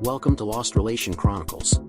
Welcome to Lost Relation Chronicles.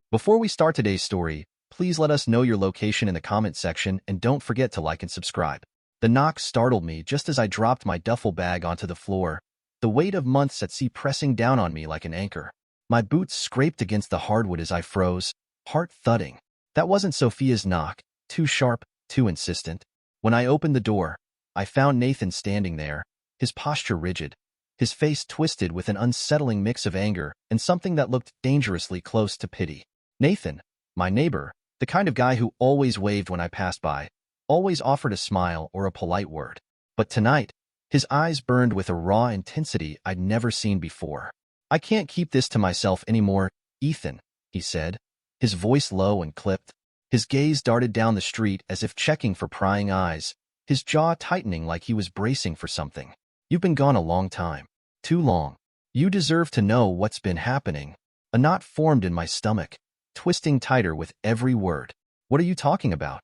Before we start today's story, please let us know your location in the comment section and don't forget to like and subscribe. The knock startled me just as I dropped my duffel bag onto the floor, the weight of months at sea pressing down on me like an anchor. My boots scraped against the hardwood as I froze, heart thudding. That wasn't Sophia's knock, too sharp, too insistent. When I opened the door, I found Nathan standing there, his posture rigid, his face twisted with an unsettling mix of anger and something that looked dangerously close to pity. Nathan, my neighbor, the kind of guy who always waved when I passed by, always offered a smile or a polite word. But tonight, his eyes burned with a raw intensity I'd never seen before. "I can't keep this to myself anymore, Ethan," he said, his voice low and clipped. His gaze darted down the street as if checking for prying eyes, his jaw tightening like he was bracing for something. "You've been gone a long time. Too long. You deserve to know what's been happening." A knot formed in my stomach, twisting tighter with every word. "What are you talking about?"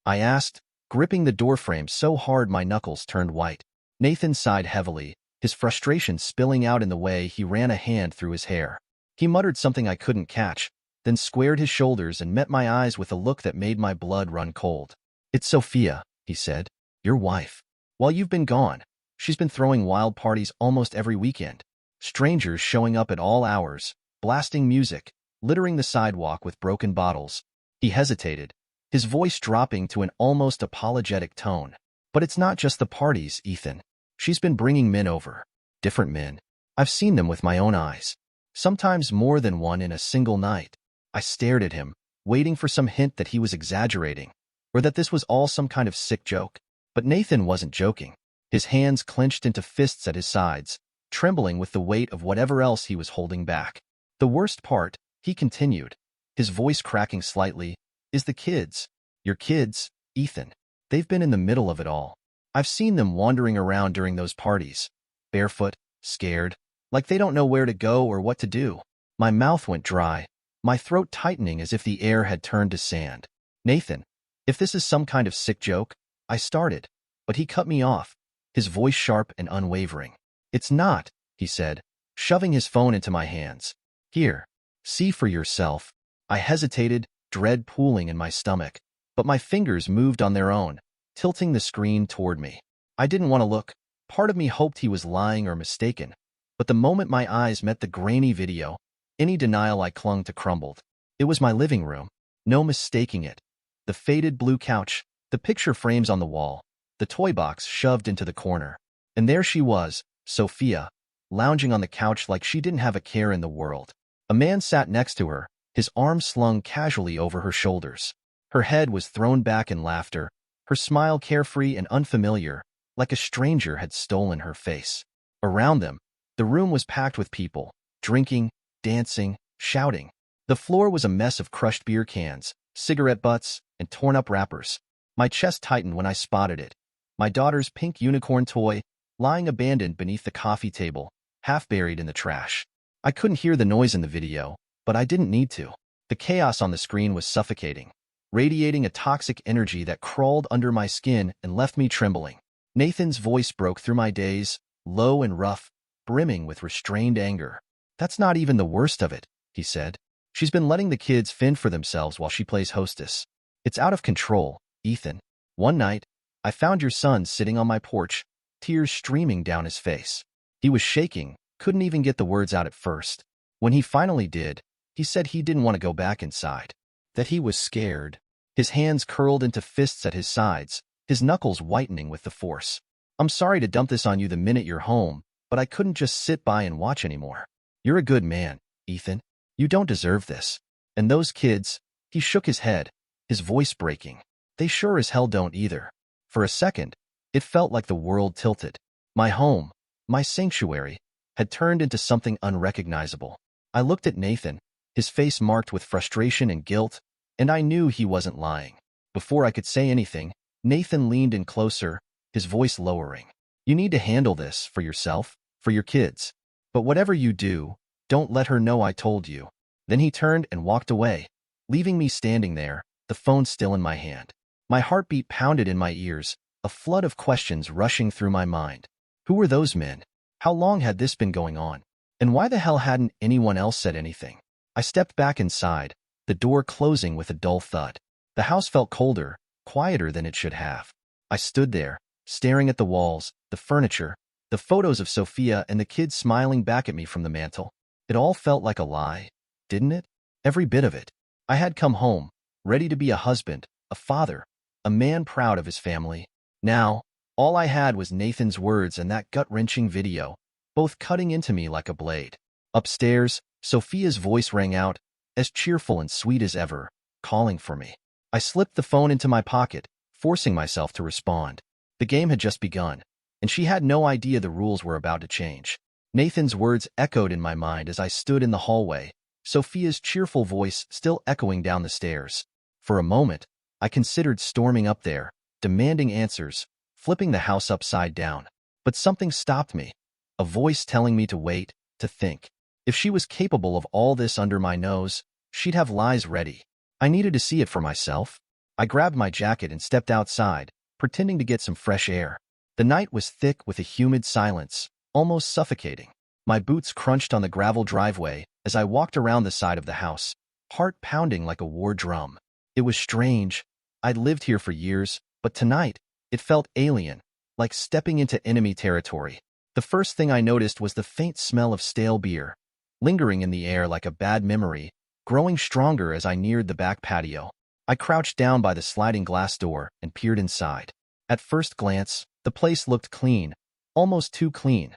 I asked, gripping the doorframe so hard my knuckles turned white. Nathan sighed heavily, his frustration spilling out in the way he ran a hand through his hair. He muttered something I couldn't catch, then squared his shoulders and met my eyes with a look that made my blood run cold. "It's Sophia," he said, "your wife. While you've been gone, she's been throwing wild parties almost every weekend. Strangers showing up at all hours, blasting music, littering the sidewalk with broken bottles." He hesitated, his voice dropping to an almost apologetic tone. "But it's not just the parties, Ethan. She's been bringing men over. Different men. I've seen them with my own eyes. Sometimes more than one in a single night." I stared at him, waiting for some hint that he was exaggerating, or that this was all some kind of sick joke. But Nathan wasn't joking. His hands clenched into fists at his sides, trembling with the weight of whatever else he was holding back. "The worst part," he continued, his voice cracking slightly, "is the kids. Your kids, Ethan. They've been in the middle of it all. I've seen them wandering around during those parties, barefoot, scared, like they don't know where to go or what to do." My mouth went dry, my throat tightening as if the air had turned to sand. "Nathan, if this is some kind of sick joke," I started, but he cut me off, his voice sharp and unwavering. "It's not," he said, shoving his phone into my hands. "Here, see for yourself." I hesitated, dread pooling in my stomach, but my fingers moved on their own, tilting the screen toward me. I didn't want to look. Part of me hoped he was lying or mistaken, but the moment my eyes met the grainy video, any denial I clung to crumbled. It was my living room, no mistaking it. The faded blue couch, the picture frames on the wall, the toy box shoved into the corner. And there she was, Sophia, lounging on the couch like she didn't have a care in the world. A man sat next to her, his arms slung casually over her shoulders. Her head was thrown back in laughter, her smile carefree and unfamiliar, like a stranger had stolen her face. Around them, the room was packed with people, drinking, dancing, shouting. The floor was a mess of crushed beer cans, cigarette butts, and torn-up wrappers. My chest tightened when I spotted it. My daughter's pink unicorn toy, lying abandoned beneath the coffee table, half buried in the trash. I couldn't hear the noise in the video, but I didn't need to. The chaos on the screen was suffocating, radiating a toxic energy that crawled under my skin and left me trembling. Nathan's voice broke through my daze, low and rough, brimming with restrained anger. "That's not even the worst of it," he said. "She's been letting the kids fend for themselves while she plays hostess. It's out of control, Ethan. One night, I found your son sitting on my porch, tears streaming down his face. He was shaking, couldn't even get the words out at first. When he finally did, he said he didn't want to go back inside, that he was scared." His hands curled into fists at his sides, his knuckles whitening with the force. "I'm sorry to dump this on you the minute you're home, but I couldn't just sit by and watch anymore. You're a good man, Ethan. You don't deserve this. And those kids," he shook his head, his voice breaking, "they sure as hell don't either." For a second, it felt like the world tilted. My home, my sanctuary, had turned into something unrecognizable. I looked at Nathan, his face marked with frustration and guilt, and I knew he wasn't lying. Before I could say anything, Nathan leaned in closer, his voice lowering. "You need to handle this for yourself, for your kids. But whatever you do, don't let her know I told you." Then he turned and walked away, leaving me standing there, the phone still in my hand. My heartbeat pounded in my ears, a flood of questions rushing through my mind. Who were those men? How long had this been going on? And why the hell hadn't anyone else said anything? I stepped back inside, the door closing with a dull thud. The house felt colder, quieter than it should have. I stood there, staring at the walls, the furniture, the photos of Sophia and the kids smiling back at me from the mantel. It all felt like a lie, didn't it? Every bit of it. I had come home, ready to be a husband, a father, a man proud of his family. Now, all I had was Nathan's words and that gut-wrenching video, both cutting into me like a blade. Upstairs, Sophia's voice rang out, as cheerful and sweet as ever, calling for me. I slipped the phone into my pocket, forcing myself to respond. The game had just begun, and she had no idea the rules were about to change. Nathan's words echoed in my mind as I stood in the hallway, Sophia's cheerful voice still echoing down the stairs. For a moment, I considered storming up there, demanding answers, flipping the house upside down. But something stopped me, a voice telling me to wait, to think. If she was capable of all this under my nose, she'd have lies ready. I needed to see it for myself. I grabbed my jacket and stepped outside, pretending to get some fresh air. The night was thick with a humid silence, almost suffocating. My boots crunched on the gravel driveway as I walked around the side of the house, heart pounding like a war drum. It was strange. I'd lived here for years, but tonight, it felt alien, like stepping into enemy territory. The first thing I noticed was the faint smell of stale beer, lingering in the air like a bad memory, growing stronger as I neared the back patio. I crouched down by the sliding glass door and peered inside. At first glance, the place looked clean, almost too clean,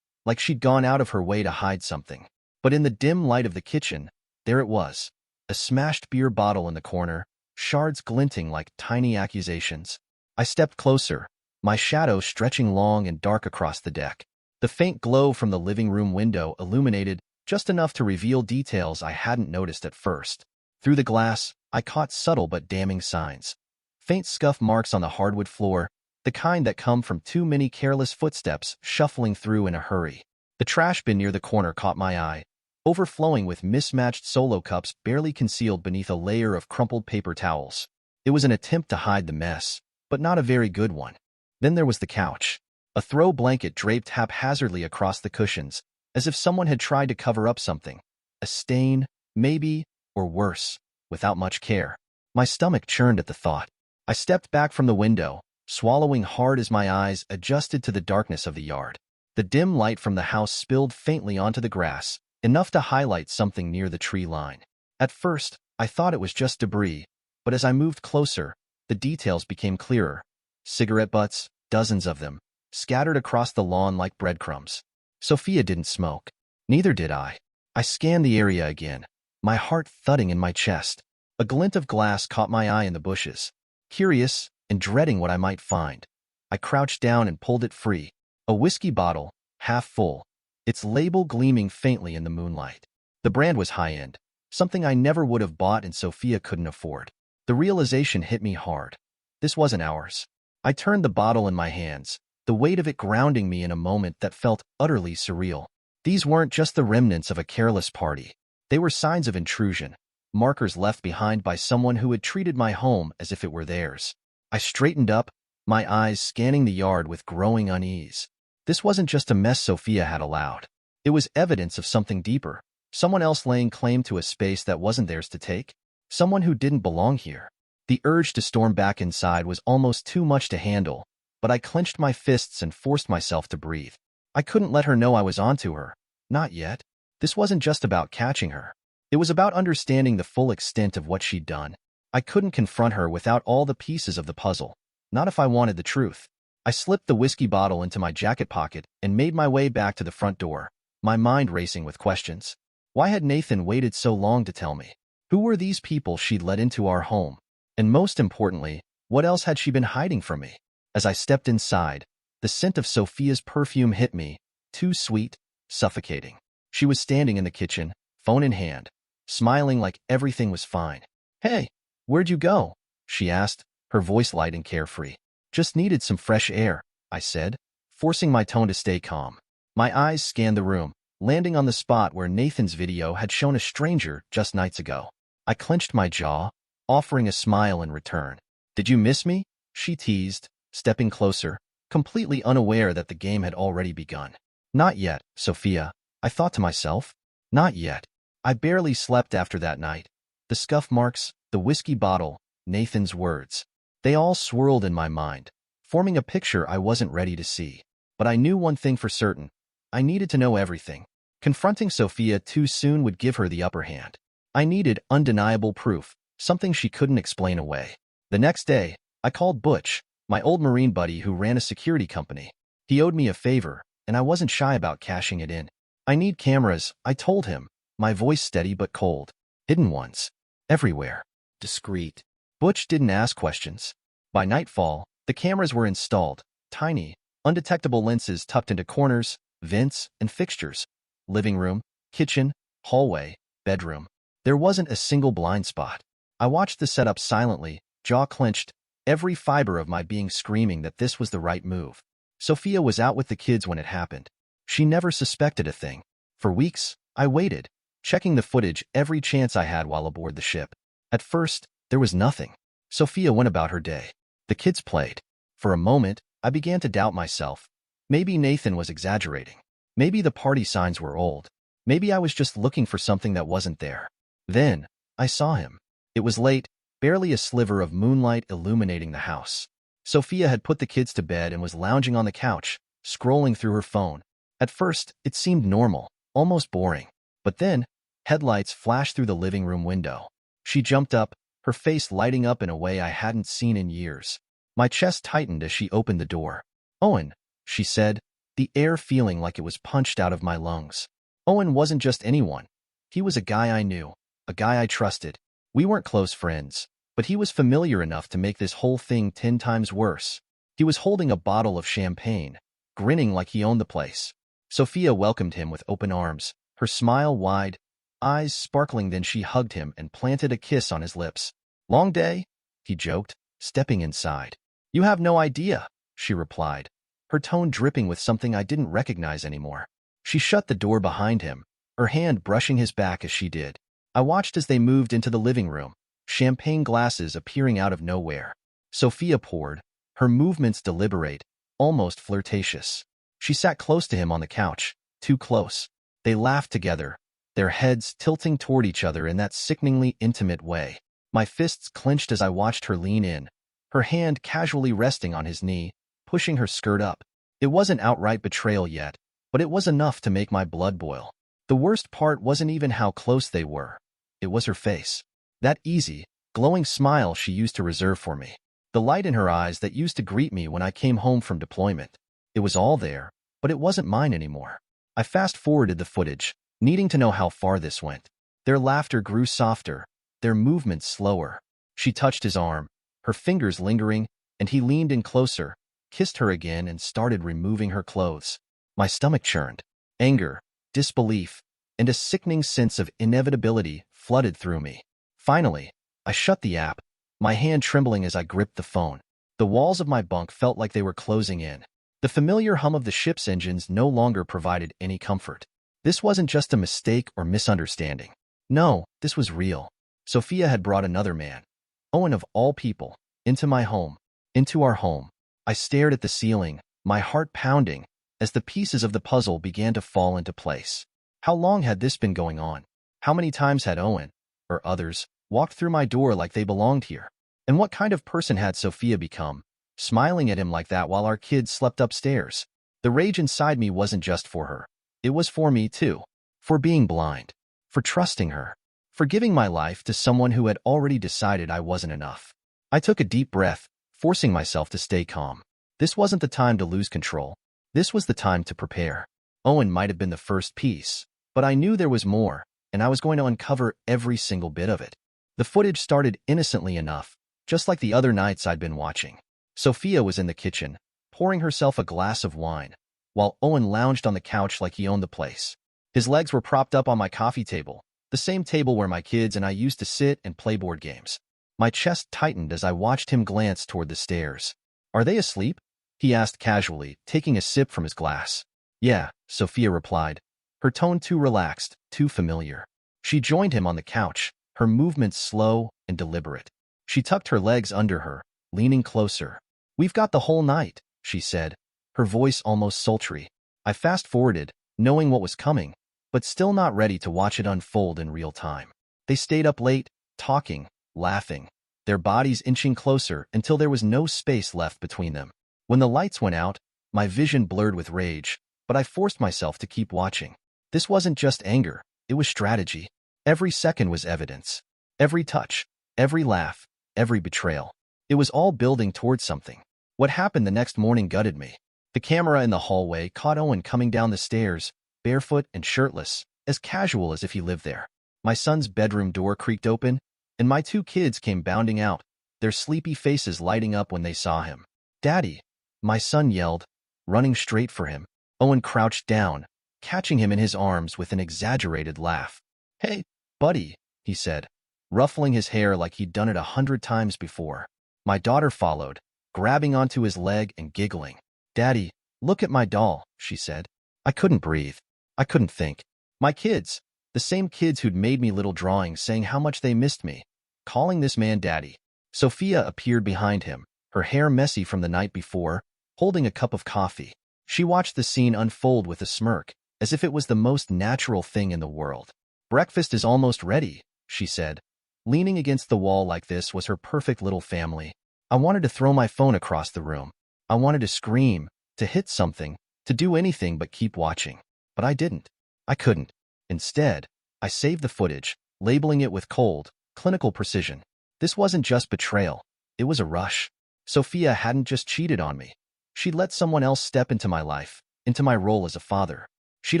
like she'd gone out of her way to hide something. But in the dim light of the kitchen, there it was, a smashed beer bottle in the corner, shards glinting like tiny accusations. I stepped closer, my shadow stretching long and dark across the deck. The faint glow from the living room window illuminated just enough to reveal details I hadn't noticed at first. Through the glass, I caught subtle but damning signs. Faint scuff marks on the hardwood floor, the kind that come from too many careless footsteps shuffling through in a hurry. The trash bin near the corner caught my eye, overflowing with mismatched Solo cups barely concealed beneath a layer of crumpled paper towels. It was an attempt to hide the mess, but not a very good one. Then there was the couch. A throw blanket draped haphazardly across the cushions, as if someone had tried to cover up something. A stain, maybe, or worse, without much care. My stomach churned at the thought. I stepped back from the window, swallowing hard as my eyes adjusted to the darkness of the yard. The dim light from the house spilled faintly onto the grass, enough to highlight something near the tree line. At first, I thought it was just debris, but as I moved closer, the details became clearer. Cigarette butts, dozens of them, scattered across the lawn like breadcrumbs. Sophia didn't smoke. Neither did I. I scanned the area again, my heart thudding in my chest. A glint of glass caught my eye in the bushes. Curious and dreading what I might find, I crouched down and pulled it free. A whiskey bottle, half full, its label gleaming faintly in the moonlight. The brand was high-end, something I never would have bought and Sophia couldn't afford. The realization hit me hard. This wasn't ours. I turned the bottle in my hands, the weight of it grounding me in a moment that felt utterly surreal. These weren't just the remnants of a careless party. They were signs of intrusion, markers left behind by someone who had treated my home as if it were theirs. I straightened up, my eyes scanning the yard with growing unease. This wasn't just a mess Sophia had allowed. It was evidence of something deeper, someone else laying claim to a space that wasn't theirs to take, someone who didn't belong here. The urge to storm back inside was almost too much to handle, but I clenched my fists and forced myself to breathe. I couldn't let her know I was onto her. Not yet. This wasn't just about catching her. It was about understanding the full extent of what she'd done. I couldn't confront her without all the pieces of the puzzle, not if I wanted the truth. I slipped the whiskey bottle into my jacket pocket and made my way back to the front door, my mind racing with questions. Why had Nathan waited so long to tell me? Who were these people she'd let into our home? And most importantly, what else had she been hiding from me? As I stepped inside, the scent of Sophia's perfume hit me, too sweet, suffocating. She was standing in the kitchen, phone in hand, smiling like everything was fine. "Hey, where'd you go?" she asked, her voice light and carefree. "Just needed some fresh air," I said, forcing my tone to stay calm. My eyes scanned the room, landing on the spot where Nathan's video had shown a stranger just nights ago. I clenched my jaw, offering a smile in return. "Did you miss me?" she teased, stepping closer, completely unaware that the game had already begun. "Not yet, Sophia. I thought to myself. Not yet. I barely slept after that night. The scuff marks, the whiskey bottle, Nathan's words. They all swirled in my mind, forming a picture I wasn't ready to see. But I knew one thing for certain. I needed to know everything. Confronting Sophia too soon would give her the upper hand. I needed undeniable proof, something she couldn't explain away. The next day, I called Butch, my old Marine buddy who ran a security company. He owed me a favor, and I wasn't shy about cashing it in. I need cameras, I told him, my voice steady but cold. Hidden ones. Everywhere. Discreet. Butch didn't ask questions. By nightfall, the cameras were installed, tiny, undetectable lenses tucked into corners, vents, and fixtures. Living room, kitchen, hallway, bedroom. There wasn't a single blind spot. I watched the setup silently, jaw clenched, every fiber of my being screaming that this was the right move. Sophia was out with the kids when it happened. She never suspected a thing. For weeks, I waited, checking the footage every chance I had while aboard the ship. At first, there was nothing. Sophia went about her day. The kids played. For a moment, I began to doubt myself. Maybe Nathan was exaggerating. Maybe the party signs were old. Maybe I was just looking for something that wasn't there. Then, I saw him. It was late, barely a sliver of moonlight illuminating the house. Sophia had put the kids to bed and was lounging on the couch, scrolling through her phone. At first, it seemed normal, almost boring. But then, headlights flashed through the living room window. She jumped up, her face lighting up in a way I hadn't seen in years. My chest tightened as she opened the door. "Owen," she said, the air feeling like it was punched out of my lungs. Owen wasn't just anyone. He was a guy I knew, a guy I trusted. We weren't close friends, but he was familiar enough to make this whole thing 10 times worse. He was holding a bottle of champagne, grinning like he owned the place. Sophia welcomed him with open arms, her smile wide, eyes sparkling. Then she hugged him and planted a kiss on his lips. "Long day?" he joked, stepping inside. "You have no idea," she replied, her tone dripping with something I didn't recognize anymore. She shut the door behind him, her hand brushing his back as she did. I watched as they moved into the living room, champagne glasses appearing out of nowhere. Sophia poured, her movements deliberate, almost flirtatious. She sat close to him on the couch, too close. They laughed together, their heads tilting toward each other in that sickeningly intimate way. My fists clenched as I watched her lean in, her hand casually resting on his knee, pushing her skirt up. It wasn't outright betrayal yet, but it was enough to make my blood boil. The worst part wasn't even how close they were. It was her face. That easy, glowing smile she used to reserve for me. The light in her eyes that used to greet me when I came home from deployment. It was all there, but it wasn't mine anymore. I fast-forwarded the footage, needing to know how far this went. Their laughter grew softer, their movements slower. She touched his arm, her fingers lingering, and he leaned in closer, kissed her again, and started removing her clothes. My stomach churned. Anger, disbelief, and a sickening sense of inevitability flooded through me. Finally, I shut the app, my hand trembling as I gripped the phone. The walls of my bunk felt like they were closing in. The familiar hum of the ship's engines no longer provided any comfort. This wasn't just a mistake or misunderstanding. No, this was real. Sophia had brought another man, Owen of all people, into my home, into our home. I stared at the ceiling, my heart pounding, as the pieces of the puzzle began to fall into place. How long had this been going on? How many times had Owen, or others, walked through my door like they belonged here? And what kind of person had Sophia become, smiling at him like that while our kids slept upstairs? The rage inside me wasn't just for her. It was for me too. For being blind. For trusting her. For giving my life to someone who had already decided I wasn't enough. I took a deep breath, forcing myself to stay calm. This wasn't the time to lose control. This was the time to prepare. Owen might have been the first piece, but I knew there was more, and I was going to uncover every single bit of it. The footage started innocently enough, just like the other nights I'd been watching. Sophia was in the kitchen, pouring herself a glass of wine, while Owen lounged on the couch like he owned the place. His legs were propped up on my coffee table, the same table where my kids and I used to sit and play board games. My chest tightened as I watched him glance toward the stairs. "Are they asleep?" he asked casually, taking a sip from his glass. "Yeah," Sophia replied, her tone too relaxed, too familiar. She joined him on the couch, her movements slow and deliberate. She tucked her legs under her, leaning closer. "We've got the whole night," she said, her voice almost sultry. I fast-forwarded, knowing what was coming, but still not ready to watch it unfold in real time. They stayed up late, talking, laughing, their bodies inching closer until there was no space left between them. When the lights went out, my vision blurred with rage, but I forced myself to keep watching. This wasn't just anger, it was strategy. Every second was evidence. Every touch, every laugh, every betrayal. It was all building towards something. What happened the next morning gutted me. The camera in the hallway caught Owen coming down the stairs, barefoot and shirtless, as casual as if he lived there. My son's bedroom door creaked open, and my two kids came bounding out, their sleepy faces lighting up when they saw him. "Daddy!" my son yelled, running straight for him. Owen crouched down, catching him in his arms with an exaggerated laugh. "Hey, buddy," he said, ruffling his hair like he'd done it 100 times before. My daughter followed, grabbing onto his leg and giggling. "Daddy, look at my doll," she said. I couldn't breathe. I couldn't think. My kids, the same kids who'd made me little drawings saying how much they missed me, calling this man Daddy. Sophia appeared behind him, her hair messy from the night before, holding a cup of coffee. She watched the scene unfold with a smirk, as if it was the most natural thing in the world. "Breakfast is almost ready," she said. Leaning against the wall like this was her perfect little family. I wanted to throw my phone across the room. I wanted to scream, to hit something, to do anything but keep watching. But I didn't. I couldn't. Instead, I saved the footage, labeling it with cold, clinical precision. This wasn't just betrayal. It was a rush. Sophia hadn't just cheated on me. She'd let someone else step into my life, into my role as a father. She'd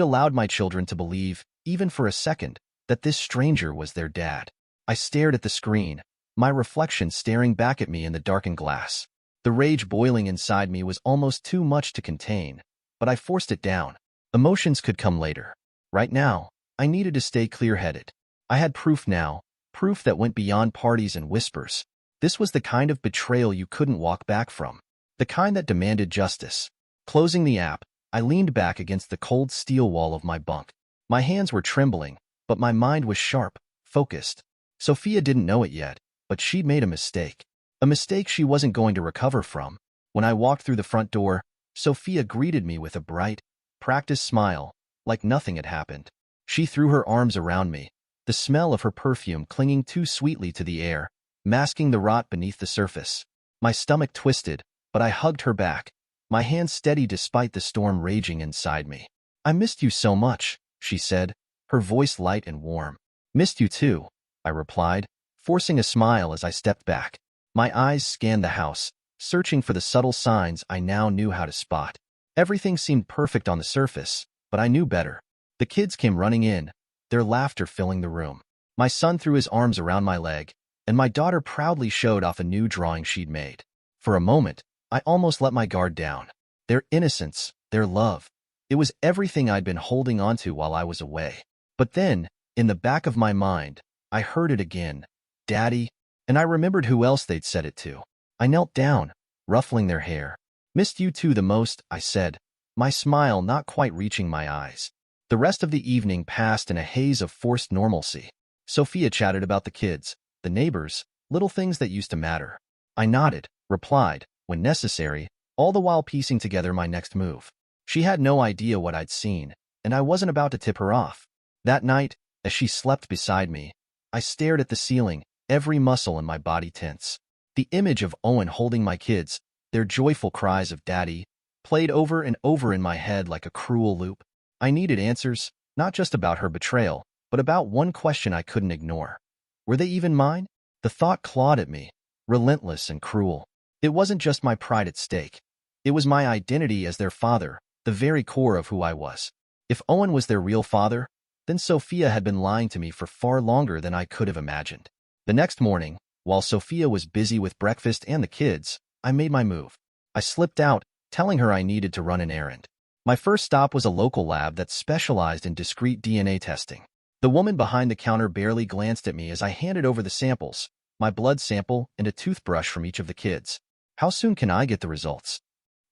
allowed my children to believe, even for a second, that this stranger was their dad. I stared at the screen, my reflection staring back at me in the darkened glass. The rage boiling inside me was almost too much to contain, but I forced it down. Emotions could come later. Right now, I needed to stay clear-headed. I had proof now, proof that went beyond parties and whispers. This was the kind of betrayal you couldn't walk back from, the kind that demanded justice. Closing the app, I leaned back against the cold steel wall of my bunk. My hands were trembling, but my mind was sharp, focused. Sophia didn't know it yet, but she'd made a mistake. A mistake she wasn't going to recover from. When I walked through the front door, Sophia greeted me with a bright, practiced smile, like nothing had happened. She threw her arms around me, the smell of her perfume clinging too sweetly to the air, masking the rot beneath the surface. My stomach twisted, but I hugged her back, my hands steady despite the storm raging inside me. "I missed you so much," she said, her voice light and warm. "Missed you too," I replied, forcing a smile as I stepped back. My eyes scanned the house, searching for the subtle signs I now knew how to spot. Everything seemed perfect on the surface, but I knew better. The kids came running in, their laughter filling the room. My son threw his arms around my leg, and my daughter proudly showed off a new drawing she'd made. For a moment, I almost let my guard down. Their innocence, their love. It was everything I'd been holding onto while I was away. But then, in the back of my mind, I heard it again. "Daddy," and I remembered who else they'd said it to. I knelt down, ruffling their hair. "Missed you two the most," I said, my smile not quite reaching my eyes. The rest of the evening passed in a haze of forced normalcy. Sophia chatted about the kids, the neighbors, little things that used to matter. I nodded, replied, when necessary, all the while piecing together my next move. She had no idea what I'd seen, and I wasn't about to tip her off. That night, as she slept beside me, I stared at the ceiling, every muscle in my body tense. The image of Owen holding my kids, their joyful cries of "Daddy," played over and over in my head like a cruel loop. I needed answers, not just about her betrayal, but about one question I couldn't ignore. Were they even mine? The thought clawed at me, relentless and cruel. It wasn't just my pride at stake. It was my identity as their father, the very core of who I was. If Owen was their real father, then Sophia had been lying to me for far longer than I could have imagined. The next morning, while Sophia was busy with breakfast and the kids, I made my move. I slipped out, telling her I needed to run an errand. My first stop was a local lab that specialized in discrete DNA testing. The woman behind the counter barely glanced at me as I handed over the samples, my blood sample and a toothbrush from each of the kids. "How soon can I get the results?"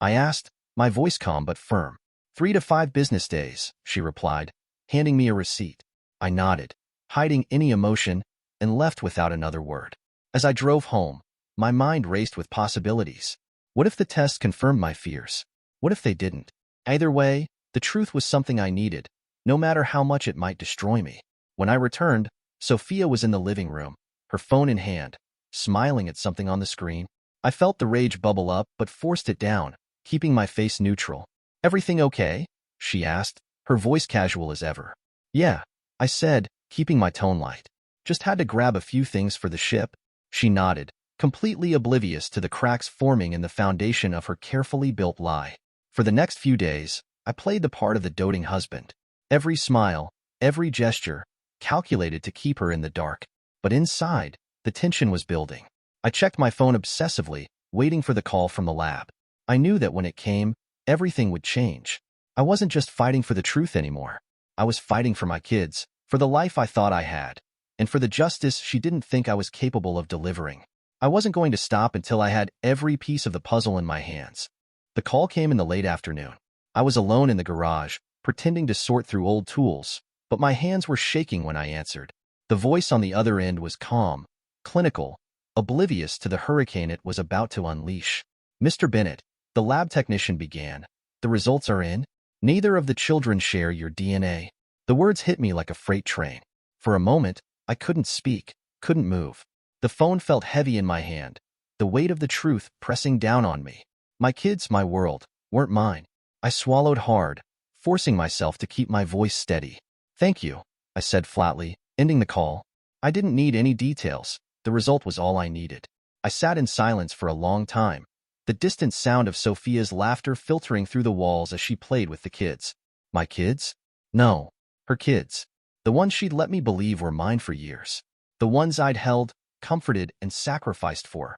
I asked, my voice calm but firm. 3 to 5 business days, she replied, handing me a receipt. I nodded, hiding any emotion, and left without another word. As I drove home, my mind raced with possibilities. What if the test confirmed my fears? What if they didn't? Either way, the truth was something I needed, no matter how much it might destroy me. When I returned, Sophia was in the living room, her phone in hand, smiling at something on the screen. I felt the rage bubble up but forced it down, keeping my face neutral. "Everything okay?" she asked, her voice casual as ever. "Yeah," I said, keeping my tone light. "Just had to grab a few things for the ship." She nodded, completely oblivious to the cracks forming in the foundation of her carefully built lie. For the next few days, I played the part of the doting husband. Every smile, every gesture, calculated to keep her in the dark. But inside, the tension was building. I checked my phone obsessively, waiting for the call from the lab. I knew that when it came, everything would change. I wasn't just fighting for the truth anymore. I was fighting for my kids, for the life I thought I had, and for the justice she didn't think I was capable of delivering. I wasn't going to stop until I had every piece of the puzzle in my hands. The call came in the late afternoon. I was alone in the garage, pretending to sort through old tools, but my hands were shaking when I answered. The voice on the other end was calm, clinical, oblivious to the hurricane it was about to unleash. "Mr. Bennett," the lab technician began, "the results are in. Neither of the children share your DNA." The words hit me like a freight train. For a moment, I couldn't speak, couldn't move. The phone felt heavy in my hand, the weight of the truth pressing down on me. My kids, my world, weren't mine. I swallowed hard, forcing myself to keep my voice steady. "Thank you," I said flatly, ending the call. I didn't need any details. The result was all I needed. I sat in silence for a long time, the distant sound of Sophia's laughter filtering through the walls as she played with the kids. My kids? No, her kids. The ones she'd let me believe were mine for years. The ones I'd held, comforted, and sacrificed for.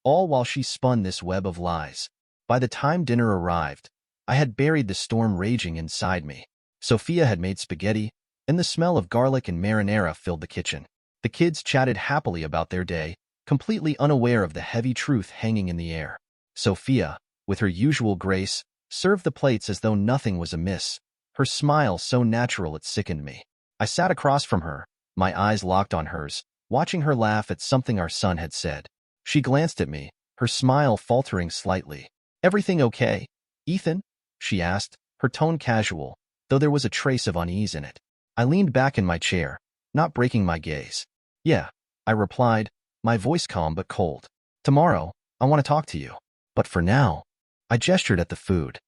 All while she spun this web of lies. By the time dinner arrived, I had buried the storm raging inside me. Sophia had made spaghetti, and the smell of garlic and marinara filled the kitchen. The kids chatted happily about their day, completely unaware of the heavy truth hanging in the air. Sophia, with her usual grace, served the plates as though nothing was amiss, her smile so natural it sickened me. I sat across from her, my eyes locked on hers, watching her laugh at something our son had said. She glanced at me, her smile faltering slightly. "Everything okay, Ethan?" she asked, her tone casual, though there was a trace of unease in it. I leaned back in my chair, not breaking my gaze. "Yeah," I replied, my voice calm but cold. "Tomorrow, I want to talk to you. But for now," I gestured at the food.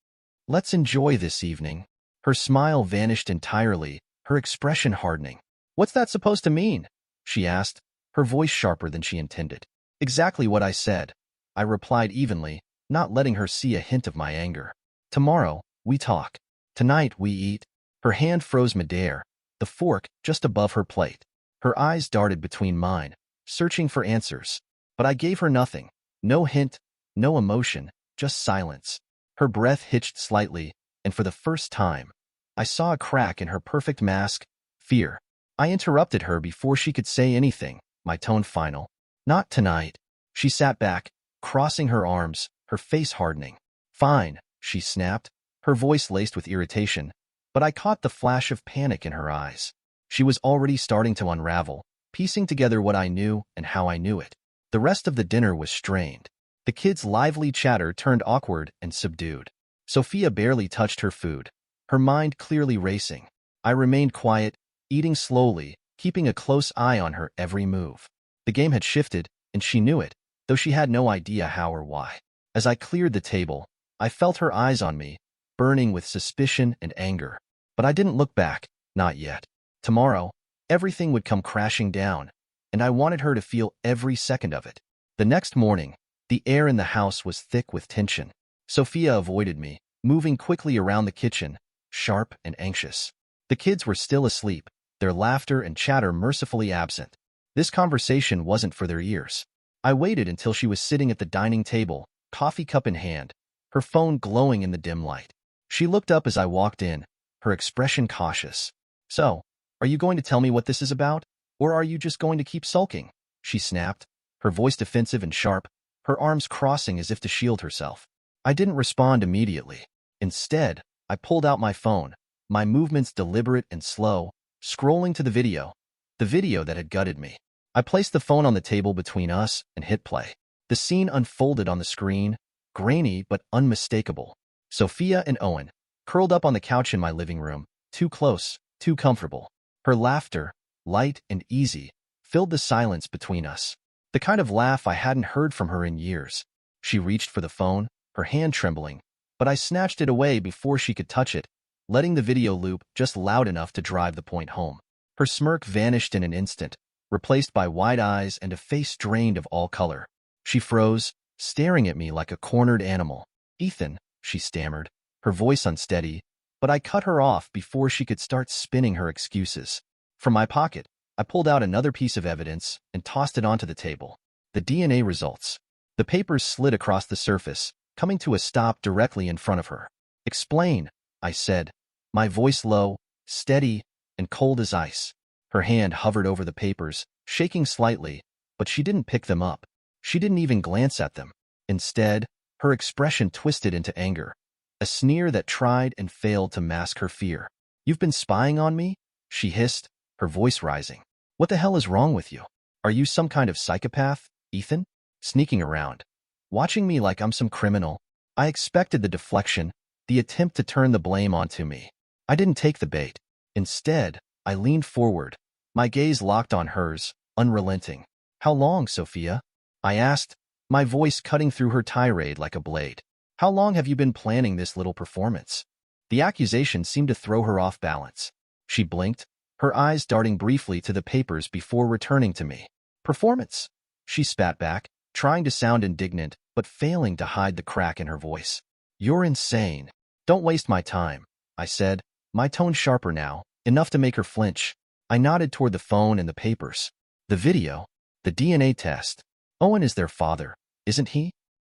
"Let's enjoy this evening." Her smile vanished entirely, her expression hardening. "What's that supposed to mean?" she asked, her voice sharper than she intended. "Exactly what I said," I replied evenly, not letting her see a hint of my anger. "Tomorrow, we talk. Tonight, we eat." Her hand froze midair, the fork just above her plate. Her eyes darted between mine, searching for answers. But I gave her nothing. No hint, no emotion, just silence. Her breath hitched slightly, and for the first time, I saw a crack in her perfect mask, fear. I interrupted her before she could say anything, my tone final. "Not tonight." She sat back, crossing her arms, her face hardening. "Fine," she snapped, her voice laced with irritation, but I caught the flash of panic in her eyes. She was already starting to unravel, piecing together what I knew and how I knew it. The rest of the dinner was strained. The kids' lively chatter turned awkward and subdued. Sophia barely touched her food, her mind clearly racing. I remained quiet, eating slowly, keeping a close eye on her every move. The game had shifted, and she knew it, though she had no idea how or why. As I cleared the table, I felt her eyes on me, burning with suspicion and anger. But I didn't look back, not yet. Tomorrow, everything would come crashing down, and I wanted her to feel every second of it. The next morning, the air in the house was thick with tension. Sophia avoided me, moving quickly around the kitchen, sharp and anxious. The kids were still asleep, their laughter and chatter mercifully absent. This conversation wasn't for their ears. I waited until she was sitting at the dining table, coffee cup in hand, her phone glowing in the dim light. She looked up as I walked in, her expression cautious. "So, are you going to tell me what this is about? Or are you just going to keep sulking?" she snapped, her voice defensive and sharp, her arms crossing as if to shield herself. I didn't respond immediately. Instead, I pulled out my phone, my movements deliberate and slow, scrolling to the video that had gutted me. I placed the phone on the table between us and hit play. The scene unfolded on the screen, grainy but unmistakable. Sophia and Owen, curled up on the couch in my living room, too close, too comfortable. Her laughter, light and easy, filled the silence between us. The kind of laugh I hadn't heard from her in years. She reached for the phone, her hand trembling, but I snatched it away before she could touch it, letting the video loop just loud enough to drive the point home. Her smirk vanished in an instant, replaced by wide eyes and a face drained of all color. She froze, staring at me like a cornered animal. "Ethan," she stammered, her voice unsteady, but I cut her off before she could start spinning her excuses. From my pocket, I pulled out another piece of evidence and tossed it onto the table. The DNA results. The papers slid across the surface, coming to a stop directly in front of her. "Explain," I said, my voice low, steady, and cold as ice. Her hand hovered over the papers, shaking slightly, but she didn't pick them up. She didn't even glance at them. Instead, her expression twisted into anger, a sneer that tried and failed to mask her fear. "You've been spying on me?" she hissed, her voice rising. "What the hell is wrong with you? Are you some kind of psychopath, Ethan? Sneaking around, watching me like I'm some criminal?" I expected the deflection, the attempt to turn the blame onto me. I didn't take the bait. Instead, I leaned forward, my gaze locked on hers, unrelenting. "How long, Sophia?" I asked, my voice cutting through her tirade like a blade. "How long have you been planning this little performance?" The accusation seemed to throw her off balance. She blinked, her eyes darting briefly to the papers before returning to me. "Performance?" she spat back, trying to sound indignant, but failing to hide the crack in her voice. "You're insane. Don't waste my time," I said, my tone sharper now, enough to make her flinch. I nodded toward the phone and the papers. "The video, the DNA test. Owen is their father, isn't he?"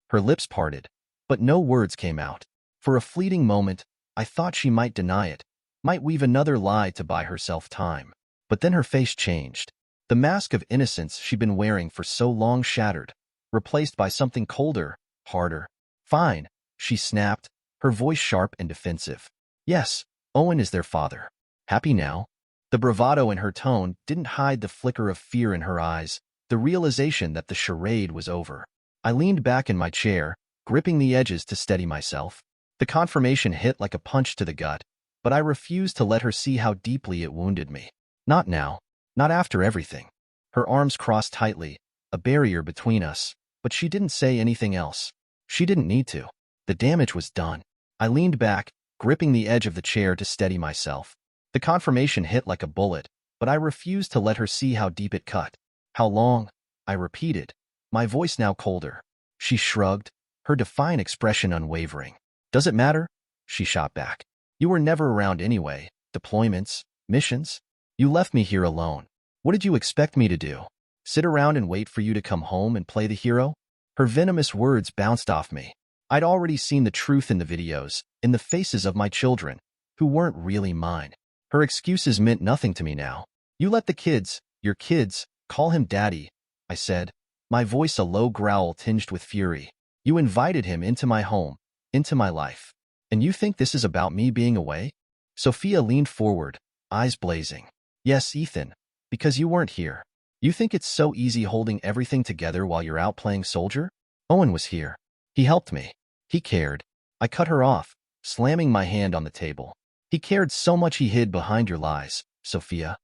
Her lips parted, but no words came out. For a fleeting moment, I thought she might deny it, might weave another lie to buy herself time. But then her face changed. The mask of innocence she'd been wearing for so long shattered, replaced by something colder, harder. "Fine," she snapped, her voice sharp and defensive. "Yes, Owen is their father. Happy now?" The bravado in her tone didn't hide the flicker of fear in her eyes, the realization that the charade was over. I leaned back in my chair, gripping the edges to steady myself. The confirmation hit like a punch to the gut, but I refused to let her see how deeply it wounded me. Not now, not after everything. Her arms crossed tightly, a barrier between us, but she didn't say anything else. She didn't need to. The damage was done. I leaned back, gripping the edge of the chair to steady myself. The confirmation hit like a bullet, but I refused to let her see how deep it cut. "How long?" I repeated, my voice now colder. She shrugged, her defiant expression unwavering. "Does it matter?" she shot back. "You were never around anyway. Deployments, missions. You left me here alone. What did you expect me to do? Sit around and wait for you to come home and play the hero?" Her venomous words bounced off me. I'd already seen the truth in the videos, in the faces of my children, who weren't really mine. Her excuses meant nothing to me now. "You let the kids, your kids, call him daddy," I said, my voice a low growl tinged with fury. "You invited him into my home, into my life. And you think this is about me being away?" Sophia leaned forward, eyes blazing. "Yes, Ethan, because you weren't here. You think it's so easy holding everything together while you're out playing soldier? Owen was here. He helped me. He cared." I cut her off, slamming my hand on the table. "He cared so much he hid behind your lies, Sophia.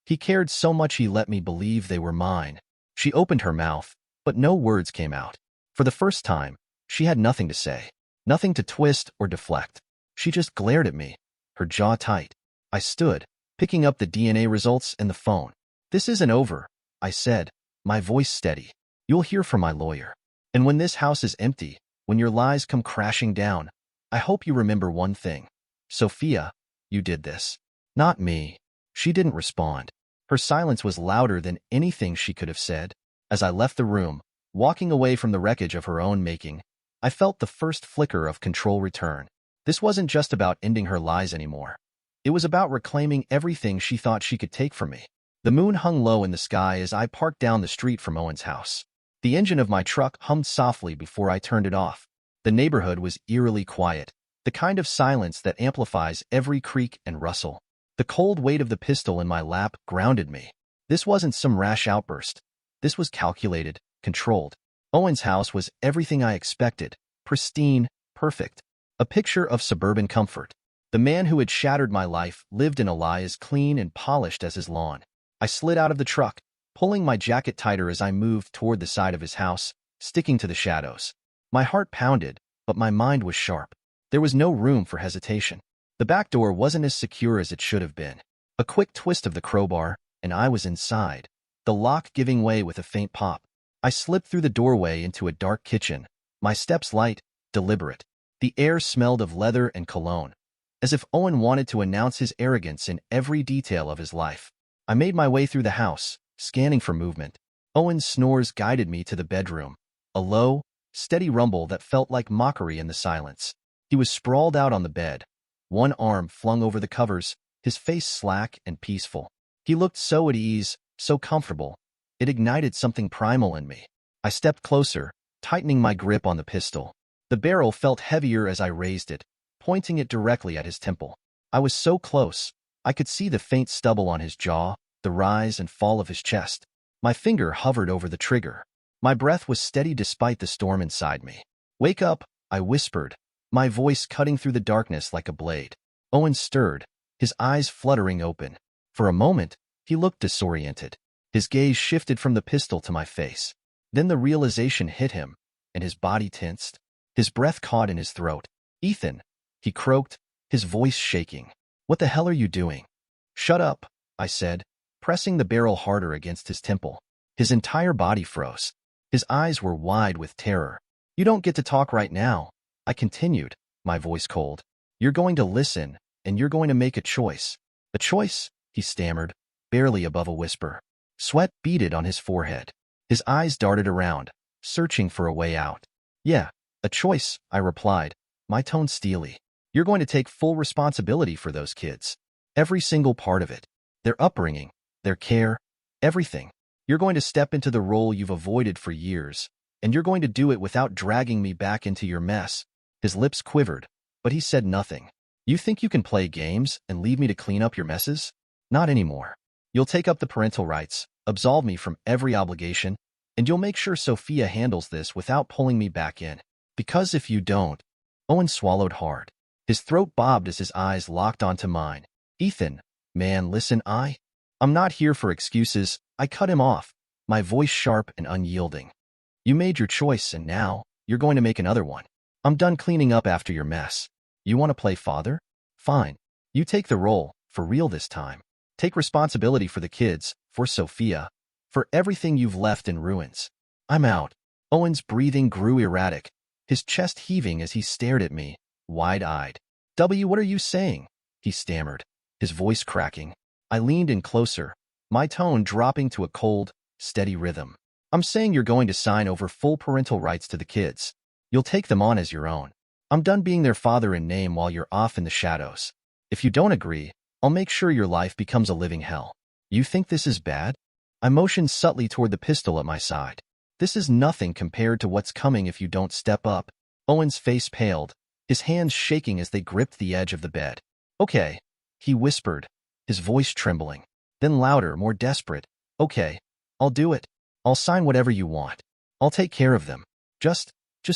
He cared so much he let me believe they were mine." She opened her mouth, but no words came out. For the first time, she had nothing to say, nothing to twist or deflect. She just glared at me, her jaw tight. I stood, picking up the DNA results and the phone. "This isn't over," I said, my voice steady. "You'll hear from my lawyer. And when this house is empty, when your lies come crashing down, I hope you remember one thing. Sophia, you did this. Not me." She didn't respond. Her silence was louder than anything she could have said. As I left the room, walking away from the wreckage of her own making, I felt the first flicker of control return. This wasn't just about ending her lies anymore. It was about reclaiming everything she thought she could take from me. The moon hung low in the sky as I parked down the street from Owen's house. The engine of my truck hummed softly before I turned it off. The neighborhood was eerily quiet, the kind of silence that amplifies every creak and rustle. The cold weight of the pistol in my lap grounded me. This wasn't some rash outburst. This was calculated, controlled. Owen's house was everything I expected, pristine, perfect. A picture of suburban comfort. The man who had shattered my life lived in a lie as clean and polished as his lawn. I slid out of the truck, pulling my jacket tighter as I moved toward the side of his house, sticking to the shadows. My heart pounded, but my mind was sharp. There was no room for hesitation. The back door wasn't as secure as it should have been. A quick twist of the crowbar, and I was inside, the lock giving way with a faint pop. I slipped through the doorway into a dark kitchen, my steps light, deliberate. The air smelled of leather and cologne, as if Owen wanted to announce his arrogance in every detail of his life. I made my way through the house, scanning for movement. Owen's snores guided me to the bedroom, a low, steady rumble that felt like mockery in the silence. He was sprawled out on the bed, one arm flung over the covers, his face slack and peaceful. He looked so at ease, so comfortable. It ignited something primal in me. I stepped closer, tightening my grip on the pistol. The barrel felt heavier as I raised it, pointing it directly at his temple. I was so close, I could see the faint stubble on his jaw, the rise and fall of his chest. My finger hovered over the trigger. My breath was steady despite the storm inside me. "Wake up," I whispered, my voice cutting through the darkness like a blade. Owen stirred, his eyes fluttering open. For a moment, he looked disoriented. His gaze shifted from the pistol to my face. Then the realization hit him, and his body tensed. His breath caught in his throat. "Ethan," he croaked, his voice shaking. "What the hell are you doing?" "Shut up," I said, pressing the barrel harder against his temple. His entire body froze. His eyes were wide with terror. "You don't get to talk right now," I continued, my voice cold. "You're going to listen, and you're going to make a choice." "A choice?" he stammered, barely above a whisper. Sweat beaded on his forehead. His eyes darted around, searching for a way out. "Yeah, a choice," I replied, my tone steely. "You're going to take full responsibility for those kids. Every single part of it. Their upbringing, their care, everything. You're going to step into the role you've avoided for years, and you're going to do it without dragging me back into your mess." His lips quivered, but he said nothing. "You think you can play games and leave me to clean up your messes? Not anymore. You'll take up the parental rights, absolve me from every obligation, and you'll make sure Sophia handles this without pulling me back in. Because if you don't..." Owen swallowed hard. His throat bobbed as his eyes locked onto mine. "Ethan, man, listen, I'm not here for excuses," I cut him off, my voice sharp and unyielding. "You made your choice, and now you're going to make another one. I'm done cleaning up after your mess. You want to play father? Fine. You take the role, for real this time. Take responsibility for the kids, for Sophia, for everything you've left in ruins. I'm out." Owen's breathing grew erratic, his chest heaving as he stared at me, wide-eyed. What are you saying?" he stammered, his voice cracking. I leaned in closer, my tone dropping to a cold, steady rhythm. "I'm saying you're going to sign over full parental rights to the kids. You'll take them on as your own. I'm done being their father in name while you're off in the shadows. If you don't agree, I'll make sure your life becomes a living hell." "You think this is bad?" I motioned subtly toward the pistol at my side. "This is nothing compared to what's coming if you don't step up." Owen's face paled, his hands shaking as they gripped the edge of the bed. "Okay," he whispered, his voice trembling. Then louder, more desperate. "Okay, I'll do it. I'll sign whatever you want. I'll take care of them. Just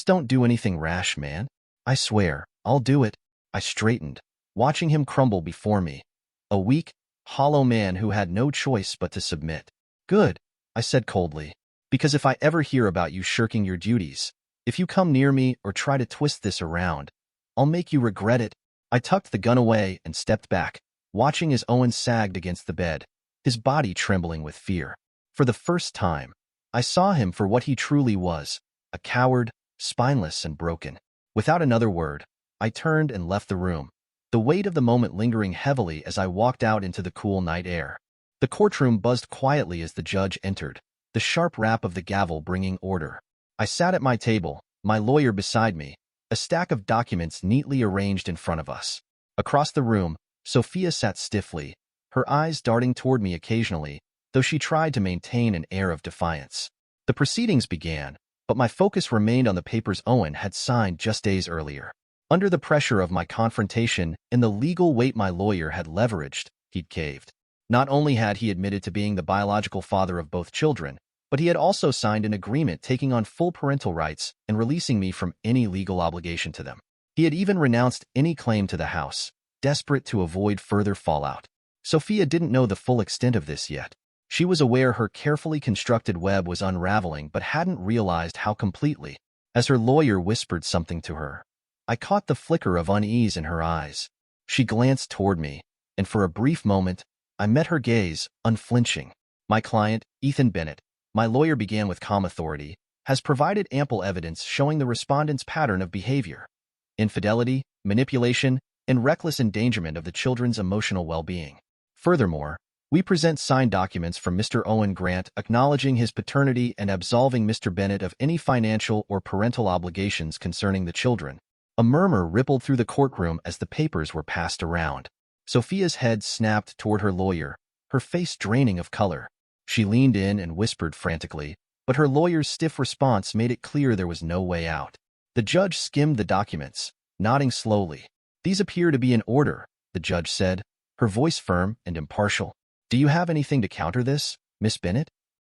don't do anything rash, man. I swear, I'll do it." I straightened, watching him crumble before me. A weak, hollow man who had no choice but to submit. "Good," I said coldly, "because if I ever hear about you shirking your duties, if you come near me or try to twist this around, I'll make you regret it." I tucked the gun away and stepped back, watching as Owen sagged against the bed, his body trembling with fear. For the first time, I saw him for what he truly was, a coward, spineless and broken. Without another word, I turned and left the room, the weight of the moment lingering heavily as I walked out into the cool night air. The courtroom buzzed quietly as the judge entered, the sharp rap of the gavel bringing order. I sat at my table, my lawyer beside me, a stack of documents neatly arranged in front of us. Across the room, Sophia sat stiffly, her eyes darting toward me occasionally, though she tried to maintain an air of defiance. The proceedings began, but my focus remained on the papers Owen had signed just days earlier. Under the pressure of my confrontation and the legal weight my lawyer had leveraged, he'd caved. Not only had he admitted to being the biological father of both children, but he had also signed an agreement taking on full parental rights and releasing me from any legal obligation to them. He had even renounced any claim to the house, desperate to avoid further fallout. Sophia didn't know the full extent of this yet. She was aware her carefully constructed web was unraveling but hadn't realized how completely. As her lawyer whispered something to her, I caught the flicker of unease in her eyes. She glanced toward me, and for a brief moment, I met her gaze, unflinching. My client, Ethan Bennett, my lawyer began with calm authority, has provided ample evidence showing the respondent's pattern of behavior: infidelity, manipulation, and reckless endangerment of the children's emotional well-being. Furthermore, we present signed documents from Mr. Owen Grant acknowledging his paternity and absolving Mr. Bennett of any financial or parental obligations concerning the children. A murmur rippled through the courtroom as the papers were passed around. Sophia's head snapped toward her lawyer, her face draining of color. She leaned in and whispered frantically, but her lawyer's stiff response made it clear there was no way out. The judge skimmed the documents, nodding slowly. These appear to be in order, the judge said, her voice firm and impartial. Do you have anything to counter this, Miss Bennett?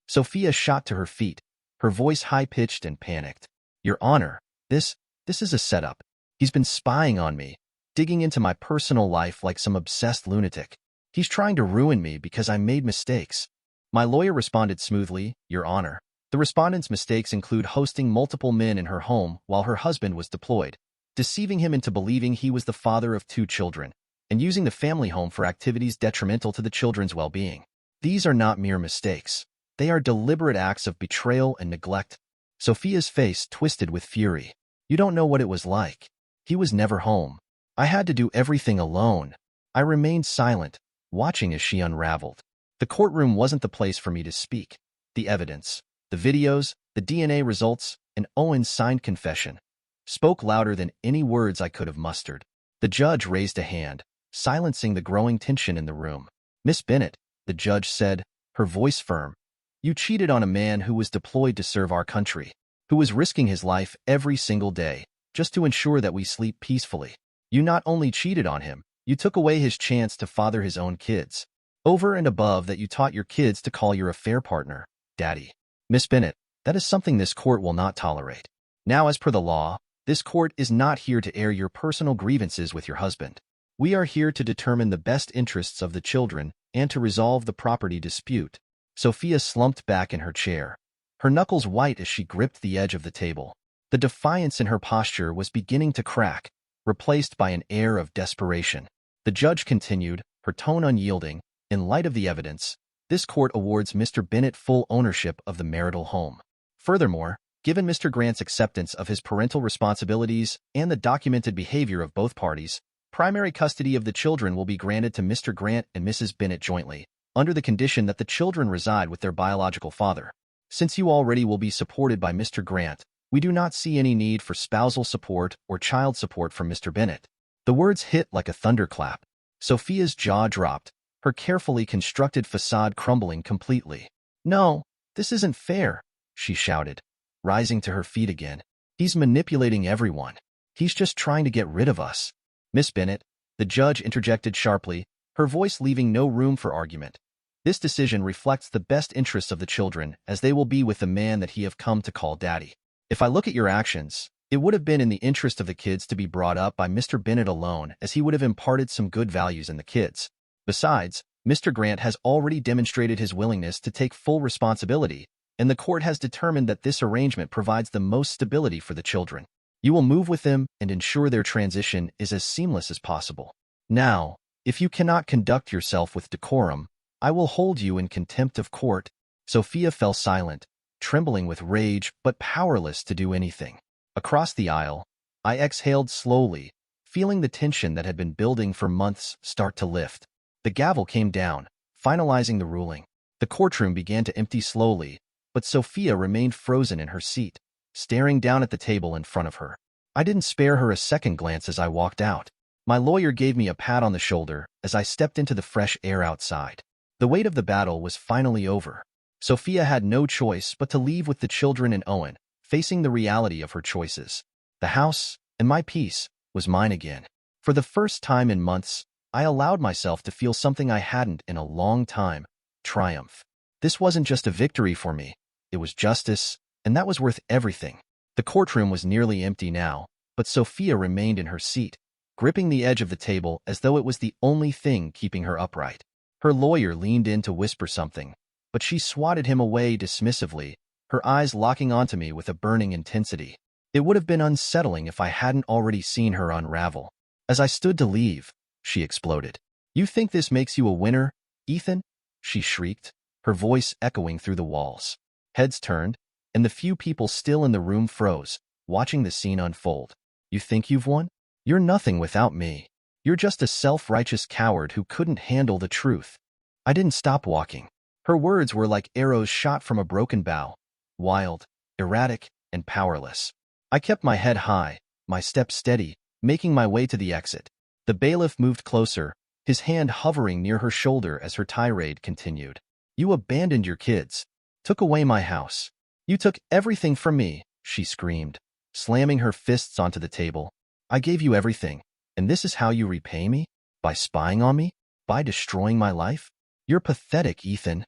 Sophia shot to her feet, her voice high-pitched and panicked. Your Honor, this is a setup. He's been spying on me, digging into my personal life like some obsessed lunatic. He's trying to ruin me because I made mistakes. My lawyer responded smoothly, Your Honor. The respondent's mistakes include hosting multiple men in her home while her husband was deployed, deceiving him into believing he was the father of 2 children, and using the family home for activities detrimental to the children's well-being. These are not mere mistakes. They are deliberate acts of betrayal and neglect. Sophia's face twisted with fury. You don't know what it was like. He was never home. I had to do everything alone. I remained silent, watching as she unraveled. The courtroom wasn't the place for me to speak. The evidence, the videos, the DNA results, and Owen's signed confession spoke louder than any words I could have mustered. The judge raised a hand, silencing the growing tension in the room. Miss Bennett, the judge said, her voice firm, you cheated on a man who was deployed to serve our country, who was risking his life every single day, just to ensure that we sleep peacefully. You not only cheated on him, you took away his chance to father his own kids. Over and above that, you taught your kids to call your affair partner Daddy. Miss Bennett, that is something this court will not tolerate. Now, as per the law, this court is not here to air your personal grievances with your husband. We are here to determine the best interests of the children and to resolve the property dispute. Sophia slumped back in her chair, her knuckles white as she gripped the edge of the table. The defiance in her posture was beginning to crack, replaced by an air of desperation. The judge continued, her tone unyielding. In light of the evidence, this court awards Mr. Bennett full ownership of the marital home. Furthermore, given Mr. Grant's acceptance of his parental responsibilities and the documented behavior of both parties, primary custody of the children will be granted to Mr. Grant and Mrs. Bennett jointly, under the condition that the children reside with their biological father. Since you already will be supported by Mr. Grant, we do not see any need for spousal support or child support from Mr. Bennett. The words hit like a thunderclap. Sophia's jaw dropped, her carefully constructed facade crumbling completely. No, this isn't fair, she shouted, rising to her feet again. He's manipulating everyone. He's just trying to get rid of us. Miss Bennett, the judge interjected sharply, her voice leaving no room for argument. This decision reflects the best interests of the children, as they will be with the man that he have come to call Daddy. If I look at your actions, it would have been in the interest of the kids to be brought up by Mr. Bennett alone, as he would have imparted some good values in the kids. Besides, Mr. Grant has already demonstrated his willingness to take full responsibility, and the court has determined that this arrangement provides the most stability for the children. You will move with them and ensure their transition is as seamless as possible. Now, if you cannot conduct yourself with decorum, I will hold you in contempt of court. Sophia fell silent, trembling with rage but powerless to do anything. Across the aisle, I exhaled slowly, feeling the tension that had been building for months start to lift. The gavel came down, finalizing the ruling. The courtroom began to empty slowly, but Sophia remained frozen in her seat, staring down at the table in front of her. I didn't spare her a second glance as I walked out. My lawyer gave me a pat on the shoulder as I stepped into the fresh air outside. The weight of the battle was finally over. Sophia had no choice but to leave with the children and Owen, facing the reality of her choices. The house, and my peace, was mine again. For the first time in months, I allowed myself to feel something I hadn't in a long time: triumph. This wasn't just a victory for me, it was justice, and that was worth everything. The courtroom was nearly empty now, but Sophia remained in her seat, gripping the edge of the table as though it was the only thing keeping her upright. Her lawyer leaned in to whisper something, but she swatted him away dismissively, her eyes locking onto me with a burning intensity. It would have been unsettling if I hadn't already seen her unravel. As I stood to leave, she exploded. "You think this makes you a winner, Ethan?" she shrieked, her voice echoing through the walls. Heads turned, and the few people still in the room froze, watching the scene unfold. "You think you've won? You're nothing without me. You're just a self-righteous coward who couldn't handle the truth." I didn't stop walking. Her words were like arrows shot from a broken bow, wild, erratic, and powerless. I kept my head high, my steps steady, making my way to the exit. The bailiff moved closer, his hand hovering near her shoulder as her tirade continued. "You abandoned your kids, took away my house. You took everything from me," she screamed, slamming her fists onto the table. "I gave you everything, and this is how you repay me? By spying on me? By destroying my life? You're pathetic, Ethan."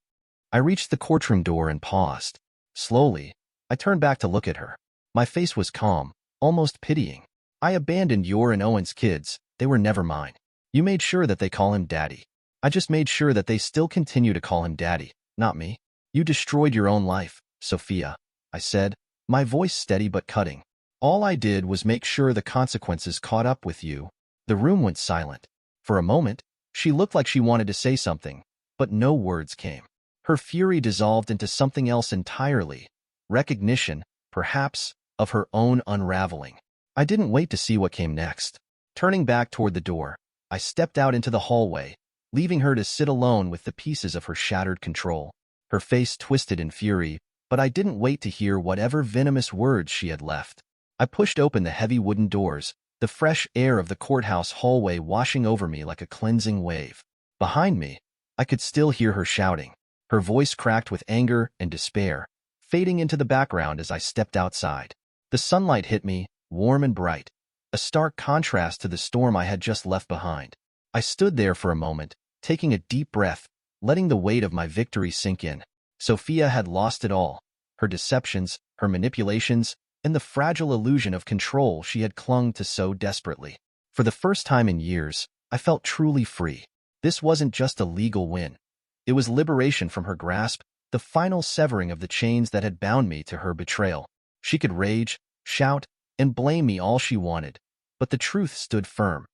I reached the courtroom door and paused. Slowly, I turned back to look at her. My face was calm, almost pitying. "I abandoned your and Owen's kids. They were never mine. You made sure that they call him Daddy. I just made sure that they still continue to call him Daddy, not me. You destroyed your own life, Sophia," I said, my voice steady but cutting. "All I did was make sure the consequences caught up with you." The room went silent. For a moment, she looked like she wanted to say something, but no words came. Her fury dissolved into something else entirely, recognition, perhaps, of her own unraveling. I didn't wait to see what came next. Turning back toward the door, I stepped out into the hallway, leaving her to sit alone with the pieces of her shattered control. Her face twisted in fury, but I didn't wait to hear whatever venomous words she had left. I pushed open the heavy wooden doors, the fresh air of the courthouse hallway washing over me like a cleansing wave. Behind me, I could still hear her shouting, her voice cracked with anger and despair, fading into the background as I stepped outside. The sunlight hit me, warm and bright, a stark contrast to the storm I had just left behind. I stood there for a moment, taking a deep breath, letting the weight of my victory sink in. Sophia had lost it all, her deceptions, her manipulations, and the fragile illusion of control she had clung to so desperately. For the first time in years, I felt truly free. This wasn't just a legal win. It was liberation from her grasp, the final severing of the chains that had bound me to her betrayal. She could rage, shout, and blame me all she wanted, but the truth stood firm.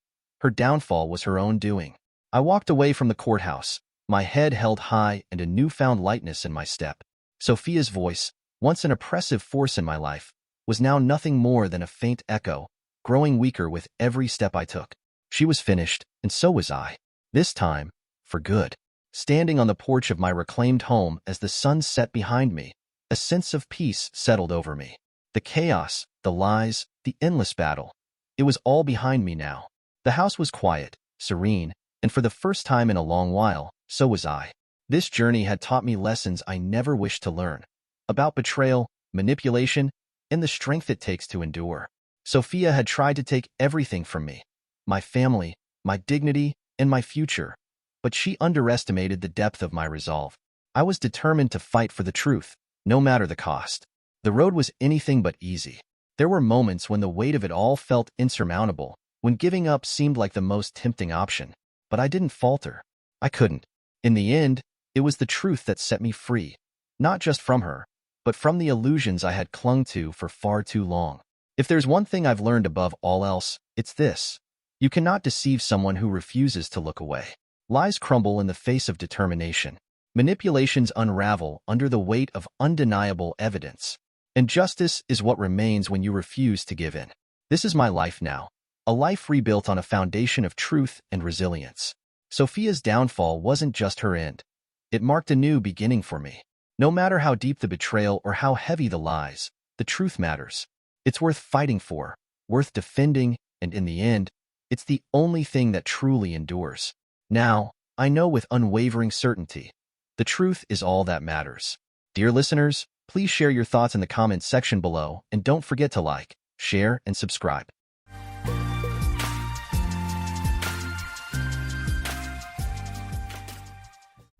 Her downfall was her own doing. I walked away from the courthouse, my head held high and a newfound lightness in my step. Sophia's voice, once an oppressive force in my life, was now nothing more than a faint echo, growing weaker with every step I took. She was finished, and so was I. This time, for good. Standing on the porch of my reclaimed home as the sun set behind me, a sense of peace settled over me. The chaos, the lies, the endless battle. It was all behind me now. The house was quiet, serene, and for the first time in a long while, so was I. This journey had taught me lessons I never wished to learn. About betrayal, manipulation, and the strength it takes to endure. Sophia had tried to take everything from me. My family, my dignity, and my future. But she underestimated the depth of my resolve. I was determined to fight for the truth, no matter the cost. The road was anything but easy. There were moments when the weight of it all felt insurmountable, when giving up seemed like the most tempting option. But I didn't falter. I couldn't. In the end, it was the truth that set me free. Not just from her, but from the illusions I had clung to for far too long. If there's one thing I've learned above all else, it's this. You cannot deceive someone who refuses to look away. Lies crumble in the face of determination. Manipulations unravel under the weight of undeniable evidence. And justice is what remains when you refuse to give in. This is my life now, a life rebuilt on a foundation of truth and resilience. Sophia's downfall wasn't just her end. It marked a new beginning for me. No matter how deep the betrayal or how heavy the lies, the truth matters. It's worth fighting for, worth defending, and in the end, it's the only thing that truly endures. Now, I know with unwavering certainty, the truth is all that matters. Dear listeners, please share your thoughts in the comments section below, and don't forget to like, share, and subscribe.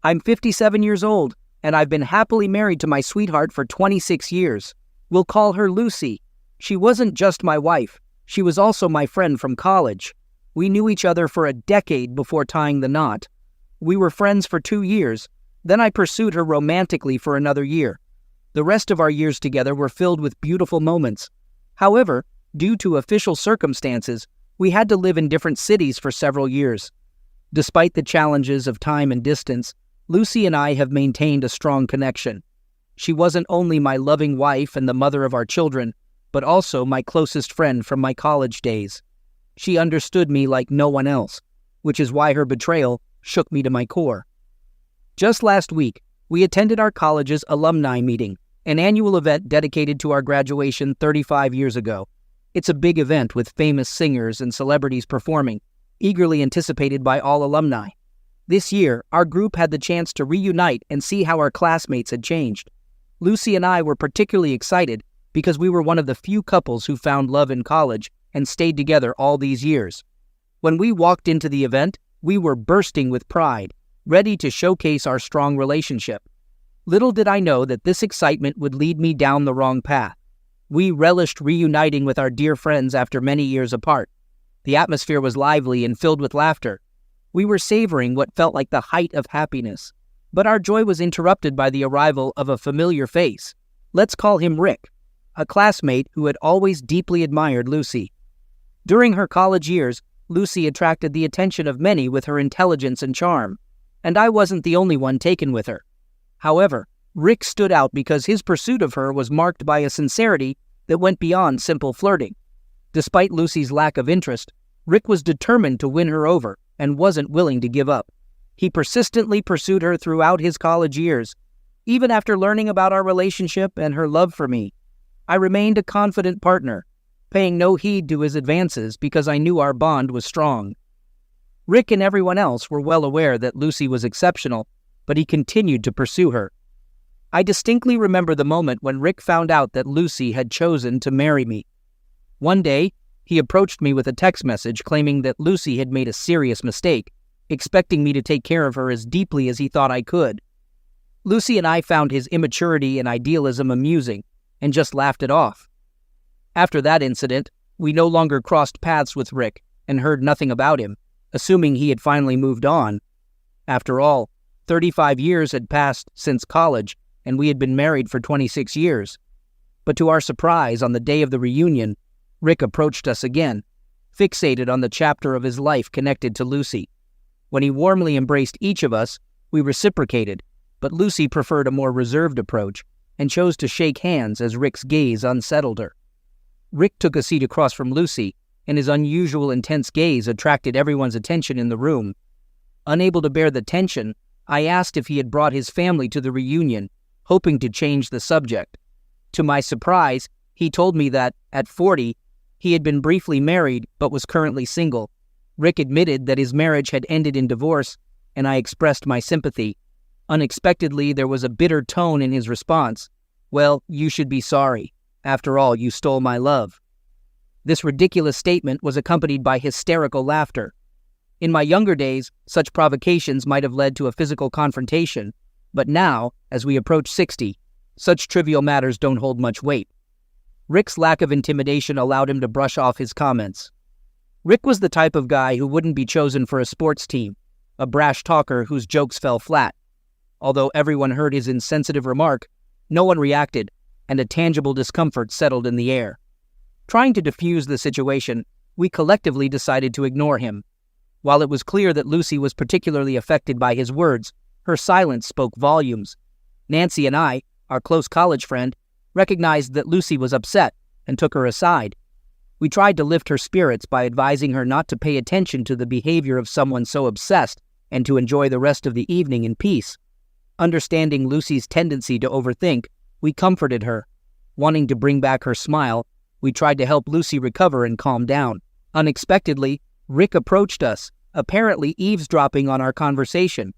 I'm 57 years old, and I've been happily married to my sweetheart for 26 years. We'll call her Lucy. She wasn't just my wife, she was also my friend from college. We knew each other for a decade before tying the knot. We were friends for 2 years, then I pursued her romantically for another year. The rest of our years together were filled with beautiful moments. However, due to official circumstances, we had to live in different cities for several years. Despite the challenges of time and distance, Lucy and I have maintained a strong connection. She wasn't only my loving wife and the mother of our children, but also my closest friend from my college days. She understood me like no one else, which is why her betrayal shook me to my core. Just last week, we attended our college's alumni meeting, an annual event dedicated to our graduation 35 years ago. It's a big event with famous singers and celebrities performing, eagerly anticipated by all alumni. This year, our group had the chance to reunite and see how our classmates had changed. Lucy and I were particularly excited because we were one of the few couples who found love in college and stayed together all these years. When we walked into the event, we were bursting with pride, ready to showcase our strong relationship. Little did I know that this excitement would lead me down the wrong path. We relished reuniting with our dear friends after many years apart. The atmosphere was lively and filled with laughter. We were savoring what felt like the height of happiness. But our joy was interrupted by the arrival of a familiar face. Let's call him Rick, a classmate who had always deeply admired Lucy. During her college years, Lucy attracted the attention of many with her intelligence and charm, and I wasn't the only one taken with her. However, Rick stood out because his pursuit of her was marked by a sincerity that went beyond simple flirting. Despite Lucy's lack of interest, Rick was determined to win her over and wasn't willing to give up. He persistently pursued her throughout his college years. Even after learning about our relationship and her love for me, I remained a confident partner, paying no heed to his advances because I knew our bond was strong. Rick and everyone else were well aware that Lucy was exceptional, but he continued to pursue her. I distinctly remember the moment when Rick found out that Lucy had chosen to marry me. One day, he approached me with a text message claiming that Lucy had made a serious mistake, expecting me to take care of her as deeply as he thought I could. Lucy and I found his immaturity and idealism amusing and just laughed it off. After that incident, we no longer crossed paths with Rick and heard nothing about him, assuming he had finally moved on. After all, 35 years had passed since college, and we had been married for 26 years. But to our surprise, on the day of the reunion, Rick approached us again, fixated on the chapter of his life connected to Lucy. When he warmly embraced each of us, we reciprocated, but Lucy preferred a more reserved approach and chose to shake hands as Rick's gaze unsettled her. Rick took a seat across from Lucy, and his unusual intense gaze attracted everyone's attention in the room. Unable to bear the tension, I asked if he had brought his family to the reunion, hoping to change the subject. To my surprise, he told me that, at 40, he had been briefly married but was currently single. Rick admitted that his marriage had ended in divorce, and I expressed my sympathy. Unexpectedly, there was a bitter tone in his response. "Well, you should be sorry. After all, you stole my love." This ridiculous statement was accompanied by hysterical laughter. In my younger days, such provocations might have led to a physical confrontation, but now, as we approach 60, such trivial matters don't hold much weight. Rick's lack of intimidation allowed him to brush off his comments. Rick was the type of guy who wouldn't be chosen for a sports team, a brash talker whose jokes fell flat. Although everyone heard his insensitive remark, no one reacted, and a tangible discomfort settled in the air. Trying to defuse the situation, we collectively decided to ignore him. While it was clear that Lucy was particularly affected by his words, her silence spoke volumes. Nancy and I, our close college friend, recognized that Lucy was upset and took her aside. We tried to lift her spirits by advising her not to pay attention to the behavior of someone so obsessed and to enjoy the rest of the evening in peace. Understanding Lucy's tendency to overthink, we comforted her. Wanting to bring back her smile, we tried to help Lucy recover and calm down. Unexpectedly, Rick approached us, apparently eavesdropping on our conversation.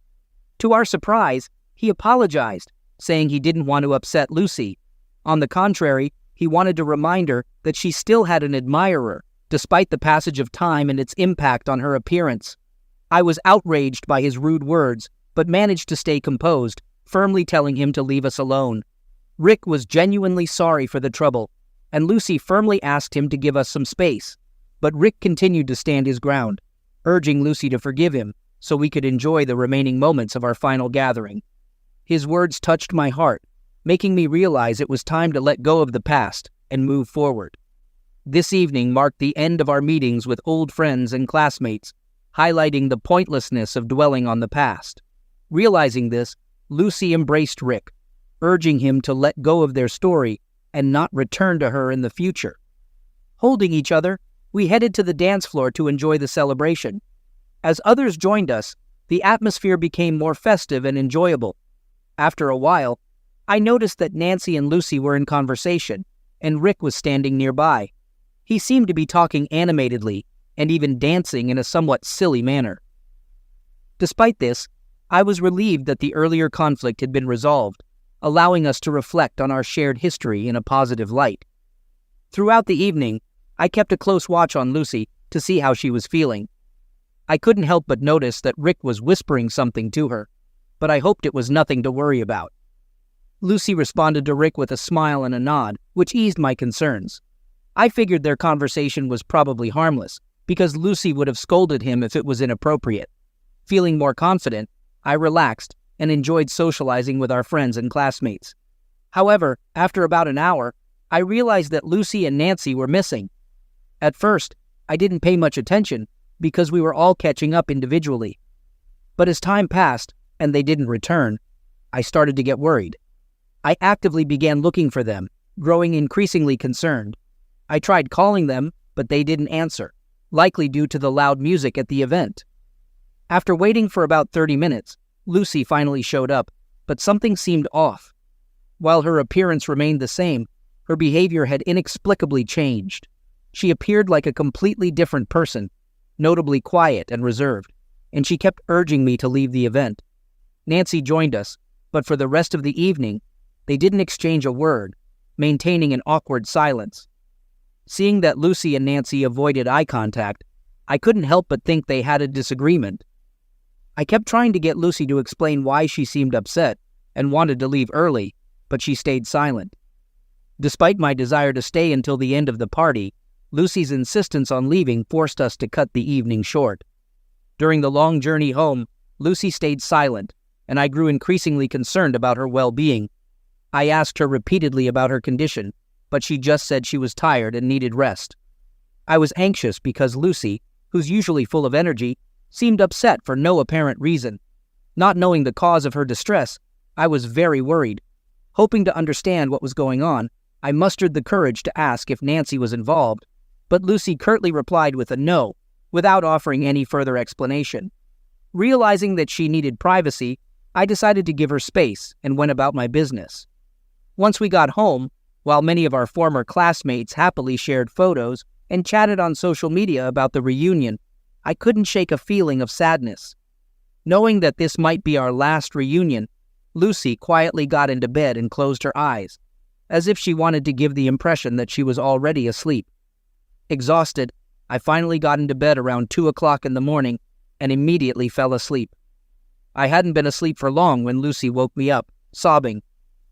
To our surprise, he apologized, saying he didn't want to upset Lucy. On the contrary, he wanted to remind her that she still had an admirer, despite the passage of time and its impact on her appearance. I was outraged by his rude words, but managed to stay composed, firmly telling him to leave us alone. Rick was genuinely sorry for the trouble, and Lucy firmly asked him to give us some space. but Rick continued to stand his ground, urging Lucy to forgive him so we could enjoy the remaining moments of our final gathering. His words touched my heart, making me realize it was time to let go of the past and move forward. This evening marked the end of our meetings with old friends and classmates, highlighting the pointlessness of dwelling on the past. Realizing this, Lucy embraced Rick, urging him to let go of their story and not return to her in the future. Holding each other, we headed to the dance floor to enjoy the celebration. As others joined us, the atmosphere became more festive and enjoyable. After a while, I noticed that Nancy and Lucy were in conversation, and Rick was standing nearby. He seemed to be talking animatedly and even dancing in a somewhat silly manner. Despite this, I was relieved that the earlier conflict had been resolved, allowing us to reflect on our shared history in a positive light. Throughout the evening, I kept a close watch on Lucy to see how she was feeling. I couldn't help but notice that Rick was whispering something to her, but I hoped it was nothing to worry about. Lucy responded to Rick with a smile and a nod, which eased my concerns. I figured their conversation was probably harmless, because Lucy would have scolded him if it was inappropriate. Feeling more confident, I relaxed and enjoyed socializing with our friends and classmates. However, after about an hour, I realized that Lucy and Nancy were missing. At first, I didn't pay much attention because we were all catching up individually. But as time passed and they didn't return, I started to get worried. I actively began looking for them, growing increasingly concerned. I tried calling them, but they didn't answer, likely due to the loud music at the event. After waiting for about 30 minutes, Lucy finally showed up, but something seemed off. While her appearance remained the same, her behavior had inexplicably changed. She appeared like a completely different person, notably quiet and reserved, and she kept urging me to leave the event. Nancy joined us, but for the rest of the evening, they didn't exchange a word, maintaining an awkward silence. Seeing that Lucy and Nancy avoided eye contact, I couldn't help but think they had a disagreement. I kept trying to get Lucy to explain why she seemed upset and wanted to leave early, but she stayed silent. Despite my desire to stay until the end of the party, Lucy's insistence on leaving forced us to cut the evening short. During the long journey home, Lucy stayed silent, and I grew increasingly concerned about her well-being. I asked her repeatedly about her condition, but she just said she was tired and needed rest. I was anxious because Lucy, who's usually full of energy, seemed upset for no apparent reason. Not knowing the cause of her distress, I was very worried. Hoping to understand what was going on, I mustered the courage to ask if Nancy was involved, but Lucy curtly replied with a no, without offering any further explanation. Realizing that she needed privacy, I decided to give her space and went about my business. Once we got home, while many of our former classmates happily shared photos and chatted on social media about the reunion, I couldn't shake a feeling of sadness. Knowing that this might be our last reunion, Lucy quietly got into bed and closed her eyes, as if she wanted to give the impression that she was already asleep. Exhausted, I finally got into bed around 2 o'clock in the morning and immediately fell asleep. I hadn't been asleep for long when Lucy woke me up, sobbing.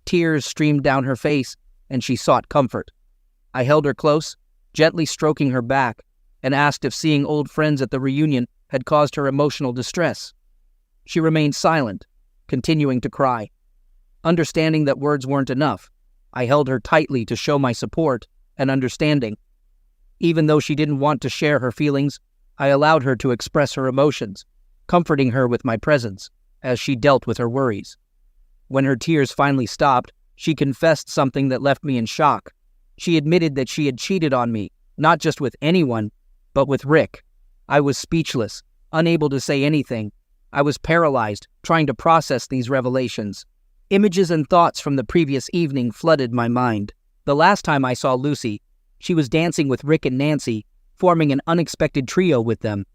Tears streamed down her face, and she sought comfort. I held her close, gently stroking her back, and asked if seeing old friends at the reunion had caused her emotional distress. She remained silent, continuing to cry. Understanding that words weren't enough, I held her tightly to show my support and understanding. Even though she didn't want to share her feelings, I allowed her to express her emotions, comforting her with my presence as she dealt with her worries. When her tears finally stopped, she confessed something that left me in shock. She admitted that she had cheated on me, not just with anyone, but with Rick. I was speechless, unable to say anything. I was paralyzed, trying to process these revelations. Images and thoughts from the previous evening flooded my mind. The last time I saw Lucy, she was dancing with Rick and Nancy, forming an unexpected trio with them.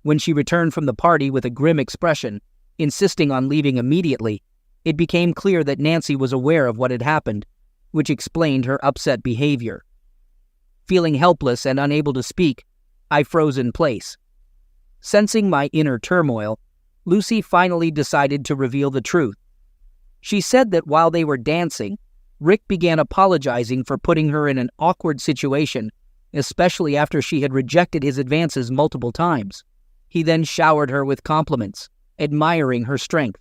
When she returned from the party with a grim expression, insisting on leaving immediately, it became clear that Nancy was aware of what had happened, which explained her upset behavior. Feeling helpless and unable to speak, I froze in place. Sensing my inner turmoil, Lucy finally decided to reveal the truth. She said that while they were dancing, Rick began apologizing for putting her in an awkward situation especially after she had rejected his advances multiple times. He then showered her with compliments, admiring her strength.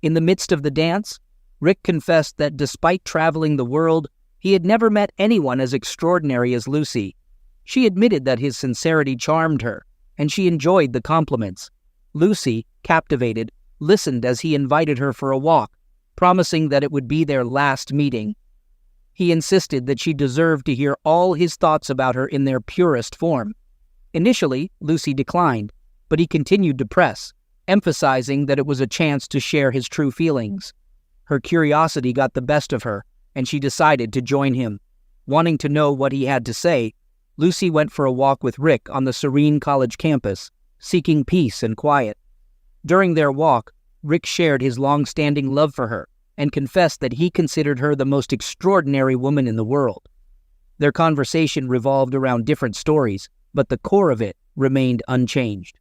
In the midst of the dance, Rick confessed that despite traveling the world, he had never met anyone as extraordinary as Lucy. She admitted that his sincerity charmed her, and she enjoyed the compliments. Lucy, captivated, listened as he invited her for a walk, promising that it would be their last meeting. He insisted that she deserved to hear all his thoughts about her in their purest form. Initially, Lucy declined, but he continued to press, emphasizing that it was a chance to share his true feelings. Her curiosity got the best of her, and she decided to join him. Wanting to know what he had to say, Lucy went for a walk with Rick on the serene college campus, seeking peace and quiet. During their walk, Rick shared his long-standing love for her and confessed that he considered her the most extraordinary woman in the world. Their conversation revolved around different stories, but the core of it remained unchanged.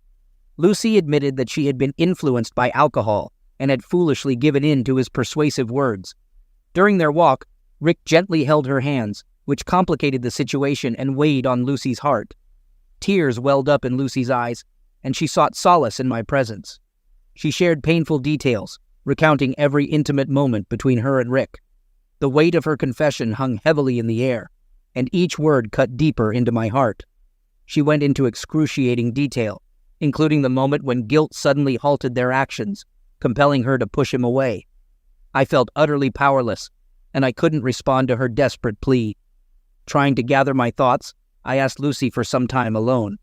Lucy admitted that she had been influenced by alcohol and had foolishly given in to his persuasive words. During their walk, Rick gently held her hands, which complicated the situation and weighed on Lucy's heart. Tears welled up in Lucy's eyes, and she sought solace in my presence. She shared painful details, recounting every intimate moment between her and Rick. The weight of her confession hung heavily in the air, and each word cut deeper into my heart. She went into excruciating detail, including the moment when guilt suddenly halted their actions, compelling her to push him away. I felt utterly powerless, and I couldn't respond to her desperate plea. Trying to gather my thoughts, I asked Lucy for some time alone.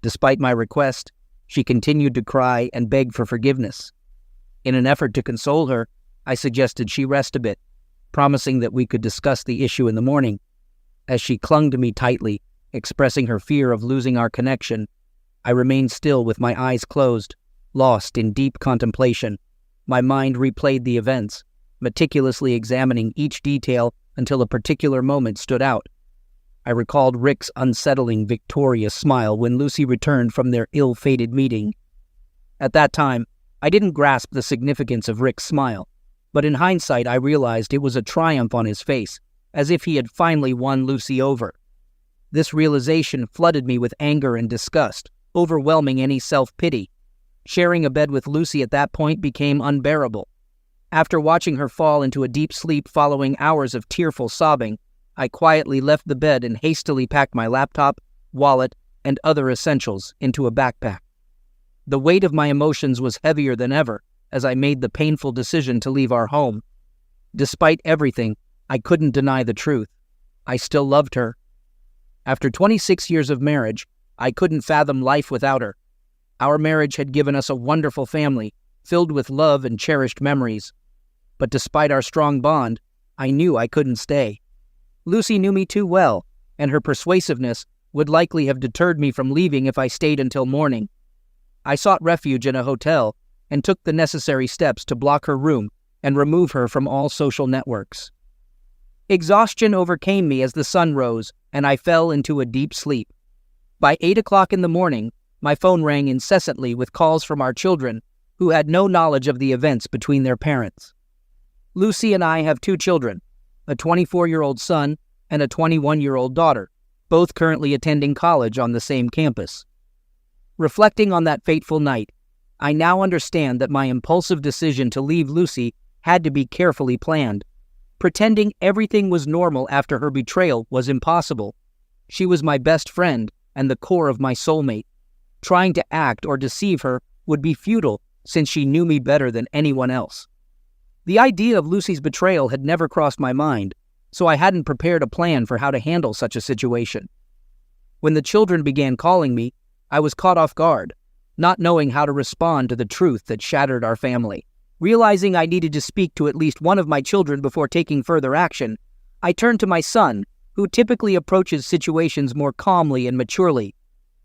Despite my request, she continued to cry and beg for forgiveness. In an effort to console her, I suggested she rest a bit, promising that we could discuss the issue in the morning. As she clung to me tightly, expressing her fear of losing our connection, I remained still with my eyes closed, lost in deep contemplation. My mind replayed the events, meticulously examining each detail until a particular moment stood out. I recalled Rick's unsettling, victorious smile when Lucy returned from their ill-fated meeting. At that time, I didn't grasp the significance of Rick's smile, but in hindsight I realized it was a triumph on his face, as if he had finally won Lucy over. This realization flooded me with anger and disgust, overwhelming any self-pity. Sharing a bed with Lucy at that point became unbearable. After watching her fall into a deep sleep following hours of tearful sobbing, I quietly left the bed and hastily packed my laptop, wallet, and other essentials into a backpack. The weight of my emotions was heavier than ever as I made the painful decision to leave our home. Despite everything, I couldn't deny the truth. I still loved her. After 26 years of marriage, I couldn't fathom life without her. Our marriage had given us a wonderful family, filled with love and cherished memories. But despite our strong bond, I knew I couldn't stay. Lucy knew me too well, and her persuasiveness would likely have deterred me from leaving if I stayed until morning. I sought refuge in a hotel and took the necessary steps to block her room and remove her from all social networks. Exhaustion overcame me as the sun rose, and I fell into a deep sleep. By 8 o'clock in the morning, my phone rang incessantly with calls from our children, who had no knowledge of the events between their parents. Lucy and I have 2 children, a 24-year-old son and a 21-year-old daughter, both currently attending college on the same campus. Reflecting on that fateful night, I now understand that my impulsive decision to leave Lucy had to be carefully planned. Pretending everything was normal after her betrayal was impossible. She was my best friend and the core of my soulmate. Trying to act or deceive her would be futile since she knew me better than anyone else. The idea of Lucy's betrayal had never crossed my mind, so I hadn't prepared a plan for how to handle such a situation. When the children began calling me, I was caught off guard, not knowing how to respond to the truth that shattered our family. Realizing I needed to speak to at least one of my children before taking further action, I turned to my son, who typically approaches situations more calmly and maturely.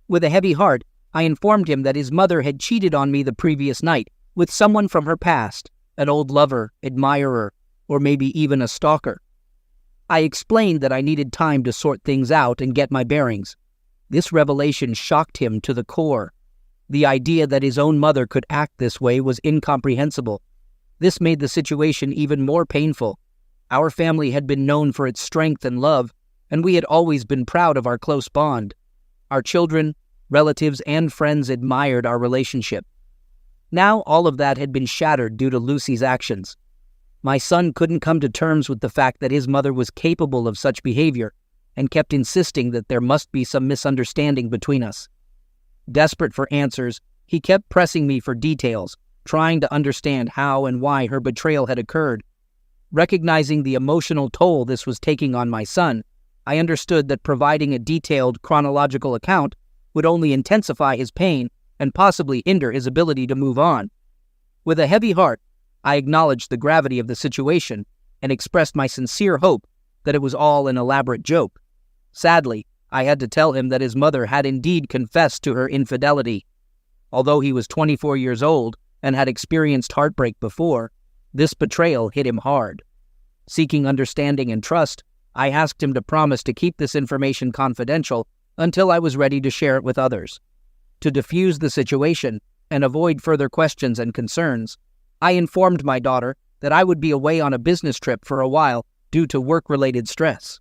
With a heavy heart, I informed him that his mother had cheated on me the previous night with someone from her past, an old lover, admirer, or maybe even a stalker. I explained that I needed time to sort things out and get my bearings. This revelation shocked him to the core. The idea that his own mother could act this way was incomprehensible. This made the situation even more painful. Our family had been known for its strength and love, and we had always been proud of our close bond. Our children, relatives, and friends admired our relationship. Now all of that had been shattered due to Lucy's actions. My son couldn't come to terms with the fact that his mother was capable of such behavior and kept insisting that there must be some misunderstanding between us. Desperate for answers, he kept pressing me for details, trying to understand how and why her betrayal had occurred. Recognizing the emotional toll this was taking on my son, I understood that providing a detailed chronological account would only intensify his pain and possibly hinder his ability to move on. With a heavy heart, I acknowledged the gravity of the situation and expressed my sincere hope that it was all an elaborate joke. Sadly, I had to tell him that his mother had indeed confessed to her infidelity. Although he was 24 years old and had experienced heartbreak before, this betrayal hit him hard. Seeking understanding and trust, I asked him to promise to keep this information confidential until I was ready to share it with others. To defuse the situation and avoid further questions and concerns, I informed my daughter that I would be away on a business trip for a while due to work-related stress.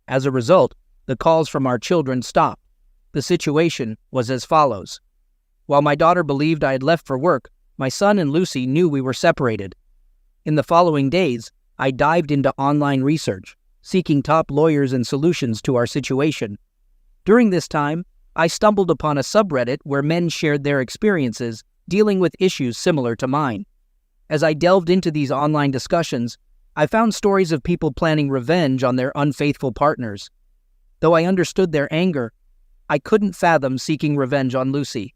As a result, the calls from our children stopped. The situation was as follows. While my daughter believed I had left for work, my son and Lucy knew we were separated. In the following days, I dived into online research, seeking top lawyers and solutions to our situation. During this time, I stumbled upon a subreddit where men shared their experiences dealing with issues similar to mine. As I delved into these online discussions, I found stories of people planning revenge on their unfaithful partners. Though I understood their anger, I couldn't fathom seeking revenge on Lucy.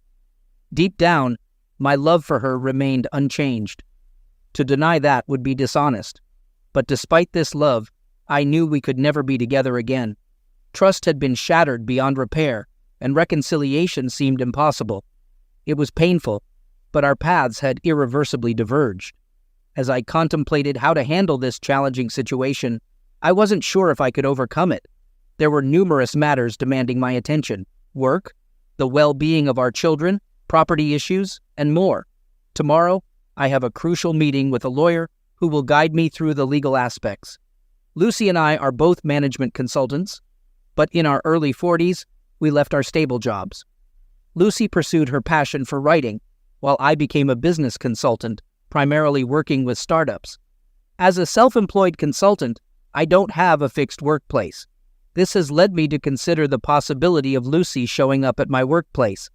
Deep down, my love for her remained unchanged. To deny that would be dishonest. But despite this love, I knew we could never be together again. Trust had been shattered beyond repair, and reconciliation seemed impossible. It was painful, but our paths had irreversibly diverged. As I contemplated how to handle this challenging situation, I wasn't sure if I could overcome it. There were numerous matters demanding my attention: work, the well-being of our children, property issues, and more. Tomorrow, I have a crucial meeting with a lawyer who will guide me through the legal aspects. Lucy and I are both management consultants, but in our early 40s, we left our stable jobs. Lucy pursued her passion for writing, while I became a business consultant, primarily working with startups. As a self-employed consultant, I don't have a fixed workplace. This has led me to consider the possibility of Lucy showing up at my workplace.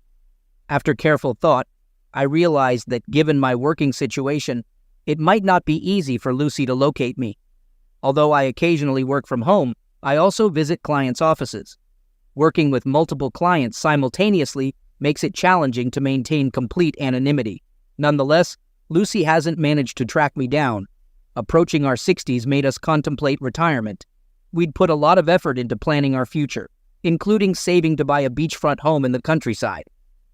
After careful thought, I realized that given my working situation, it might not be easy for Lucy to locate me. Although I occasionally work from home, I also visit clients' offices. Working with multiple clients simultaneously makes it challenging to maintain complete anonymity. Nonetheless, Lucy hasn't managed to track me down. Approaching our 60s made us contemplate retirement. We'd put a lot of effort into planning our future, including saving to buy a beachfront home in the countryside.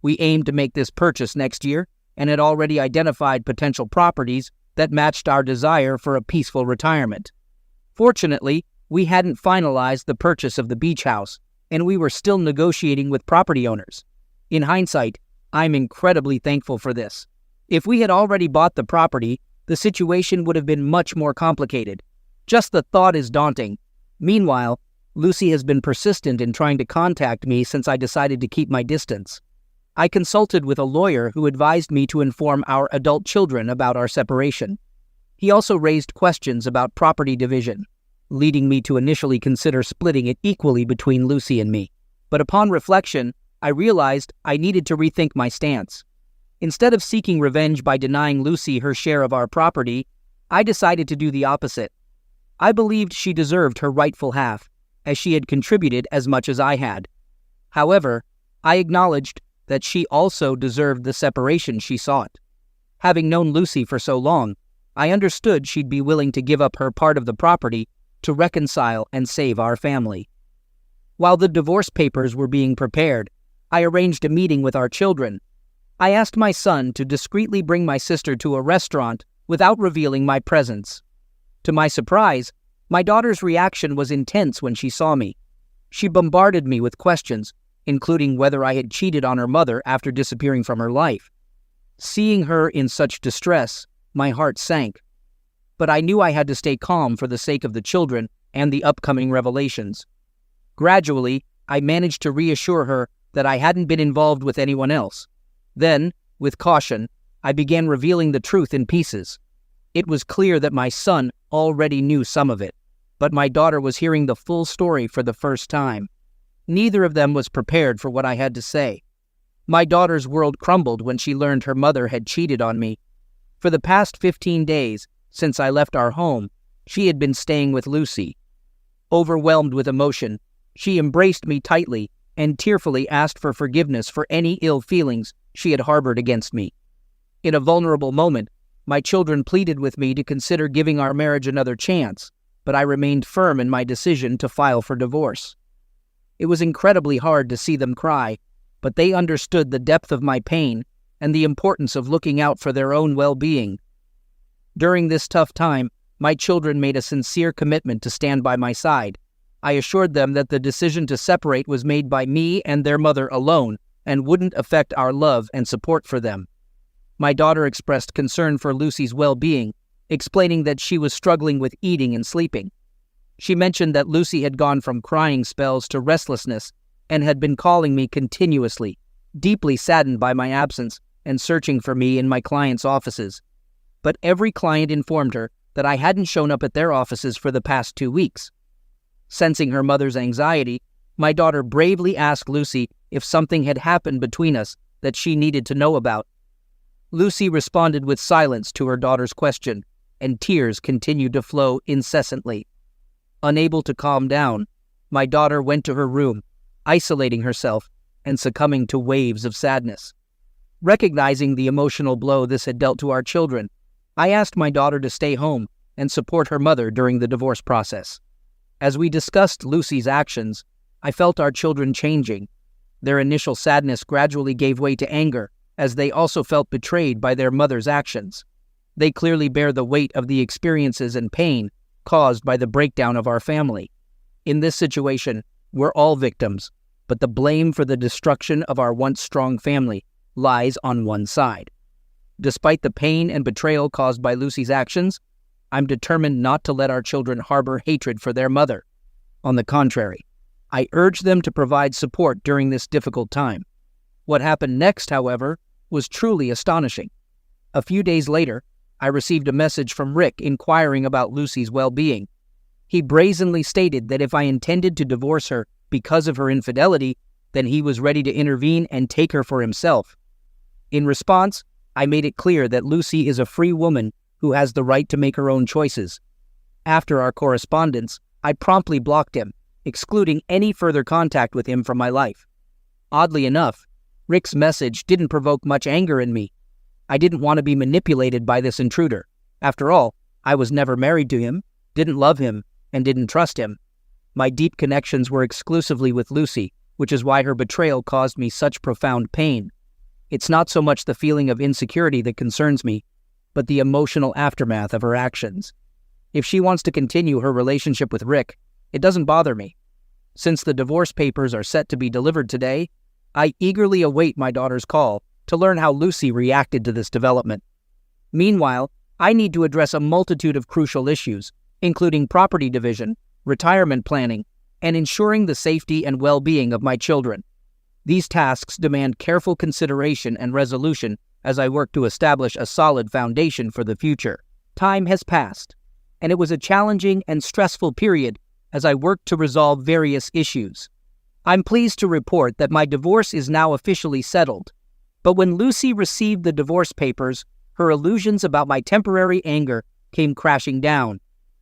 We aimed to make this purchase next year and had already identified potential properties that matched our desire for a peaceful retirement. Fortunately, we hadn't finalized the purchase of the beach house, and we were still negotiating with property owners. In hindsight, I'm incredibly thankful for this. If we had already bought the property, the situation would have been much more complicated. Just the thought is daunting. Meanwhile, Lucy has been persistent in trying to contact me since I decided to keep my distance. I consulted with a lawyer who advised me to inform our adult children about our separation. He also raised questions about property division, leading me to initially consider splitting it equally between Lucy and me. But upon reflection, I realized I needed to rethink my stance. Instead of seeking revenge by denying Lucy her share of our property, I decided to do the opposite. I believed she deserved her rightful half, as she had contributed as much as I had. However, I acknowledged that she also deserved the separation she sought. Having known Lucy for so long, I understood she'd be willing to give up her part of the property to reconcile and save our family. While the divorce papers were being prepared, I arranged a meeting with our children. I asked my son to discreetly bring my sister to a restaurant without revealing my presence. To my surprise, my daughter's reaction was intense when she saw me. She bombarded me with questions, including whether I had cheated on her mother after disappearing from her life. Seeing her in such distress, my heart sank. But I knew I had to stay calm for the sake of the children and the upcoming revelations. Gradually, I managed to reassure her that I hadn't been involved with anyone else. Then, with caution, I began revealing the truth in pieces. It was clear that my son already knew some of it, but my daughter was hearing the full story for the first time. Neither of them was prepared for what I had to say. My daughter's world crumbled when she learned her mother had cheated on me. For the past 15 days, since I left our home, she had been staying with Lucy. Overwhelmed with emotion, she embraced me tightly and tearfully asked for forgiveness for any ill feelings she had harbored against me. In a vulnerable moment, my children pleaded with me to consider giving our marriage another chance, but I remained firm in my decision to file for divorce. It was incredibly hard to see them cry, but they understood the depth of my pain and the importance of looking out for their own well-being. During this tough time, my children made a sincere commitment to stand by my side. I assured them that the decision to separate was made by me and their mother alone and wouldn't affect our love and support for them. My daughter expressed concern for Lucy's well-being, explaining that she was struggling with eating and sleeping. She mentioned that Lucy had gone from crying spells to restlessness and had been calling me continuously, deeply saddened by my absence and searching for me in my clients' offices. But every client informed her that I hadn't shown up at their offices for the past 2 weeks. Sensing her mother's anxiety, my daughter bravely asked Lucy if something had happened between us that she needed to know about. Lucy responded with silence to her daughter's question, and tears continued to flow incessantly. Unable to calm down, my daughter went to her room, isolating herself and succumbing to waves of sadness. Recognizing the emotional blow this had dealt to our children, I asked my daughter to stay home and support her mother during the divorce process. As we discussed Lucy's actions, I felt our children changing. Their initial sadness gradually gave way to anger, as they also felt betrayed by their mother's actions. They clearly bear the weight of the experiences and pain caused by the breakdown of our family. In this situation, we're all victims, but the blame for the destruction of our once strong family lies on one side. Despite the pain and betrayal caused by Lucy's actions, I'm determined not to let our children harbor hatred for their mother. On the contrary, I urge them to provide support during this difficult time. What happened next, however, was truly astonishing. A few days later, I received a message from Rick inquiring about Lucy's well-being. He brazenly stated that if I intended to divorce her because of her infidelity, then he was ready to intervene and take her for himself. In response, I made it clear that Lucy is a free woman who has the right to make her own choices. After our correspondence, I promptly blocked him, excluding any further contact with him from my life. Oddly enough, Rick's message didn't provoke much anger in me. I didn't want to be manipulated by this intruder. After all, I was never married to him, didn't love him, and didn't trust him. My deep connections were exclusively with Lucy, which is why her betrayal caused me such profound pain. It's not so much the feeling of insecurity that concerns me, but the emotional aftermath of her actions. If she wants to continue her relationship with Rick, it doesn't bother me. Since the divorce papers are set to be delivered today, I eagerly await my daughter's call to learn how Lucy reacted to this development. Meanwhile, I need to address a multitude of crucial issues, including property division, retirement planning, and ensuring the safety and well-being of my children. These tasks demand careful consideration and resolution as I work to establish a solid foundation for the future. Time has passed, and it was a challenging and stressful period as I worked to resolve various issues. I'm pleased to report that my divorce is now officially settled, but when Lucy received the divorce papers, her illusions about my temporary anger came crashing down.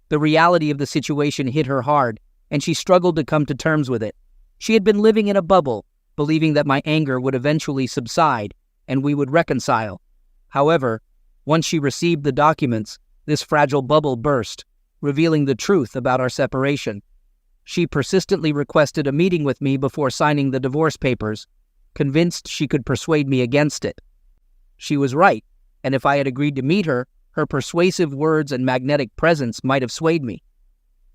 The reality of the situation hit her hard, and she struggled to come to terms with it. She had been living in a bubble, believing that my anger would eventually subside and we would reconcile. However, once she received the documents, this fragile bubble burst, revealing the truth about our separation. She persistently requested a meeting with me before signing the divorce papers, convinced she could persuade me against it. She was right, and if I had agreed to meet her, her persuasive words and magnetic presence might have swayed me.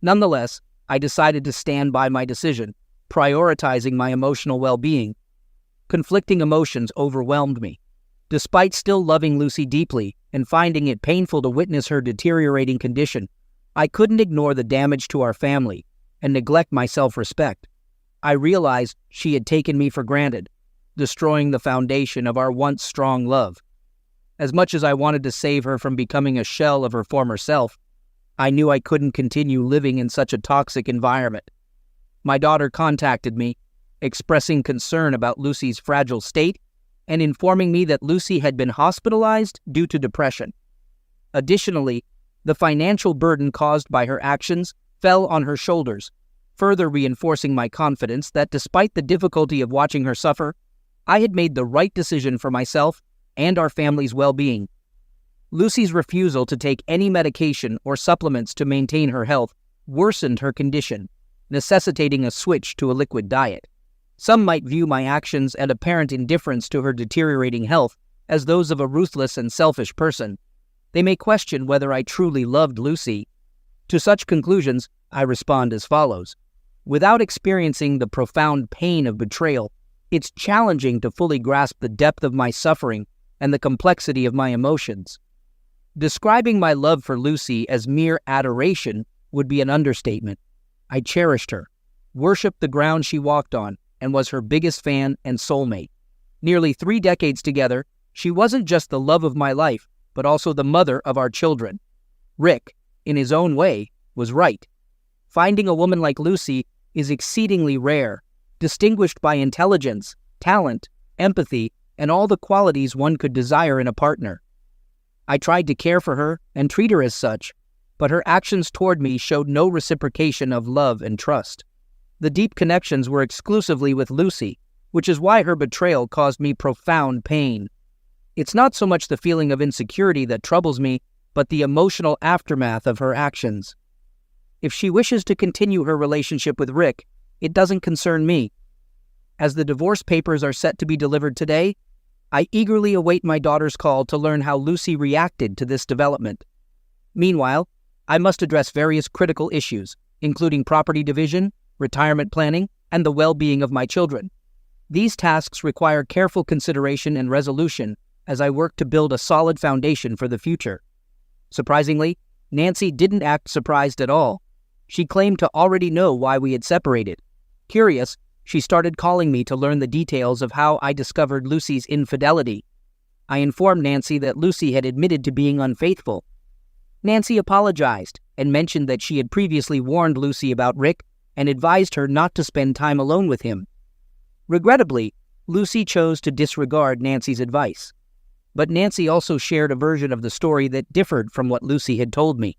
Nonetheless, I decided to stand by my decision, prioritizing my emotional well-being. Conflicting emotions overwhelmed me. Despite still loving Lucy deeply and finding it painful to witness her deteriorating condition, I couldn't ignore the damage to our family and neglect my self-respect. I realized she had taken me for granted, destroying the foundation of our once strong love. As much as I wanted to save her from becoming a shell of her former self, I knew I couldn't continue living in such a toxic environment. My daughter contacted me, expressing concern about Lucy's fragile state and informing me that Lucy had been hospitalized due to depression. Additionally, the financial burden caused by her actions fell on her shoulders, further reinforcing my confidence that despite the difficulty of watching her suffer, I had made the right decision for myself and our family's well-being. Lucy's refusal to take any medication or supplements to maintain her health worsened her condition, necessitating a switch to a liquid diet. Some might view my actions and apparent indifference to her deteriorating health as those of a ruthless and selfish person. They may question whether I truly loved Lucy. To such conclusions, I respond as follows. Without experiencing the profound pain of betrayal, it's challenging to fully grasp the depth of my suffering and the complexity of my emotions. Describing my love for Lucy as mere adoration would be an understatement. I cherished her, worshipped the ground she walked on, and was her biggest fan and soulmate. Nearly 3 decades together, she wasn't just the love of my life, but also the mother of our children. Rick, in his own way, was right. Finding a woman like Lucy is exceedingly rare, distinguished by intelligence, talent, empathy, and all the qualities one could desire in a partner. I tried to care for her and treat her as such, but her actions toward me showed no reciprocation of love and trust. The deep connections were exclusively with Lucy, which is why her betrayal caused me profound pain. It's not so much the feeling of insecurity that troubles me, but the emotional aftermath of her actions. If she wishes to continue her relationship with Rick, it doesn't concern me. As the divorce papers are set to be delivered today, I eagerly await my daughter's call to learn how Lucy reacted to this development. Meanwhile, I must address various critical issues, including property division, retirement planning, and the well-being of my children. These tasks require careful consideration and resolution as I work to build a solid foundation for the future. Surprisingly, Nancy didn't act surprised at all. She claimed to already know why we had separated. Curious, she started calling me to learn the details of how I discovered Lucy's infidelity. I informed Nancy that Lucy had admitted to being unfaithful. Nancy apologized and mentioned that she had previously warned Lucy about Rick and advised her not to spend time alone with him. Regrettably, Lucy chose to disregard Nancy's advice. But Nancy also shared a version of the story that differed from what Lucy had told me.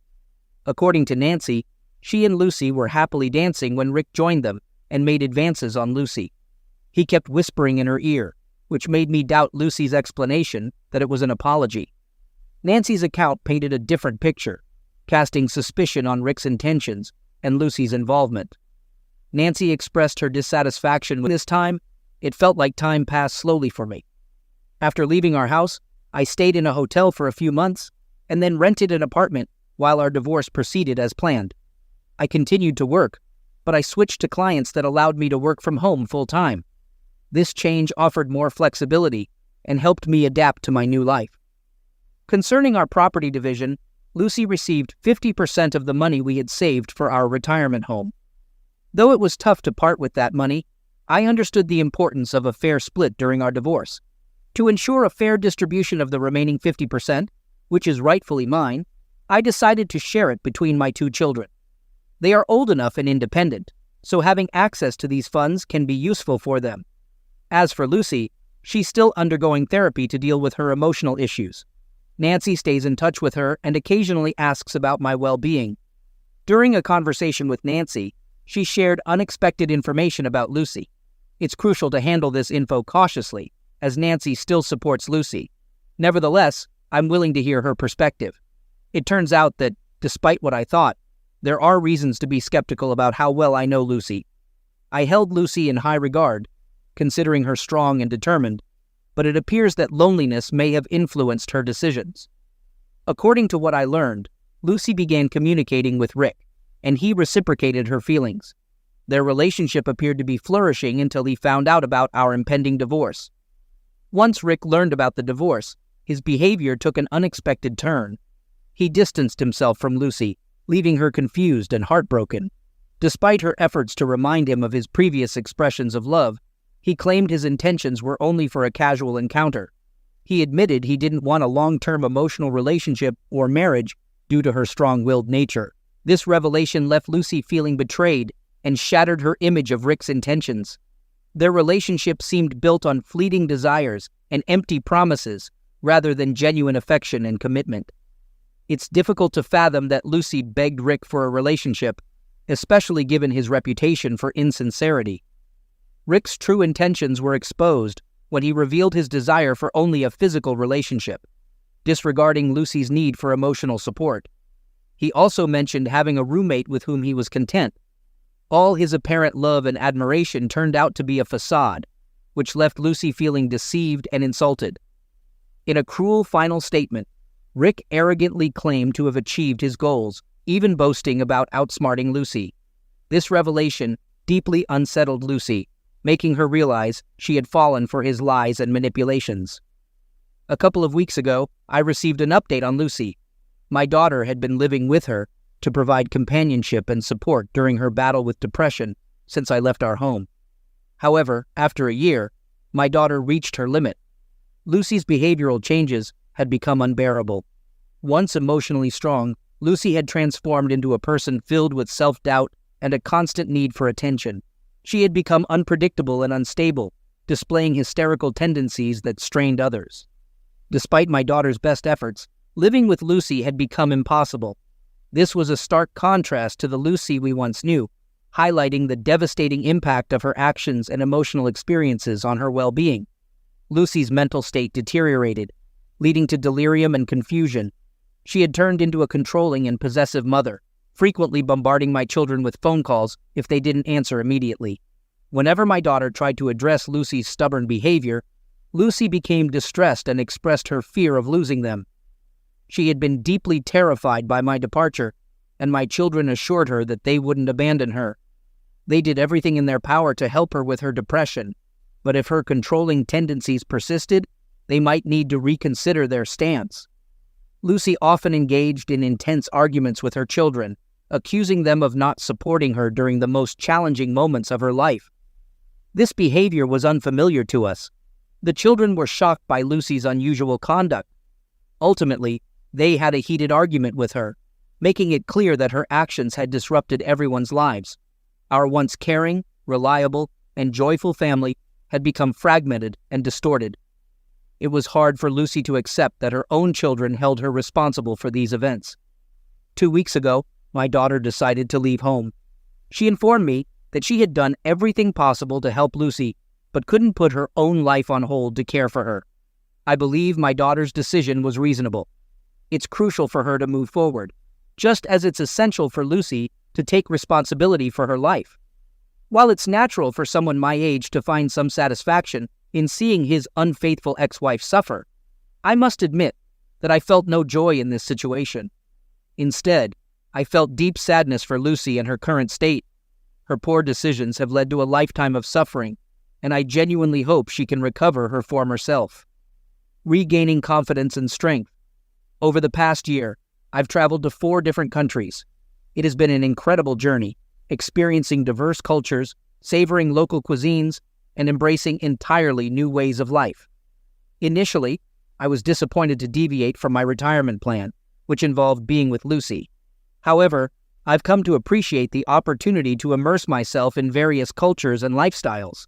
According to Nancy, she and Lucy were happily dancing when Rick joined them and made advances on Lucy. He kept whispering in her ear, which made me doubt Lucy's explanation that it was an apology. Nancy's account painted a different picture, casting suspicion on Rick's intentions and Lucy's involvement. Nancy expressed her dissatisfaction with this time. It felt like time passed slowly for me. After leaving our house, I stayed in a hotel for a few months and then rented an apartment while our divorce proceeded as planned. I continued to work, but I switched to clients that allowed me to work from home full-time. This change offered more flexibility and helped me adapt to my new life. Concerning our property division, Lucy received 50% of the money we had saved for our retirement home. Though it was tough to part with that money, I understood the importance of a fair split during our divorce. To ensure a fair distribution of the remaining 50%, which is rightfully mine, I decided to share it between my 2 children. They are old enough and independent, so having access to these funds can be useful for them. As for Lucy, she's still undergoing therapy to deal with her emotional issues. Nancy stays in touch with her and occasionally asks about my well-being. During a conversation with Nancy, she shared unexpected information about Lucy. It's crucial to handle this info cautiously, as Nancy still supports Lucy. Nevertheless, I'm willing to hear her perspective. It turns out that, despite what I thought, there are reasons to be skeptical about how well I know Lucy. I held Lucy in high regard, considering her strong and determined, but it appears that loneliness may have influenced her decisions. According to what I learned, Lucy began communicating with Rick, and he reciprocated her feelings. Their relationship appeared to be flourishing until he found out about our impending divorce. Once Rick learned about the divorce, his behavior took an unexpected turn. He distanced himself from Lucy, leaving her confused and heartbroken. Despite her efforts to remind him of his previous expressions of love, he claimed his intentions were only for a casual encounter. He admitted he didn't want a long-term emotional relationship or marriage due to her strong-willed nature. This revelation left Lucy feeling betrayed and shattered her image of Rick's intentions. Their relationship seemed built on fleeting desires and empty promises rather than genuine affection and commitment. It's difficult to fathom that Lucy begged Rick for a relationship, especially given his reputation for insincerity. Rick's true intentions were exposed when he revealed his desire for only a physical relationship, disregarding Lucy's need for emotional support. He also mentioned having a roommate with whom he was content. All his apparent love and admiration turned out to be a facade, which left Lucy feeling deceived and insulted. In a cruel final statement, Rick arrogantly claimed to have achieved his goals, even boasting about outsmarting Lucy. This revelation deeply unsettled Lucy, making her realize she had fallen for his lies and manipulations. A couple of weeks ago, I received an update on Lucy. My daughter had been living with her to provide companionship and support during her battle with depression since I left our home. However, after a year, my daughter reached her limit. Lucy's behavioral changes had become unbearable. Once emotionally strong, Lucy had transformed into a person filled with self-doubt and a constant need for attention. She had become unpredictable and unstable, displaying hysterical tendencies that strained others. Despite my daughter's best efforts, living with Lucy had become impossible. This was a stark contrast to the Lucy we once knew, highlighting the devastating impact of her actions and emotional experiences on her well-being. Lucy's mental state deteriorated, leading to delirium and confusion. She had turned into a controlling and possessive mother, frequently bombarding my children with phone calls if they didn't answer immediately. Whenever my daughter tried to address Lucy's stubborn behavior, Lucy became distressed and expressed her fear of losing them. She had been deeply terrified by my departure, and my children assured her that they wouldn't abandon her. They did everything in their power to help her with her depression, but if her controlling tendencies persisted, they might need to reconsider their stance. Lucy often engaged in intense arguments with her children, accusing them of not supporting her during the most challenging moments of her life. This behavior was unfamiliar to us. The children were shocked by Lucy's unusual conduct. Ultimately, they had a heated argument with her, making it clear that her actions had disrupted everyone's lives. Our once caring, reliable, and joyful family had become fragmented and distorted. It was hard for Lucy to accept that her own children held her responsible for these events. 2 weeks ago, my daughter decided to leave home. She informed me that she had done everything possible to help Lucy, but couldn't put her own life on hold to care for her. I believe my daughter's decision was reasonable. It's crucial for her to move forward, just as it's essential for Lucy to take responsibility for her life. While it's natural for someone my age to find some satisfaction in seeing his unfaithful ex-wife suffer, I must admit that I felt no joy in this situation. Instead, I felt deep sadness for Lucy and her current state. Her poor decisions have led to a lifetime of suffering, and I genuinely hope she can recover her former self. Regaining confidence and strength. Over the past year, I've traveled to 4 different countries. It has been an incredible journey, experiencing diverse cultures, savoring local cuisines, and embracing entirely new ways of life. Initially, I was disappointed to deviate from my retirement plan, which involved being with Lucy. However, I've come to appreciate the opportunity to immerse myself in various cultures and lifestyles.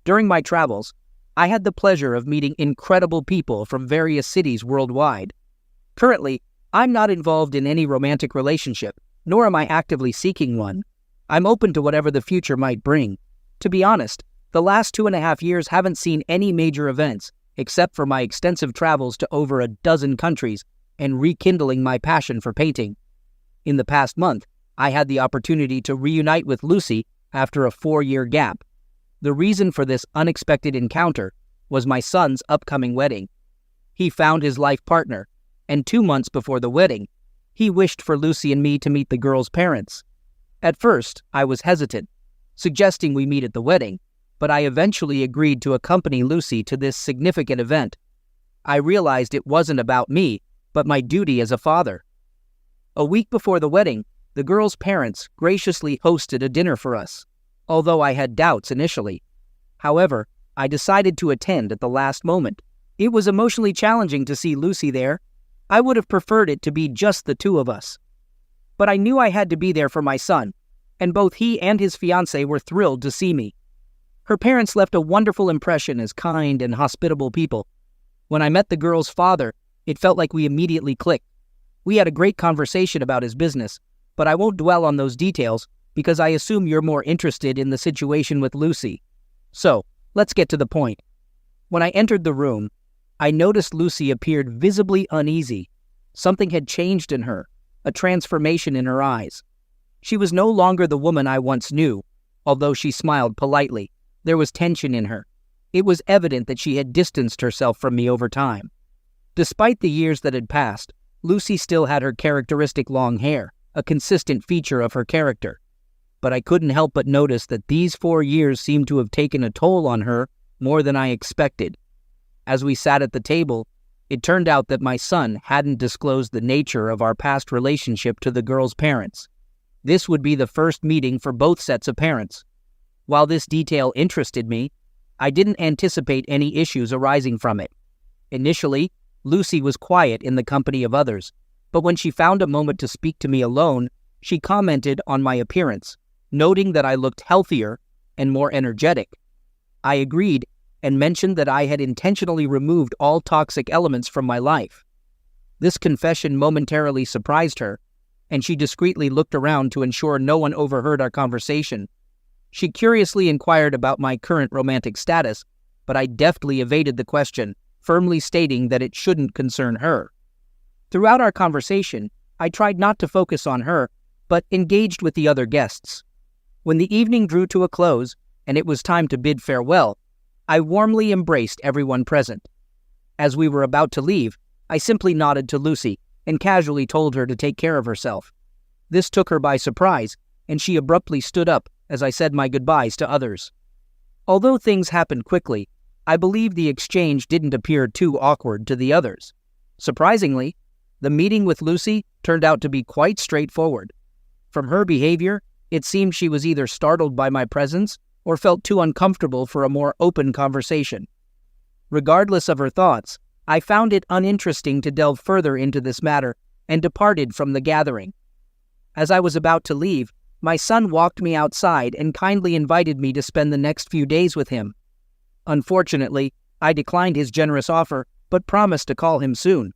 During my travels, I had the pleasure of meeting incredible people from various cities worldwide. Currently, I'm not involved in any romantic relationship, nor am I actively seeking one. I'm open to whatever the future might bring. To be honest, the last 2.5 years haven't seen any major events, except for my extensive travels to over a dozen countries and rekindling my passion for painting. In the past month, I had the opportunity to reunite with Lucy after a 4-year gap. The reason for this unexpected encounter was my son's upcoming wedding. He found his life partner, and 2 months before the wedding, he wished for Lucy and me to meet the girl's parents. At first, I was hesitant, suggesting we meet at the wedding, but I eventually agreed to accompany Lucy to this significant event. I realized it wasn't about me, but my duty as a father. A week before the wedding, The girl's parents graciously hosted a dinner for us, although I had doubts initially. However, I decided to attend at the last moment. It was emotionally challenging to see Lucy there. I would have preferred it to be just the two of us. But I knew I had to be there for my son, and both he and his fiancée were thrilled to see me. Her parents left a wonderful impression as kind and hospitable people. When I met the girl's father, it felt like we immediately clicked. We had a great conversation about his business, but I won't dwell on those details because I assume you're more interested in the situation with Lucy. So, let's get to the point. When I entered the room, I noticed Lucy appeared visibly uneasy. Something had changed in her, a transformation in her eyes. She was no longer the woman I once knew, although she smiled politely. There was tension in her. It was evident that she had distanced herself from me over time. Despite the years that had passed, Lucy still had her characteristic long hair, a consistent feature of her character. But I couldn't help but notice that these 4 years seemed to have taken a toll on her more than I expected. As we sat at the table, it turned out that my son hadn't disclosed the nature of our past relationship to the girl's parents. This would be the first meeting for both sets of parents. While this detail interested me, I didn't anticipate any issues arising from it. Initially, Lucy was quiet in the company of others, but when she found a moment to speak to me alone, she commented on my appearance, noting that I looked healthier and more energetic. I agreed and mentioned that I had intentionally removed all toxic elements from my life. This confession momentarily surprised her, and she discreetly looked around to ensure no one overheard our conversation. She curiously inquired about my current romantic status, but I deftly evaded the question, firmly stating that it shouldn't concern her. Throughout our conversation, I tried not to focus on her, but engaged with the other guests. When the evening drew to a close, and it was time to bid farewell, I warmly embraced everyone present. As we were about to leave, I simply nodded to Lucy and casually told her to take care of herself. This took her by surprise, and she abruptly stood up as I said my goodbyes to others. Although things happened quickly, I believe the exchange didn't appear too awkward to the others. Surprisingly, the meeting with Lucy turned out to be quite straightforward. From her behavior, it seemed she was either startled by my presence or felt too uncomfortable for a more open conversation. Regardless of her thoughts, I found it uninteresting to delve further into this matter and departed from the gathering. As I was about to leave, my son walked me outside and kindly invited me to spend the next few days with him. Unfortunately, I declined his generous offer, but promised to call him soon.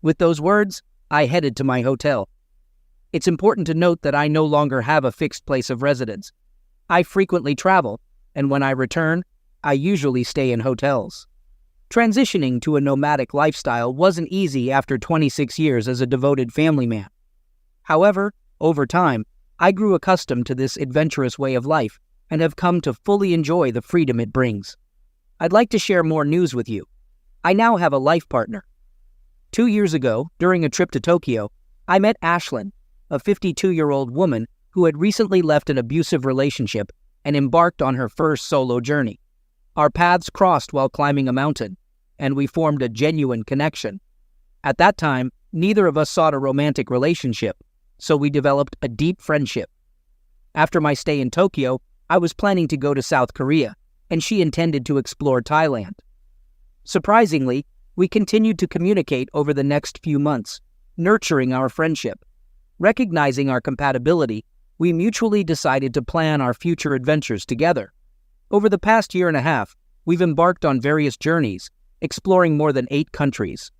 With those words, I headed to my hotel. It's important to note that I no longer have a fixed place of residence. I frequently travel, and when I return, I usually stay in hotels. Transitioning to a nomadic lifestyle wasn't easy after 26 years as a devoted family man. However, over time, I grew accustomed to this adventurous way of life and have come to fully enjoy the freedom it brings. I'd like to share more news with you. I now have a life partner. 2 years ago, during a trip to Tokyo, I met Ashlyn, a 52-year-old woman who had recently left an abusive relationship and embarked on her first solo journey. Our paths crossed while climbing a mountain, and we formed a genuine connection. At that time, neither of us sought a romantic relationship, so we developed a deep friendship. After my stay in Tokyo, I was planning to go to South Korea, and she intended to explore Thailand. Surprisingly, we continued to communicate over the next few months, nurturing our friendship. Recognizing our compatibility, we mutually decided to plan our future adventures together. Over the past year and a half, we've embarked on various journeys, exploring more than 8 countries.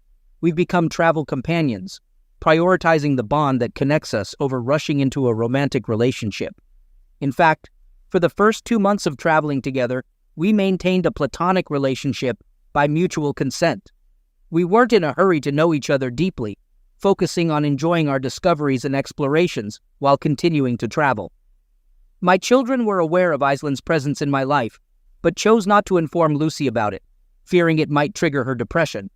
We've become travel companions, prioritizing the bond that connects us over rushing into a romantic relationship. In fact, for the first 2 months of traveling together, we maintained a platonic relationship by mutual consent. We weren't in a hurry to know each other deeply, focusing on enjoying our discoveries and explorations while continuing to travel. My children were aware of Iceland's presence in my life, but chose not to inform Lucy about it, fearing it might trigger her depression.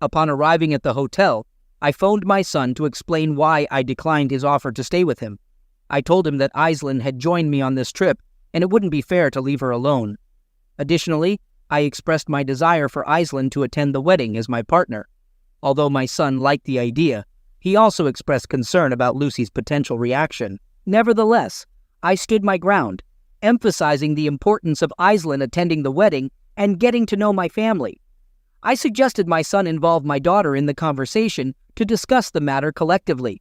Upon arriving at the hotel, I phoned my son to explain why I declined his offer to stay with him. I told him that Iceland had joined me on this trip, and it wouldn't be fair to leave her alone. Additionally, I expressed my desire for Iceland to attend the wedding as my partner. Although my son liked the idea, He also expressed concern about Lucy's potential reaction. Nevertheless, I stood my ground, emphasizing the importance of Aislinn attending the wedding and getting to know my family. I suggested my son involve my daughter in the conversation to discuss the matter collectively.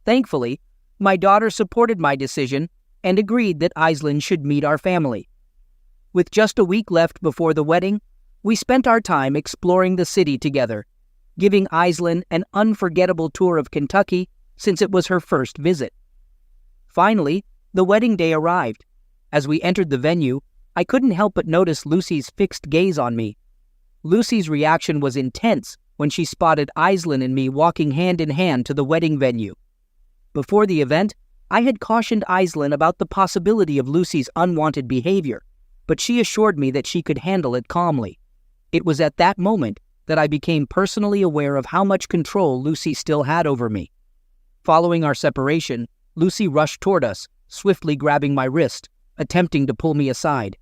Thankfully, my daughter supported my decision and agreed that Aislinn should meet our family. With just a week left before the wedding, we spent our time exploring the city together, giving Aislinn an unforgettable tour of Kentucky since it was her first visit. Finally, the wedding day arrived. As we entered the venue, I couldn't help but notice Lucy's fixed gaze on me. Lucy's reaction was intense when she spotted Aislinn and me walking hand in hand to the wedding venue. Before the event, I had cautioned Aislinn about the possibility of Lucy's unwanted behavior, but she assured me that she could handle it calmly. It was at that moment that I became personally aware of how much control Lucy still had over me. Following our separation, Lucy rushed toward us, swiftly grabbing my wrist, attempting to pull me aside.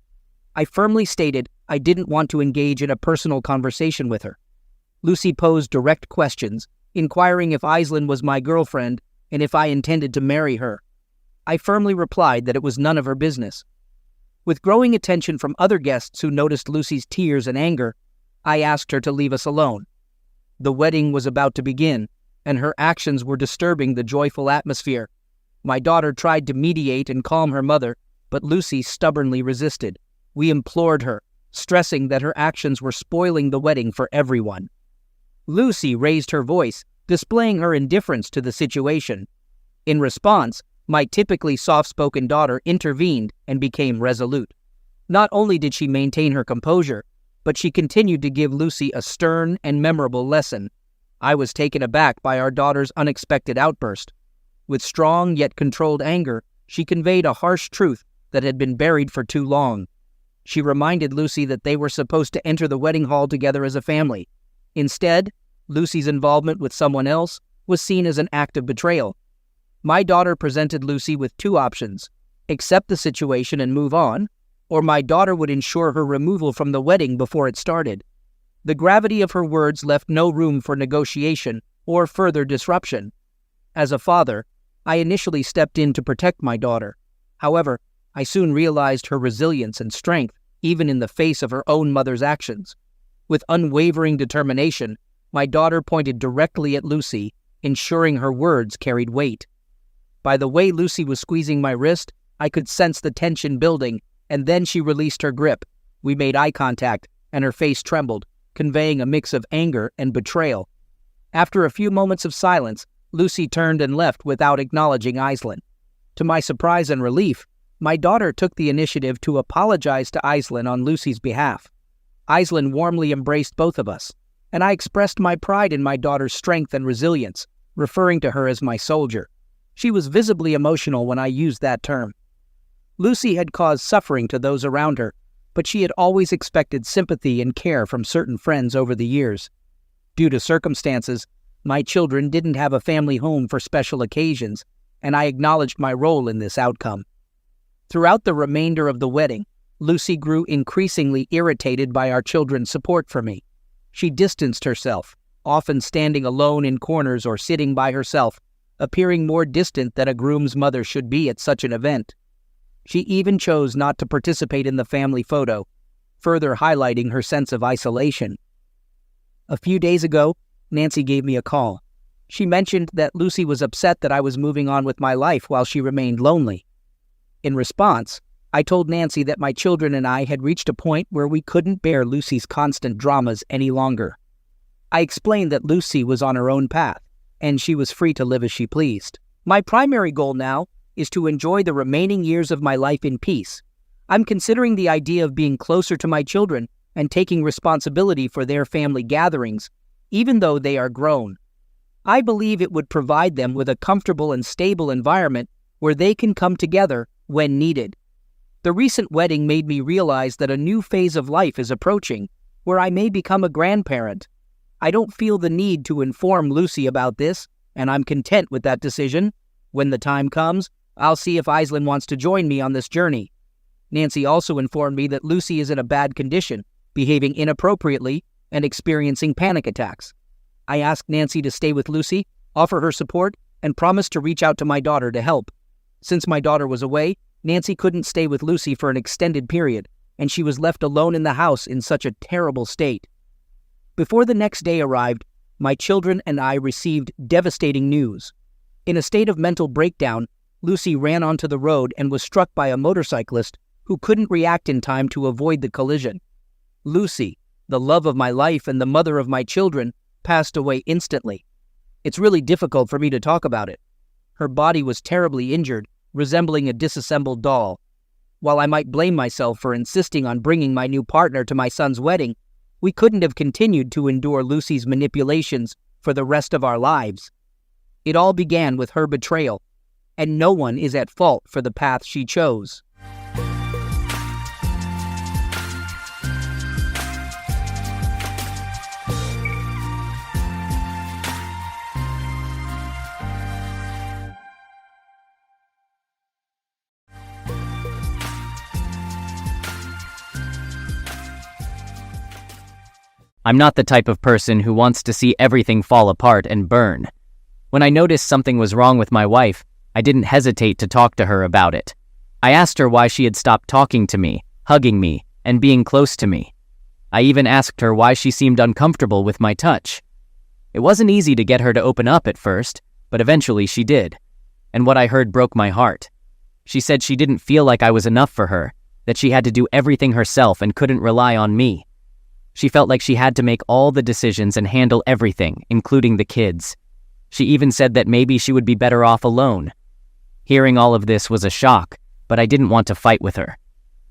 I firmly stated I didn't want to engage in a personal conversation with her. Lucy posed direct questions, inquiring if Aislinn was my girlfriend and if I intended to marry her. I firmly replied that it was none of her business. With growing attention from other guests who noticed Lucy's tears and anger, I asked her to leave us alone. The wedding was about to begin, and her actions were disturbing the joyful atmosphere. My daughter tried to mediate and calm her mother, but Lucy stubbornly resisted. We implored her, stressing that her actions were spoiling the wedding for everyone. Lucy raised her voice, displaying her indifference to the situation. In response, my typically soft-spoken daughter intervened and became resolute. Not only did she maintain her composure, but she continued to give Lucy a stern and memorable lesson. I was taken aback by our daughter's unexpected outburst. With strong yet controlled anger, she conveyed a harsh truth that had been buried for too long. She reminded Lucy that they were supposed to enter the wedding hall together as a family. Instead, Lucy's involvement with someone else was seen as an act of betrayal. My daughter presented Lucy with two options: accept the situation and move on, or my daughter would ensure her removal from the wedding before it started. The gravity of her words left no room for negotiation or further disruption. As a father, I initially stepped in to protect my daughter. However, I soon realized her resilience and strength, even in the face of her own mother's actions. With unwavering determination, my daughter pointed directly at Lucy, ensuring her words carried weight. By the way Lucy was squeezing my wrist, I could sense the tension building, and then she released her grip. We made eye contact, and her face trembled, conveying a mix of anger and betrayal. After a few moments of silence, Lucy turned and left without acknowledging Aislinn. To my surprise and relief, my daughter took the initiative to apologize to Aislinn on Lucy's behalf. Aislinn warmly embraced both of us, and I expressed my pride in my daughter's strength and resilience, referring to her as my soldier. She was visibly emotional when I used that term. Lucy had caused suffering to those around her, but she had always expected sympathy and care from certain friends over the years. Due to circumstances, my children didn't have a family home for special occasions, and I acknowledged my role in this outcome. Throughout the remainder of the wedding, Lucy grew increasingly irritated by our children's support for me. She distanced herself, often standing alone in corners or sitting by herself, appearing more distant than a groom's mother should be at such an event. She even chose not to participate in the family photo, further highlighting her sense of isolation. A few days ago, Nancy gave me a call. She mentioned that Lucy was upset that I was moving on with my life while she remained lonely. In response, I told Nancy that my children and I had reached a point where we couldn't bear Lucy's constant dramas any longer. I explained that Lucy was on her own path, and she was free to live as she pleased. My primary goal now is to enjoy the remaining years of my life in peace. I'm considering the idea of being closer to my children and taking responsibility for their family gatherings, even though they are grown. I believe it would provide them with a comfortable and stable environment where they can come together when needed. The recent wedding made me realize that a new phase of life is approaching, where I may become a grandparent. I don't feel the need to inform Lucy about this, and I'm content with that decision. When the time comes, I'll see if Aislinn wants to join me on this journey. Nancy also informed me that Lucy is in a bad condition, behaving inappropriately and experiencing panic attacks. I asked Nancy to stay with Lucy, offer her support, and promise to reach out to my daughter to help. Since my daughter was away, Nancy couldn't stay with Lucy for an extended period, and she was left alone in the house in such a terrible state. Before the next day arrived, my children and I received devastating news. In a state of mental breakdown, Lucy ran onto the road and was struck by a motorcyclist who couldn't react in time to avoid the collision. Lucy, the love of my life and the mother of my children, passed away instantly. It's really difficult for me to talk about it. Her body was terribly injured, resembling a disassembled doll. While I might blame myself for insisting on bringing my new partner to my son's wedding, we couldn't have continued to endure Lucy's manipulations for the rest of our lives. It all began with her betrayal, and no one is at fault for the path she chose. I'm not the type of person who wants to see everything fall apart and burn. When I noticed something was wrong with my wife, I didn't hesitate to talk to her about it. I asked her why she had stopped talking to me, hugging me, and being close to me. I even asked her why she seemed uncomfortable with my touch. It wasn't easy to get her to open up at first, but eventually she did. And what I heard broke my heart. She said she didn't feel like I was enough for her, that she had to do everything herself and couldn't rely on me. She felt like she had to make all the decisions and handle everything, including the kids. She even said that maybe she would be better off alone. Hearing all of this was a shock, but I didn't want to fight with her.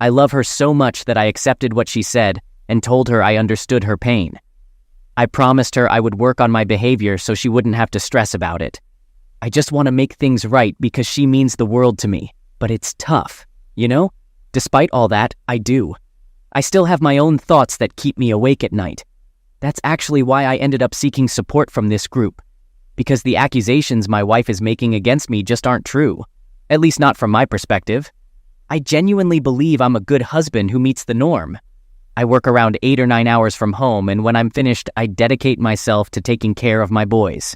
I love her so much that I accepted what she said and told her I understood her pain. I promised her I would work on my behavior so she wouldn't have to stress about it. I just want to make things right because she means the world to me, but it's tough, you know? Despite all that, I do. I still have my own thoughts that keep me awake at night. That's actually why I ended up seeking support from this group. Because the accusations my wife is making against me just aren't true. At least not from my perspective. I genuinely believe I'm a good husband who meets the norm. I work around 8 or 9 hours from home, and when I'm finished, I dedicate myself to taking care of my boys.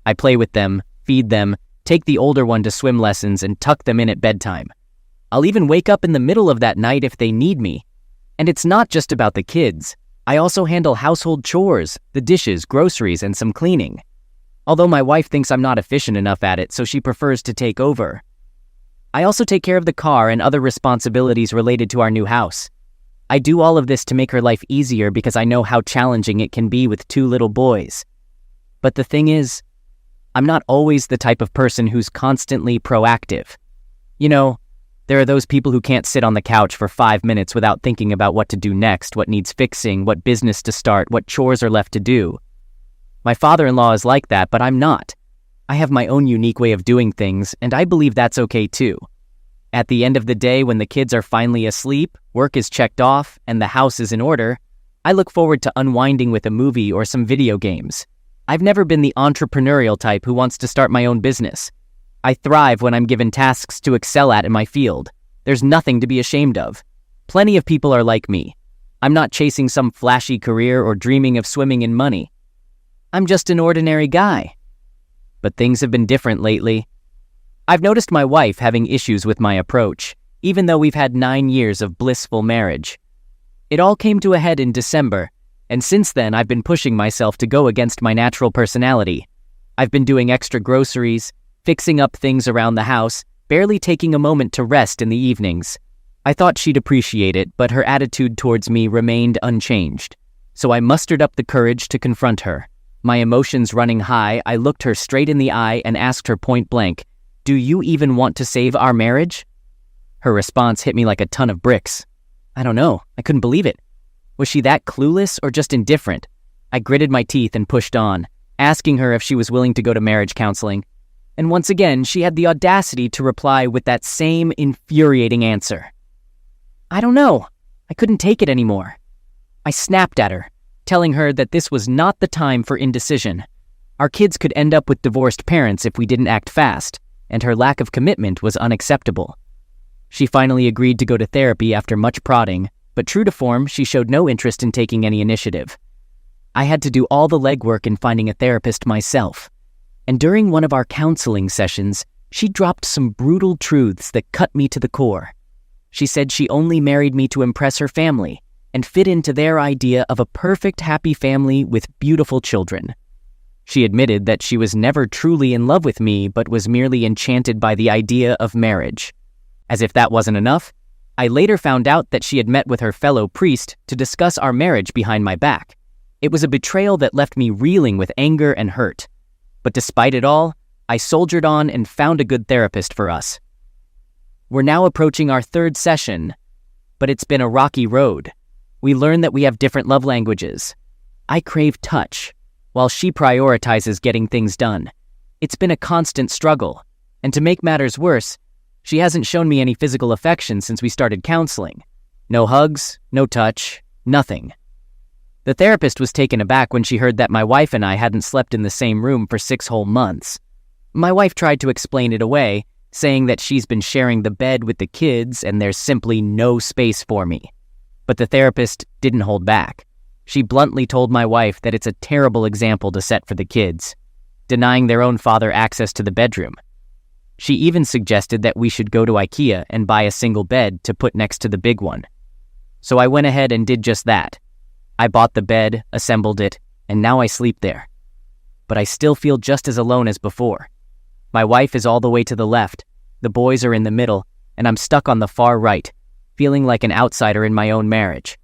I play with them, feed them, take the older one to swim lessons, and tuck them in at bedtime. I'll even wake up in the middle of that night if they need me. And it's not just about the kids. I also handle household chores, the dishes, groceries, and some cleaning. Although my wife thinks I'm not efficient enough at it, so she prefers to take over. I also take care of the car and other responsibilities related to our new house. I do all of this to make her life easier because I know how challenging it can be with 2 little boys. But the thing is, I'm not always the type of person who's constantly proactive. You know, there are those people who can't sit on the couch for 5 minutes without thinking about what to do next, what needs fixing, what business to start, what chores are left to do. My father-in-law is like that, but I'm not. I have my own unique way of doing things, and I believe that's okay too. At the end of the day, when the kids are finally asleep, work is checked off, and the house is in order, I look forward to unwinding with a movie or some video games. I've never been the entrepreneurial type who wants to start my own business. I thrive when I'm given tasks to excel at in my field. There's nothing to be ashamed of. Plenty of people are like me. I'm not chasing some flashy career or dreaming of swimming in money. I'm just an ordinary guy. But things have been different lately. I've noticed my wife having issues with my approach, even though we've had 9 years of blissful marriage. It all came to a head in December, and since then I've been pushing myself to go against my natural personality. I've been doing extra groceries, fixing up things around the house, barely taking a moment to rest in the evenings. I thought she'd appreciate it, but her attitude towards me remained unchanged. So I mustered up the courage to confront her. My emotions running high, I looked her straight in the eye and asked her point blank, "Do you even want to save our marriage?" Her response hit me like a ton of bricks. I don't know, I couldn't believe it. Was she that clueless or just indifferent? I gritted my teeth and pushed on, asking her if she was willing to go to marriage counseling. And once again, she had the audacity to reply with that same infuriating answer. I don't know. I couldn't take it anymore. I snapped at her, telling her that this was not the time for indecision. Our kids could end up with divorced parents if we didn't act fast, and her lack of commitment was unacceptable. She finally agreed to go to therapy after much prodding, but true to form, she showed no interest in taking any initiative. I had to do all the legwork in finding a therapist myself. And during one of our counseling sessions, she dropped some brutal truths that cut me to the core. She said she only married me to impress her family and fit into their idea of a perfect, happy family with beautiful children. She admitted that she was never truly in love with me, but was merely enchanted by the idea of marriage. As if that wasn't enough, I later found out that she had met with her fellow priest to discuss our marriage behind my back. It was a betrayal that left me reeling with anger and hurt. But despite it all, I soldiered on and found a good therapist for us. We're now approaching our third session, but it's been a rocky road. We learned that we have different love languages. I crave touch, while she prioritizes getting things done. It's been a constant struggle, and to make matters worse, she hasn't shown me any physical affection since we started counseling. No hugs, no touch, nothing. The therapist was taken aback when she heard that my wife and I hadn't slept in the same room for 6 whole months. My wife tried to explain it away, saying that she's been sharing the bed with the kids and there's simply no space for me. But the therapist didn't hold back. She bluntly told my wife that it's a terrible example to set for the kids, denying their own father access to the bedroom. She even suggested that we should go to IKEA and buy a single bed to put next to the big one. So I went ahead and did just that. I bought the bed, assembled it, and now I sleep there. But I still feel just as alone as before. My wife is all the way to the left, the boys are in the middle, and I'm stuck on the far right, feeling like an outsider in my own marriage.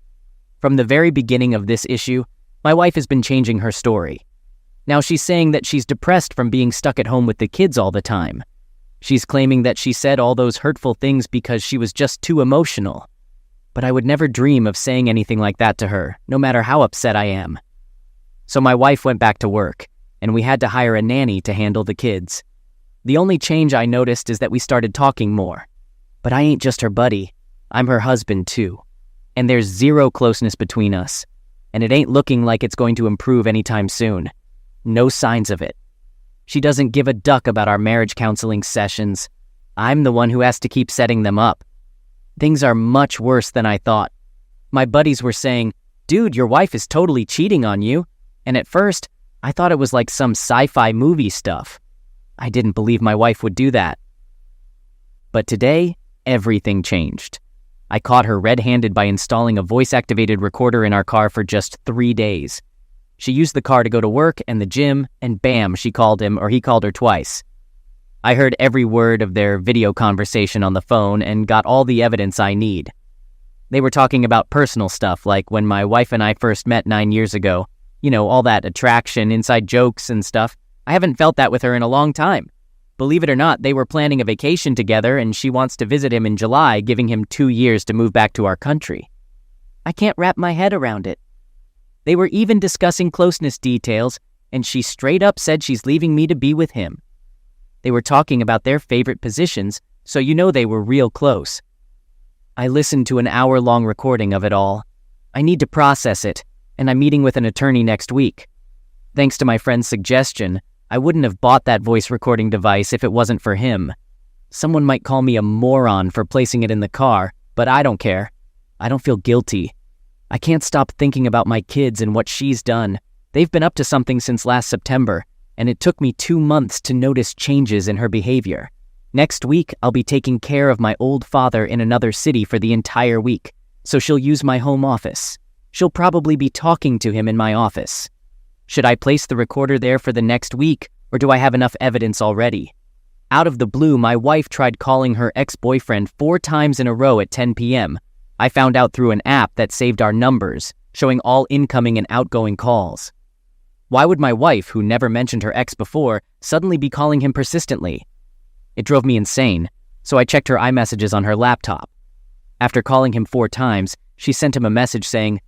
From the very beginning of this issue, my wife has been changing her story. Now she's saying that she's depressed from being stuck at home with the kids all the time. She's claiming that she said all those hurtful things because she was just too emotional. But I would never dream of saying anything like that to her, no matter how upset I am. So my wife went back to work, and we had to hire a nanny to handle the kids. The only change I noticed is that we started talking more. But I ain't just her buddy, I'm her husband too. And there's zero closeness between us, and it ain't looking like it's going to improve anytime soon. No signs of it. She doesn't give a duck about our marriage counseling sessions. I'm the one who has to keep setting them up. Things are much worse than I thought. My buddies were saying, "Dude, your wife is totally cheating on you." And at first, I thought it was like some sci-fi movie stuff. I didn't believe my wife would do that. But today, everything changed. I caught her red-handed by installing a voice-activated recorder in our car for just 3 days. She used the car to go to work and the gym, and bam, she called him, or he called her twice. I heard every word of their video conversation on the phone and got all the evidence I need. They were talking about personal stuff, like when my wife and I first met 9 years ago. You know, all that attraction, inside jokes and stuff. I haven't felt that with her in a long time. Believe it or not, they were planning a vacation together and she wants to visit him in July, giving him 2 years to move back to our country. I can't wrap my head around it. They were even discussing closeness details, and she straight up said she's leaving me to be with him. They were talking about their favorite positions, so you know they were real close. I listened to an hour-long recording of it all. I need to process it, and I'm meeting with an attorney next week. Thanks to my friend's suggestion, I wouldn't have bought that voice recording device if it wasn't for him. Someone might call me a moron for placing it in the car, but I don't care. I don't feel guilty. I can't stop thinking about my kids and what she's done. They've been up to something since last September, and it took me 2 months to notice changes in her behavior. Next week, I'll be taking care of my old father in another city for the entire week, so she'll use my home office. She'll probably be talking to him in my office. Should I place the recorder there for the next week, or do I have enough evidence already? Out of the blue, my wife tried calling her ex-boyfriend 4 times in a row at 10 p.m., I found out through an app that saved our numbers, showing all incoming and outgoing calls. Why would my wife, who never mentioned her ex before, suddenly be calling him persistently? It drove me insane, so I checked her iMessages on her laptop. After calling him 4 times, she sent him a message saying,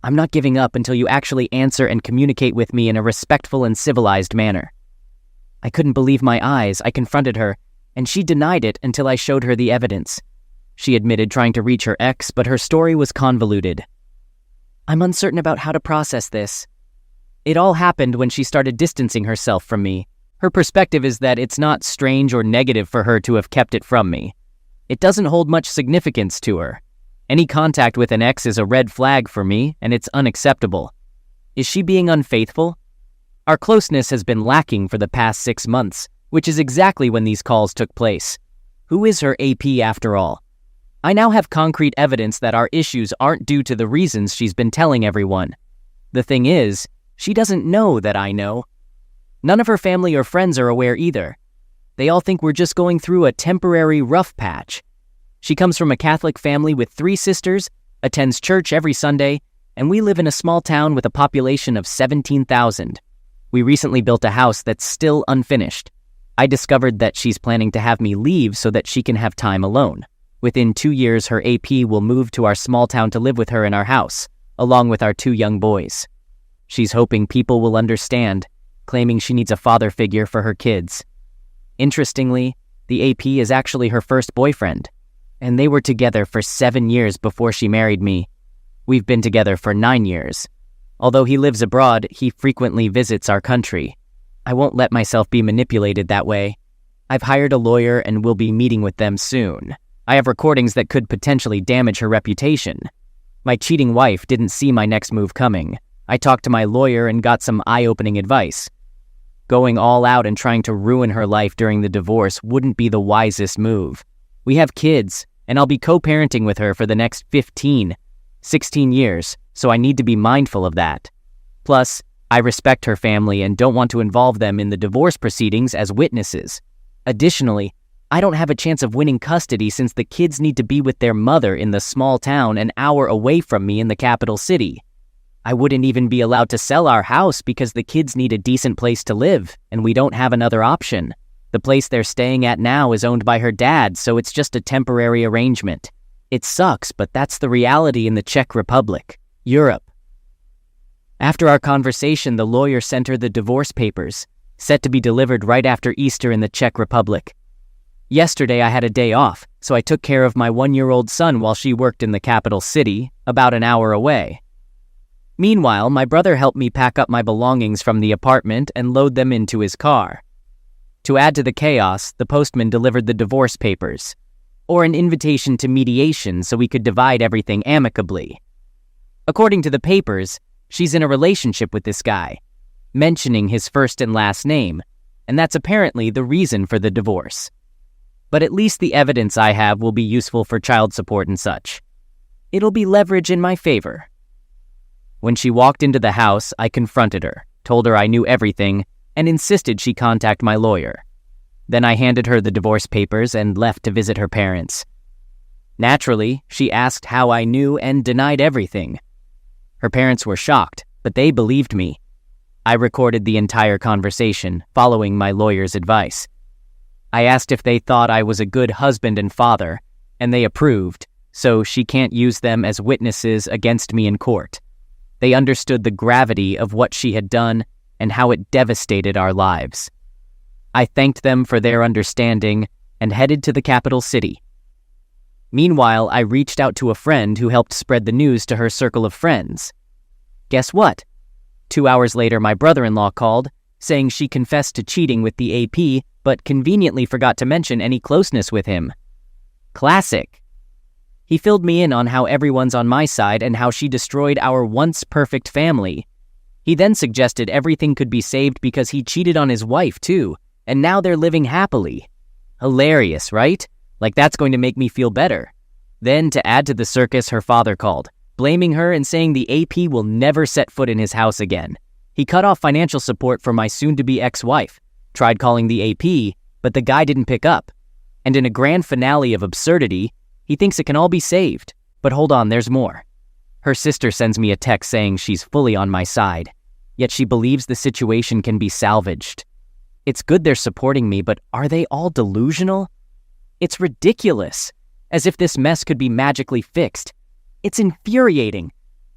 "I'm not giving up until you actually answer and communicate with me in a respectful and civilized manner." I couldn't believe my eyes. I confronted her, and she denied it until I showed her the evidence. She admitted trying to reach her ex, but her story was convoluted. I'm uncertain about how to process this. It all happened when she started distancing herself from me. Her perspective is that it's not strange or negative for her to have kept it from me. It doesn't hold much significance to her. Any contact with an ex is a red flag for me, and it's unacceptable. Is she being unfaithful? Our closeness has been lacking for the past 6 months, which is exactly when these calls took place. Who is her AP after all? I now have concrete evidence that our issues aren't due to the reasons she's been telling everyone. The thing is, she doesn't know that I know. None of her family or friends are aware either. They all think we're just going through a temporary rough patch. She comes from a Catholic family with 3 sisters, attends church every Sunday, and we live in a small town with a population of 17,000. We recently built a house that's still unfinished. I discovered that she's planning to have me leave so that she can have time alone. Within 2 years, her AP will move to our small town to live with her in our house, along with our 2 young boys. She's hoping people will understand, claiming she needs a father figure for her kids. Interestingly, the AP is actually her first boyfriend, and they were together for 7 years before she married me. We've been together for 9 years. Although he lives abroad, he frequently visits our country. I won't let myself be manipulated that way. I've hired a lawyer and will be meeting with them soon. I have recordings that could potentially damage her reputation. My cheating wife didn't see my next move coming. I talked to my lawyer and got some eye-opening advice. Going all out and trying to ruin her life during the divorce wouldn't be the wisest move. We have kids, and I'll be co-parenting with her for the next 16 years, so I need to be mindful of that. Plus, I respect her family and don't want to involve them in the divorce proceedings as witnesses. Additionally, I don't have a chance of winning custody since the kids need to be with their mother in the small town an hour away from me in the capital city. I wouldn't even be allowed to sell our house because the kids need a decent place to live, and we don't have another option. The place they're staying at now is owned by her dad, so it's just a temporary arrangement. It sucks, but that's the reality in the Czech Republic, Europe. After our conversation, the lawyer sent her the divorce papers, set to be delivered right after Easter in the Czech Republic. Yesterday I had a day off, so I took care of my 1-year-old son while she worked in the capital city, about an hour away. Meanwhile, my brother helped me pack up my belongings from the apartment and load them into his car. To add to the chaos, the postman delivered the divorce papers, or an invitation to mediation so we could divide everything amicably. According to the papers, she's in a relationship with this guy, mentioning his first and last name, and that's apparently the reason for the divorce. But at least the evidence I have will be useful for child support and such. It'll be leverage in my favor. When she walked into the house, I confronted her, told her I knew everything, and insisted she contact my lawyer. Then I handed her the divorce papers and left to visit her parents. Naturally, she asked how I knew and denied everything. Her parents were shocked, but they believed me. I recorded the entire conversation, following my lawyer's advice. I asked if they thought I was a good husband and father, and they approved, so she can't use them as witnesses against me in court. They understood the gravity of what she had done and how it devastated our lives. I thanked them for their understanding and headed to the capital city. Meanwhile, I reached out to a friend who helped spread the news to her circle of friends. Guess what? 2 hours later, my brother-in-law called, saying she confessed to cheating with the AP, but conveniently forgot to mention any closeness with him. Classic. He filled me in on how everyone's on my side and how she destroyed our once perfect family. He then suggested everything could be saved because he cheated on his wife too, and now they're living happily. Hilarious, right? Like that's going to make me feel better. Then, to add to the circus, her father called, blaming her and saying the AP will never set foot in his house again. He cut off financial support for my soon-to-be ex-wife, tried calling the AP, but the guy didn't pick up. And in a grand finale of absurdity, he thinks it can all be saved. But hold on, there's more. Her sister sends me a text saying she's fully on my side, yet she believes the situation can be salvaged. It's good they're supporting me, but are they all delusional? It's ridiculous, as if this mess could be magically fixed. It's infuriating.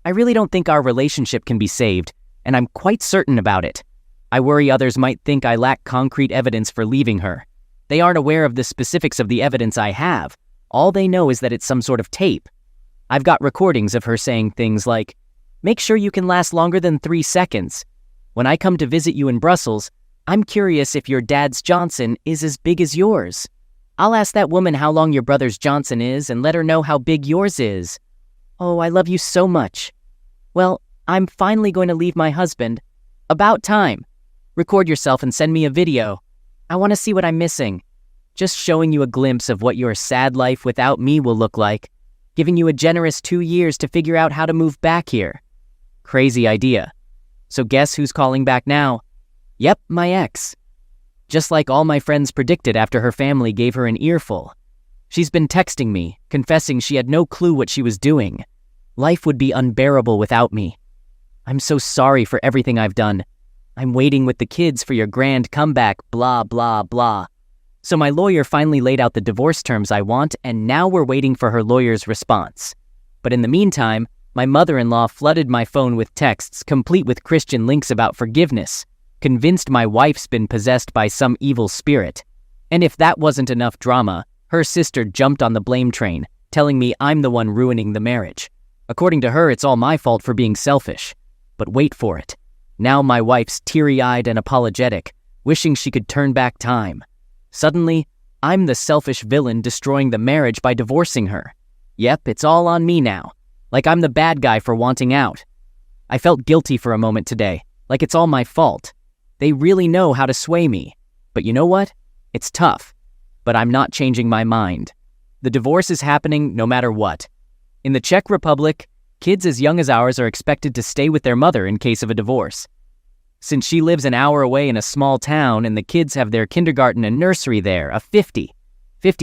I really don't think our relationship can be saved, and I'm quite certain about it. I worry others might think I lack concrete evidence for leaving her. They aren't aware of the specifics of the evidence I have. All they know is that it's some sort of tape. I've got recordings of her saying things like, "Make sure you can last longer than 3 seconds. When I come to visit you in Brussels, I'm curious if your dad's Johnson is as big as yours. I'll ask that woman how long your brother's Johnson is and let her know how big yours is. Oh, I love you so much. Well, I'm finally going to leave my husband. About time. Record yourself and send me a video. I want to see what I'm missing. Just showing you a glimpse of what your sad life without me will look like. Giving you a generous 2 years to figure out how to move back here. Crazy idea. So guess who's calling back now? Yep, my ex. Just like all my friends predicted after her family gave her an earful. She's been texting me, confessing she had no clue what she was doing. Life would be unbearable without me. I'm so sorry for everything I've done. I'm waiting with the kids for your grand comeback, blah, blah, blah. So my lawyer finally laid out the divorce terms I want, and now we're waiting for her lawyer's response. But in the meantime, my mother-in-law flooded my phone with texts complete with Christian links about forgiveness, convinced my wife's been possessed by some evil spirit. And if that wasn't enough drama, her sister jumped on the blame train, telling me I'm the one ruining the marriage. According to her, it's all my fault for being selfish. But wait for it. Now my wife's teary-eyed and apologetic, wishing she could turn back time. Suddenly, I'm the selfish villain destroying the marriage by divorcing her. Yep, it's all on me now. Like I'm the bad guy for wanting out. I felt guilty for a moment today, like it's all my fault. They really know how to sway me. But you know what? It's tough. But I'm not changing my mind. The divorce is happening no matter what. In the Czech Republic, kids as young as ours are expected to stay with their mother in case of a divorce. Since she lives an hour away in a small town and the kids have their kindergarten and nursery there, a 50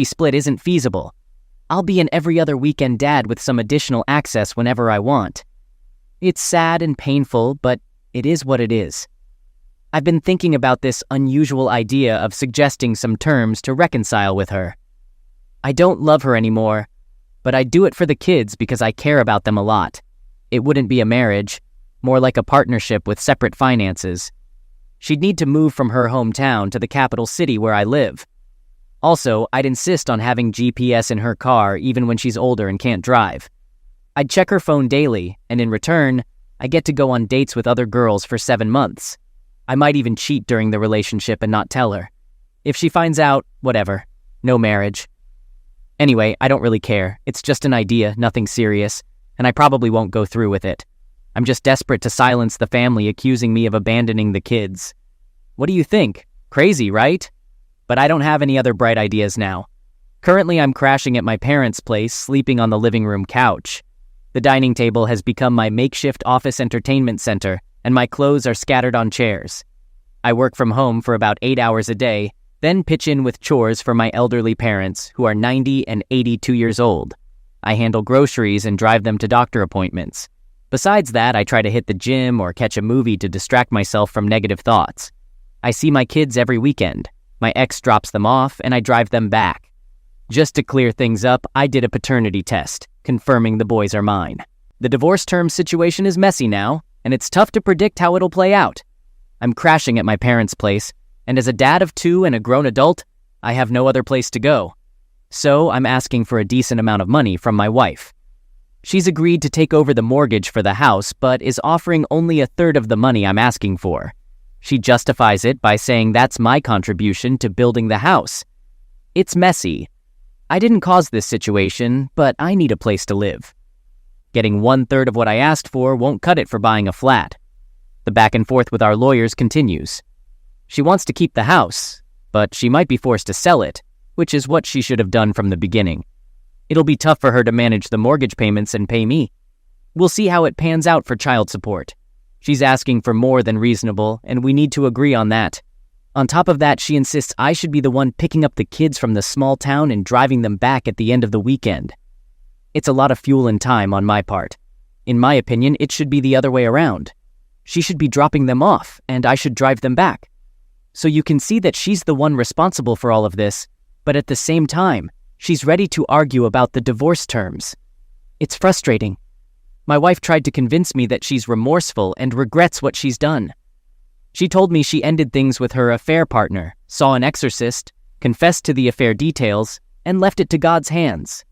split isn't feasible. I'll be an every other weekend dad with some additional access whenever I want. It's sad and painful, but it is what it is. I've been thinking about this unusual idea of suggesting some terms to reconcile with her. I don't love her anymore, but I do it for the kids because I care about them a lot. It wouldn't be a marriage, more like a partnership with separate finances. She'd need to move from her hometown to the capital city where I live. Also, I'd insist on having GPS in her car even when she's older and can't drive. I'd check her phone daily, and in return, I get to go on dates with other girls for 7 months. I might even cheat during the relationship and not tell her. If she finds out, whatever. No marriage. Anyway, I don't really care. It's just an idea, nothing serious, and I probably won't go through with it. I'm just desperate to silence the family accusing me of abandoning the kids. What do you think? Crazy, right? But I don't have any other bright ideas now. Currently, I'm crashing at my parents' place, sleeping on the living room couch. The dining table has become my makeshift office entertainment center, and my clothes are scattered on chairs. I work from home for about 8 hours a day, then pitch in with chores for my elderly parents, who are 90 and 82 years old. I handle groceries and drive them to doctor appointments. Besides that, I try to hit the gym or catch a movie to distract myself from negative thoughts. I see my kids every weekend. My ex drops them off, and I drive them back. Just to clear things up, I did a paternity test, confirming the boys are mine. The divorce terms situation is messy now, and it's tough to predict how it'll play out. I'm crashing at my parents' place, and as a dad of 2 and a grown adult, I have no other place to go. So I'm asking for a decent amount of money from my wife. She's agreed to take over the mortgage for the house, but is offering only a third of the money I'm asking for. She justifies it by saying that's my contribution to building the house. It's messy. I didn't cause this situation, but I need a place to live. Getting 1/3 of what I asked for won't cut it for buying a flat. The back and forth with our lawyers continues. She wants to keep the house, but she might be forced to sell it, which is what she should have done from the beginning. It'll be tough for her to manage the mortgage payments and pay me. We'll see how it pans out for child support. She's asking for more than reasonable, and we need to agree on that. On top of that, she insists I should be the one picking up the kids from the small town and driving them back at the end of the weekend. It's a lot of fuel and time on my part. In my opinion, it should be the other way around. She should be dropping them off, and I should drive them back. So you can see that she's the one responsible for all of this, but at the same time, she's ready to argue about the divorce terms. It's frustrating. My wife tried to convince me that she's remorseful and regrets what she's done. She told me she ended things with her affair partner, saw an exorcist, confessed to the affair details, and left it to God's hands.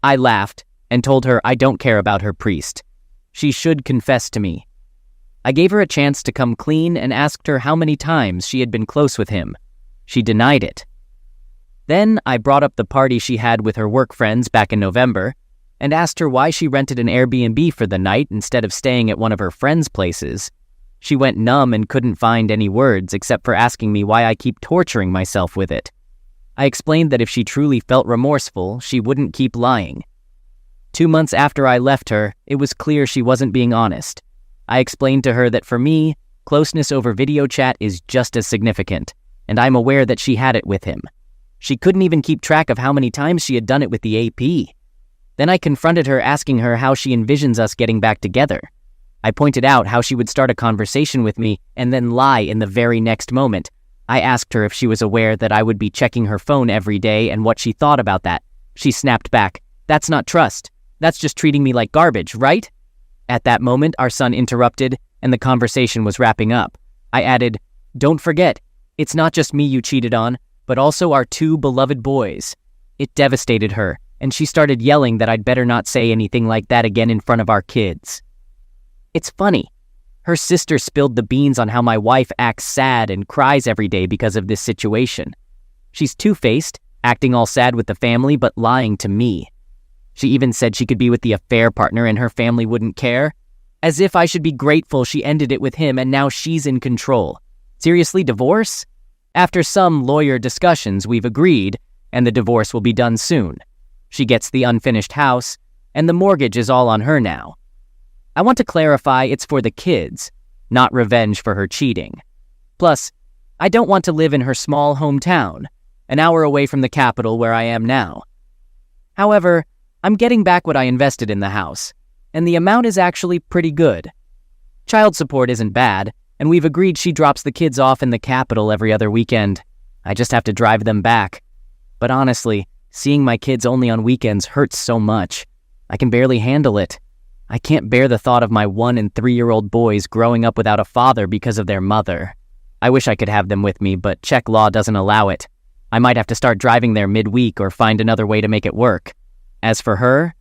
I laughed and told her I don't care about her priest. She should confess to me. I gave her a chance to come clean and asked her how many times she had been close with him. She denied it. Then I brought up the party she had with her work friends back in November and asked her why she rented an Airbnb for the night instead of staying at one of her friends' places. She went numb and couldn't find any words except for asking me why I keep torturing myself with it. I explained that if she truly felt remorseful, she wouldn't keep lying. 2 months after I left her, it was clear she wasn't being honest. I explained to her that for me, closeness over video chat is just as significant, and I'm aware that she had it with him. She couldn't even keep track of how many times she had done it with the AP. Then I confronted her, asking her how she envisions us getting back together. I pointed out how she would start a conversation with me and then lie in the very next moment. I asked her if she was aware that I would be checking her phone every day and what she thought about that. She snapped back, "That's not trust. That's just treating me like garbage, right?" At that moment, our son interrupted, and the conversation was wrapping up. I added, "Don't forget, it's not just me you cheated on, but also our 2 beloved boys." It devastated her, and she started yelling that I'd better not say anything like that again in front of our kids. It's funny. Her sister spilled the beans on how my wife acts sad and cries every day because of this situation. She's two-faced, acting all sad with the family but lying to me. She even said she could be with the affair partner and her family wouldn't care. As if I should be grateful she ended it with him and now she's in control. Seriously, divorce? After some lawyer discussions, we've agreed, and the divorce will be done soon. She gets the unfinished house, and the mortgage is all on her now. I want to clarify it's for the kids, not revenge for her cheating. Plus, I don't want to live in her small hometown, an hour away from the capital where I am now. However, I'm getting back what I invested in the house, and the amount is actually pretty good. Child support isn't bad, and we've agreed she drops the kids off in the capital every other weekend. I just have to drive them back. But honestly, seeing my kids only on weekends hurts so much. I can barely handle it. I can't bear the thought of my 1- and 3-year-old boys growing up without a father because of their mother. I wish I could have them with me, but Czech law doesn't allow it. I might have to start driving there midweek or find another way to make it work. As for her,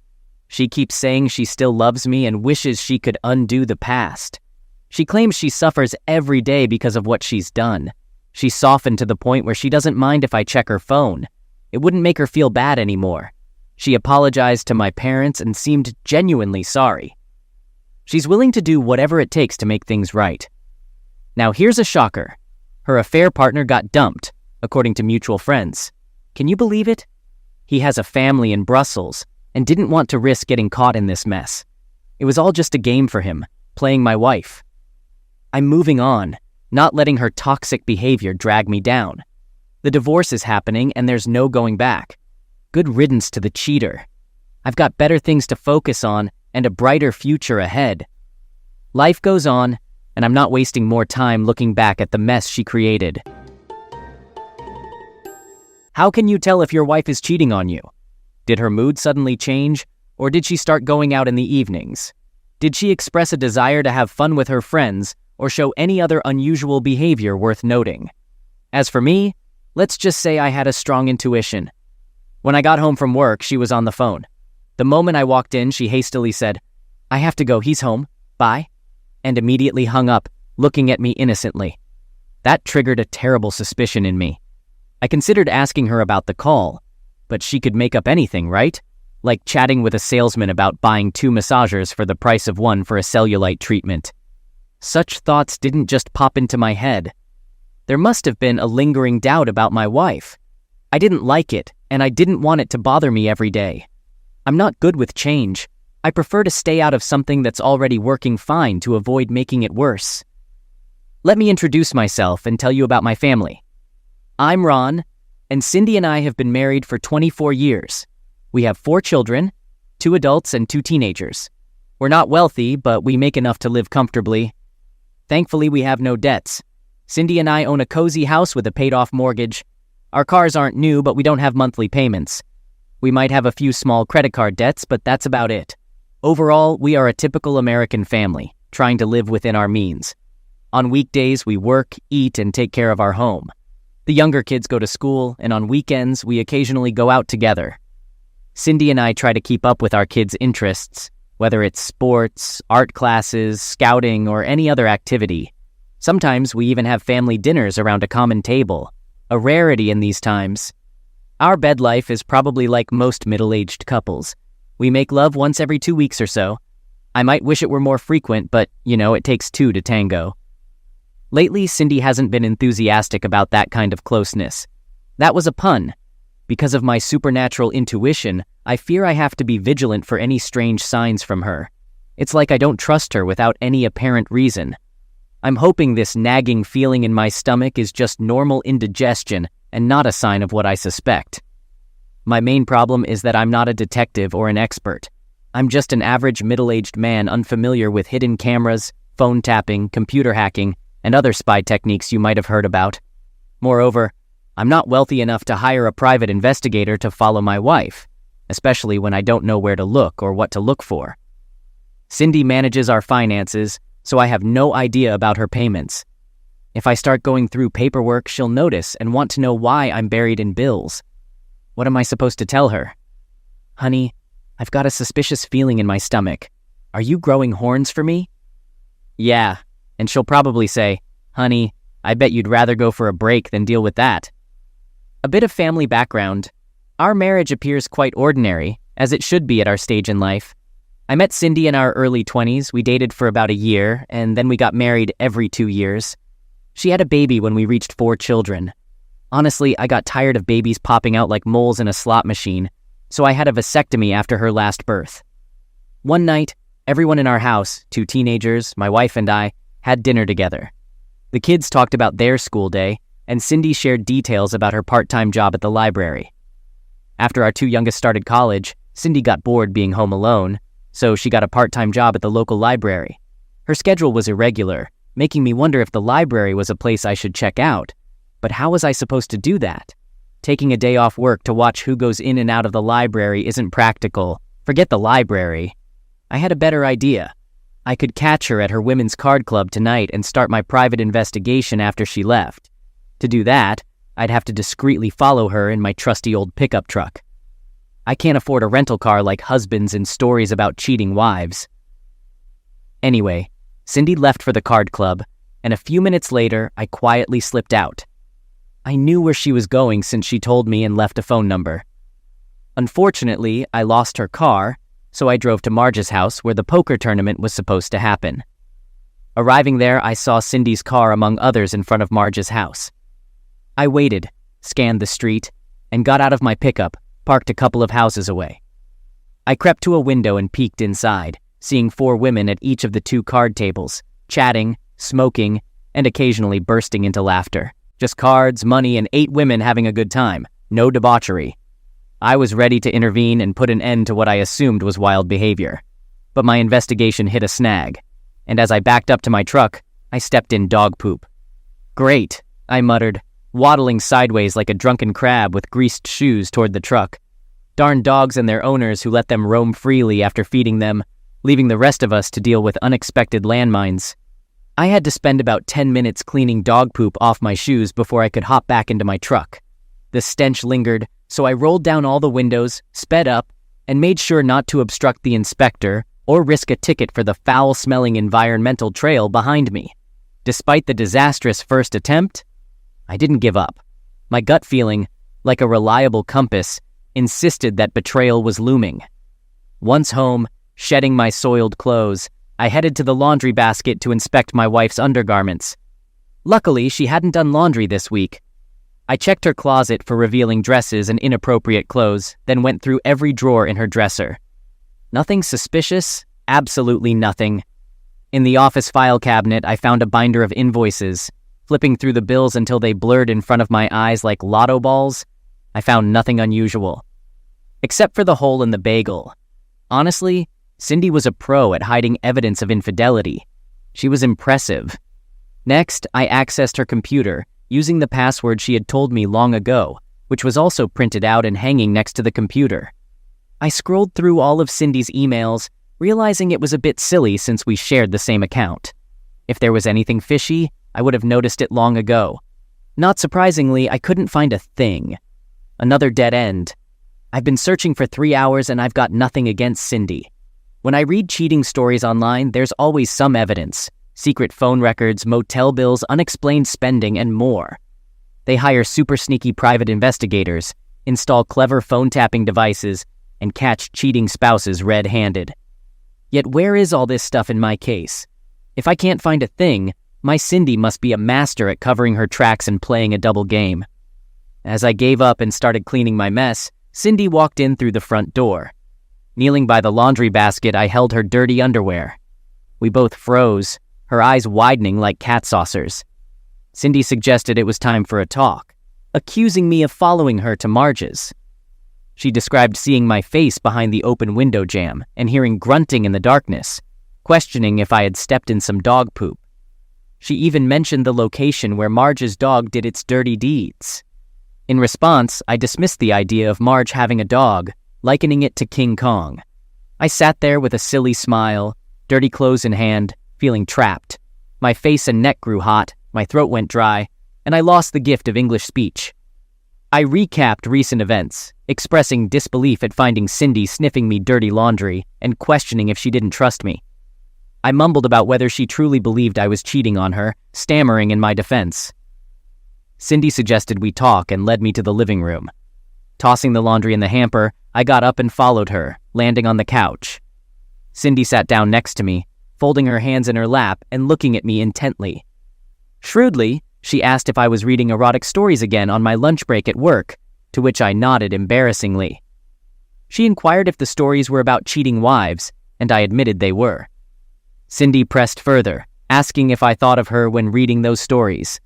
she keeps saying she still loves me and wishes she could undo the past. She claims she suffers every day because of what she's done. She's softened to the point where she doesn't mind if I check her phone. It wouldn't make her feel bad anymore. She apologized to my parents and seemed genuinely sorry. She's willing to do whatever it takes to make things right. Now here's a shocker. Her affair partner got dumped, according to mutual friends. Can you believe it? He has a family in Brussels and didn't want to risk getting caught in this mess. It was all just a game for him, playing my wife. I'm moving on, not letting her toxic behavior drag me down. The divorce is happening and there's no going back. Good riddance to the cheater. I've got better things to focus on and a brighter future ahead. Life goes on, and I'm not wasting more time looking back at the mess she created. How can you tell if your wife is cheating on you? Did her mood suddenly change, or did she start going out in the evenings? Did she express a desire to have fun with her friends, or show any other unusual behavior worth noting? As for me, let's just say I had a strong intuition. When I got home from work, she was on the phone. The moment I walked in, she hastily said, "I have to go, he's home, bye," and immediately hung up, looking at me innocently. That triggered a terrible suspicion in me. I considered asking her about the call, but she could make up anything, right? Like chatting with a salesman about buying 2 massagers for the price of 1 for a cellulite treatment. Such thoughts didn't just pop into my head. There must have been a lingering doubt about my wife. I didn't like it, and I didn't want it to bother me every day. I'm not good with change. I prefer to stay out of something that's already working fine to avoid making it worse. Let me introduce myself and tell you about my family. I'm Ron, and Cindy and I have been married for 24 years. We have 4 children, 2 adults and 2 teenagers. We're not wealthy, but we make enough to live comfortably. Thankfully, we have no debts. Cindy and I own a cozy house with a paid-off mortgage. Our cars aren't new, but we don't have monthly payments. We might have a few small credit card debts, but that's about it. Overall, we are a typical American family, trying to live within our means. On weekdays, we work, eat, and take care of our home. The younger kids go to school, and on weekends, we occasionally go out together. Cindy and I try to keep up with our kids' interests, whether it's sports, art classes, scouting, or any other activity. Sometimes we even have family dinners around a common table, a rarity in these times. Our bed life is probably like most middle-aged couples. We make love once every 2 weeks or so. I might wish it were more frequent, but, it takes 2 to tango. Lately, Cindy hasn't been enthusiastic about that kind of closeness. That was a pun. Because of my supernatural intuition, I fear I have to be vigilant for any strange signs from her. It's like I don't trust her without any apparent reason. I'm hoping this nagging feeling in my stomach is just normal indigestion and not a sign of what I suspect. My main problem is that I'm not a detective or an expert. I'm just an average middle-aged man unfamiliar with hidden cameras, phone tapping, computer hacking, and other spy techniques you might have heard about. Moreover, I'm not wealthy enough to hire a private investigator to follow my wife, especially when I don't know where to look or what to look for. Cindy manages our finances, so I have no idea about her payments. If I start going through paperwork, she'll notice and want to know why I'm buried in bills. What am I supposed to tell her? Honey, I've got a suspicious feeling in my stomach. Are you growing horns for me? Yeah, and she'll probably say, honey, I bet you'd rather go for a break than deal with that. A bit of family background. Our marriage appears quite ordinary, as it should be at our stage in life. I met Cindy in our early 20s, we dated for about a year, and then we got married every 2 years. She had a baby when we reached 4 children. Honestly, I got tired of babies popping out like moles in a slot machine, so I had a vasectomy after her last birth. One night, everyone in our house, 2 teenagers, my wife and I, had dinner together. The kids talked about their school day, and Cindy shared details about her part-time job at the library. After our 2 youngest started college, Cindy got bored being home alone, so she got a part-time job at the local library. Her schedule was irregular, making me wonder if the library was a place I should check out. But how was I supposed to do that? Taking a day off work to watch who goes in and out of the library isn't practical. Forget the library. I had a better idea. I could catch her at her women's card club tonight and start my private investigation after she left. To do that, I'd have to discreetly follow her in my trusty old pickup truck. I can't afford a rental car like husbands in stories about cheating wives. Anyway, Cindy left for the card club, and a few minutes later, I quietly slipped out. I knew where she was going since she told me and left a phone number. Unfortunately, I lost her car, so I drove to Marge's house where the poker tournament was supposed to happen. Arriving there, I saw Cindy's car among others in front of Marge's house. I waited, scanned the street, and got out of my pickup, parked a couple of houses away. I crept to a window and peeked inside, seeing 4 women at each of the 2 card tables, chatting, smoking, and occasionally bursting into laughter. Just cards, money, and 8 women having a good time. No debauchery. I was ready to intervene and put an end to what I assumed was wild behavior. But my investigation hit a snag, and as I backed up to my truck, I stepped in dog poop. Great, I muttered, waddling sideways like a drunken crab with greased shoes toward the truck. Darn dogs and their owners who let them roam freely after feeding them, leaving the rest of us to deal with unexpected landmines. I had to spend about 10 minutes cleaning dog poop off my shoes before I could hop back into my truck. The stench lingered, so I rolled down all the windows, sped up, and made sure not to obstruct the inspector or risk a ticket for the foul-smelling environmental trail behind me. Despite the disastrous first attempt, I didn't give up. My gut feeling, like a reliable compass, insisted that betrayal was looming. Once home, shedding my soiled clothes, I headed to the laundry basket to inspect my wife's undergarments. Luckily, she hadn't done laundry this week. I checked her closet for revealing dresses and inappropriate clothes, then went through every drawer in her dresser. Nothing suspicious, absolutely nothing. In the office file cabinet, I found a binder of invoices. Flipping through the bills until they blurred in front of my eyes like lotto balls, I found nothing unusual. Except for the hole in the bagel. Honestly, Cindy was a pro at hiding evidence of infidelity. She was impressive. Next, I accessed her computer, using the password she had told me long ago, which was also printed out and hanging next to the computer. I scrolled through all of Cindy's emails, realizing it was a bit silly since we shared the same account. If there was anything fishy, I would have noticed it long ago. Not surprisingly, I couldn't find a thing. Another dead end. I've been searching for 3 hours and I've got nothing against Cindy. When I read cheating stories online, there's always some evidence. Secret phone records, motel bills, unexplained spending, and more. They hire super sneaky private investigators, install clever phone tapping devices, and catch cheating spouses red-handed. Yet where is all this stuff in my case? If I can't find a thing, My Cindy must be a master at covering her tracks and playing a double game. As I gave up and started cleaning my mess, Cindy walked in through the front door. Kneeling by the laundry basket, I held her dirty underwear. We both froze, her eyes widening like cat saucers. Cindy suggested it was time for a talk, accusing me of following her to Marge's. She described seeing my face behind the open window jamb and hearing grunting in the darkness, questioning if I had stepped in some dog poop. She even mentioned the location where Marge's dog did its dirty deeds. In response, I dismissed the idea of Marge having a dog, likening it to King Kong. I sat there with a silly smile, dirty clothes in hand, feeling trapped. My face and neck grew hot, my throat went dry, and I lost the gift of English speech. I recapped recent events, expressing disbelief at finding Cindy sniffing me dirty laundry and questioning if she didn't trust me. I mumbled about whether she truly believed I was cheating on her, stammering in my defense. Cindy suggested we talk and led me to the living room. Tossing the laundry in the hamper, I got up and followed her, landing on the couch. Cindy sat down next to me, folding her hands in her lap and looking at me intently. Shrewdly, she asked if I was reading erotic stories again on my lunch break at work, to which I nodded embarrassingly. She inquired if the stories were about cheating wives, and I admitted they were. Cindy pressed further, asking if I thought of her when reading those stories.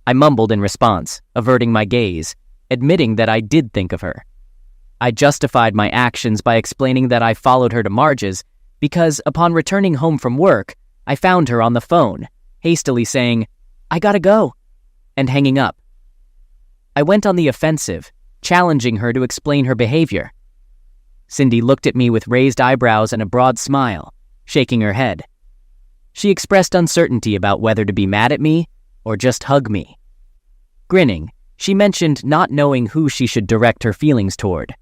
I mumbled in response, averting my gaze, admitting that I did think of her. I justified my actions by explaining that I followed her to Marge's because upon returning home from work, I found her on the phone, hastily saying, "I gotta go," and hanging up. I went on the offensive, challenging her to explain her behavior. Cindy looked at me with raised eyebrows and a broad smile, shaking her head. She expressed uncertainty about whether to be mad at me or just hug me. Grinning, she mentioned not knowing who she should direct her feelings toward.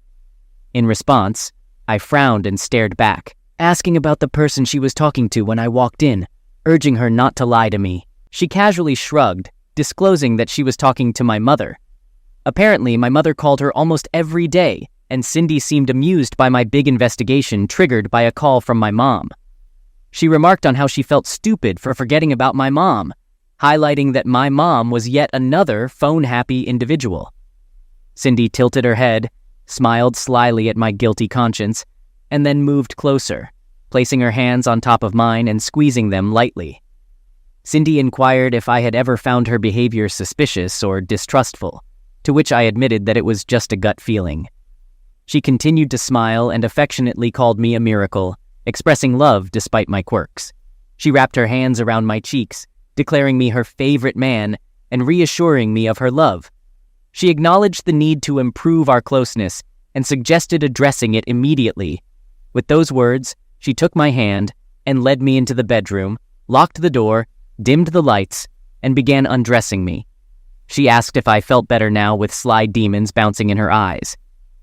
In response, I frowned and stared back, asking about the person she was talking to when I walked in, urging her not to lie to me. She casually shrugged, disclosing that she was talking to my mother. Apparently, my mother called her almost every day, and Cindy seemed amused by my big investigation triggered by a call from my mom. She remarked on how she felt stupid for forgetting about my mom, highlighting that my mom was yet another phone-happy individual. Cindy tilted her head, smiled slyly at my guilty conscience, and then moved closer, placing her hands on top of mine and squeezing them lightly. Cindy inquired if I had ever found her behavior suspicious or distrustful, to which I admitted that it was just a gut feeling. She continued to smile and affectionately called me a miracle, expressing love despite my quirks. She wrapped her hands around my cheeks, declaring me her favorite man and reassuring me of her love. She acknowledged the need to improve our closeness and suggested addressing it immediately. With those words, she took my hand and led me into the bedroom, locked the door, dimmed the lights, and began undressing me. She asked if I felt better now with sly demons bouncing in her eyes.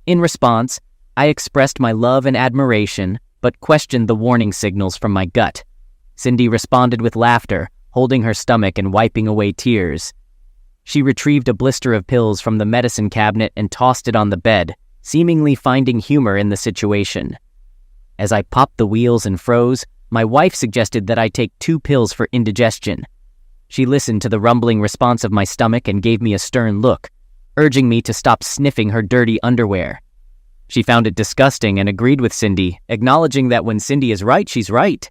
In response, I expressed my love and admiration, but questioned the warning signals from my gut. Cindy responded with laughter, holding her stomach and wiping away tears. She retrieved a blister of pills from the medicine cabinet and tossed it on the bed, seemingly finding humor in the situation. As I popped the wheels and froze, my wife suggested that I take 2 pills for indigestion. She listened to the rumbling response of my stomach and gave me a stern look, urging me to stop sniffing her dirty underwear. She found it disgusting and agreed with Cindy, acknowledging that when Cindy is right, she's right.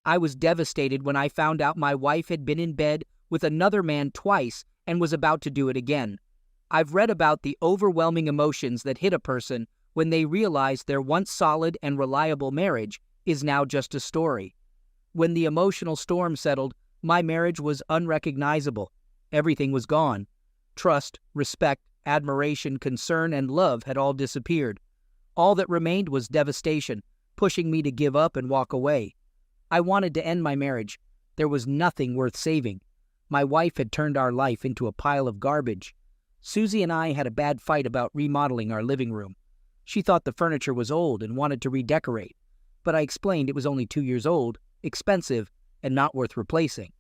I was devastated when I found out my wife had been in bed with another man twice and was about to do it again. I've read about the overwhelming emotions that hit a person when they realize their once solid and reliable marriage is now just a story. When the emotional storm settled, My marriage was unrecognizable. Everything was gone. Trust, respect, admiration, concern, and love had all disappeared. All that remained was devastation, pushing me to give up and walk away. I wanted to end my marriage. There was nothing worth saving. My wife had turned our life into a pile of garbage. Susie and I had a bad fight about remodeling our living room. She thought the furniture was old and wanted to redecorate, but I explained it was only 2 years old, expensive, and not worth replacing.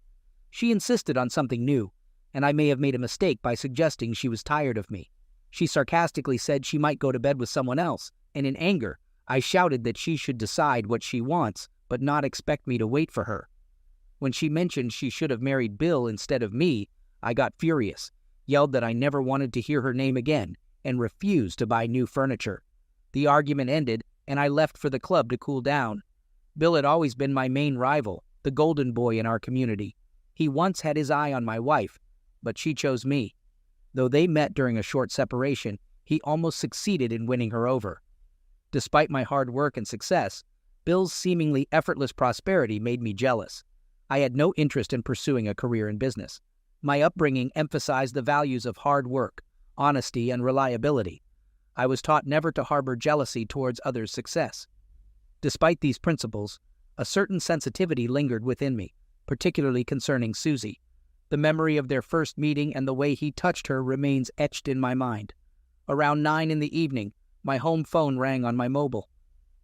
She insisted on something new, and I may have made a mistake by suggesting she was tired of me. She sarcastically said she might go to bed with someone else, and in anger, I shouted that she should decide what she wants, but not expect me to wait for her. When she mentioned she should have married Bill instead of me, I got furious, yelled that I never wanted to hear her name again, and refused to buy new furniture. The argument ended, and I left for the club to cool down. Bill had always been my main rival, the golden boy in our community. He once had his eye on my wife, but she chose me. Though they met during a short separation, he almost succeeded in winning her over. Despite my hard work and success, Bill's seemingly effortless prosperity made me jealous. I had no interest in pursuing a career in business. My upbringing emphasized the values of hard work, honesty, and reliability. I was taught never to harbor jealousy towards others' success. Despite these principles, a certain sensitivity lingered within me, particularly concerning Susie. The memory of their first meeting and the way he touched her remains etched in my mind. Around 9 in the evening, my home phone rang on my mobile.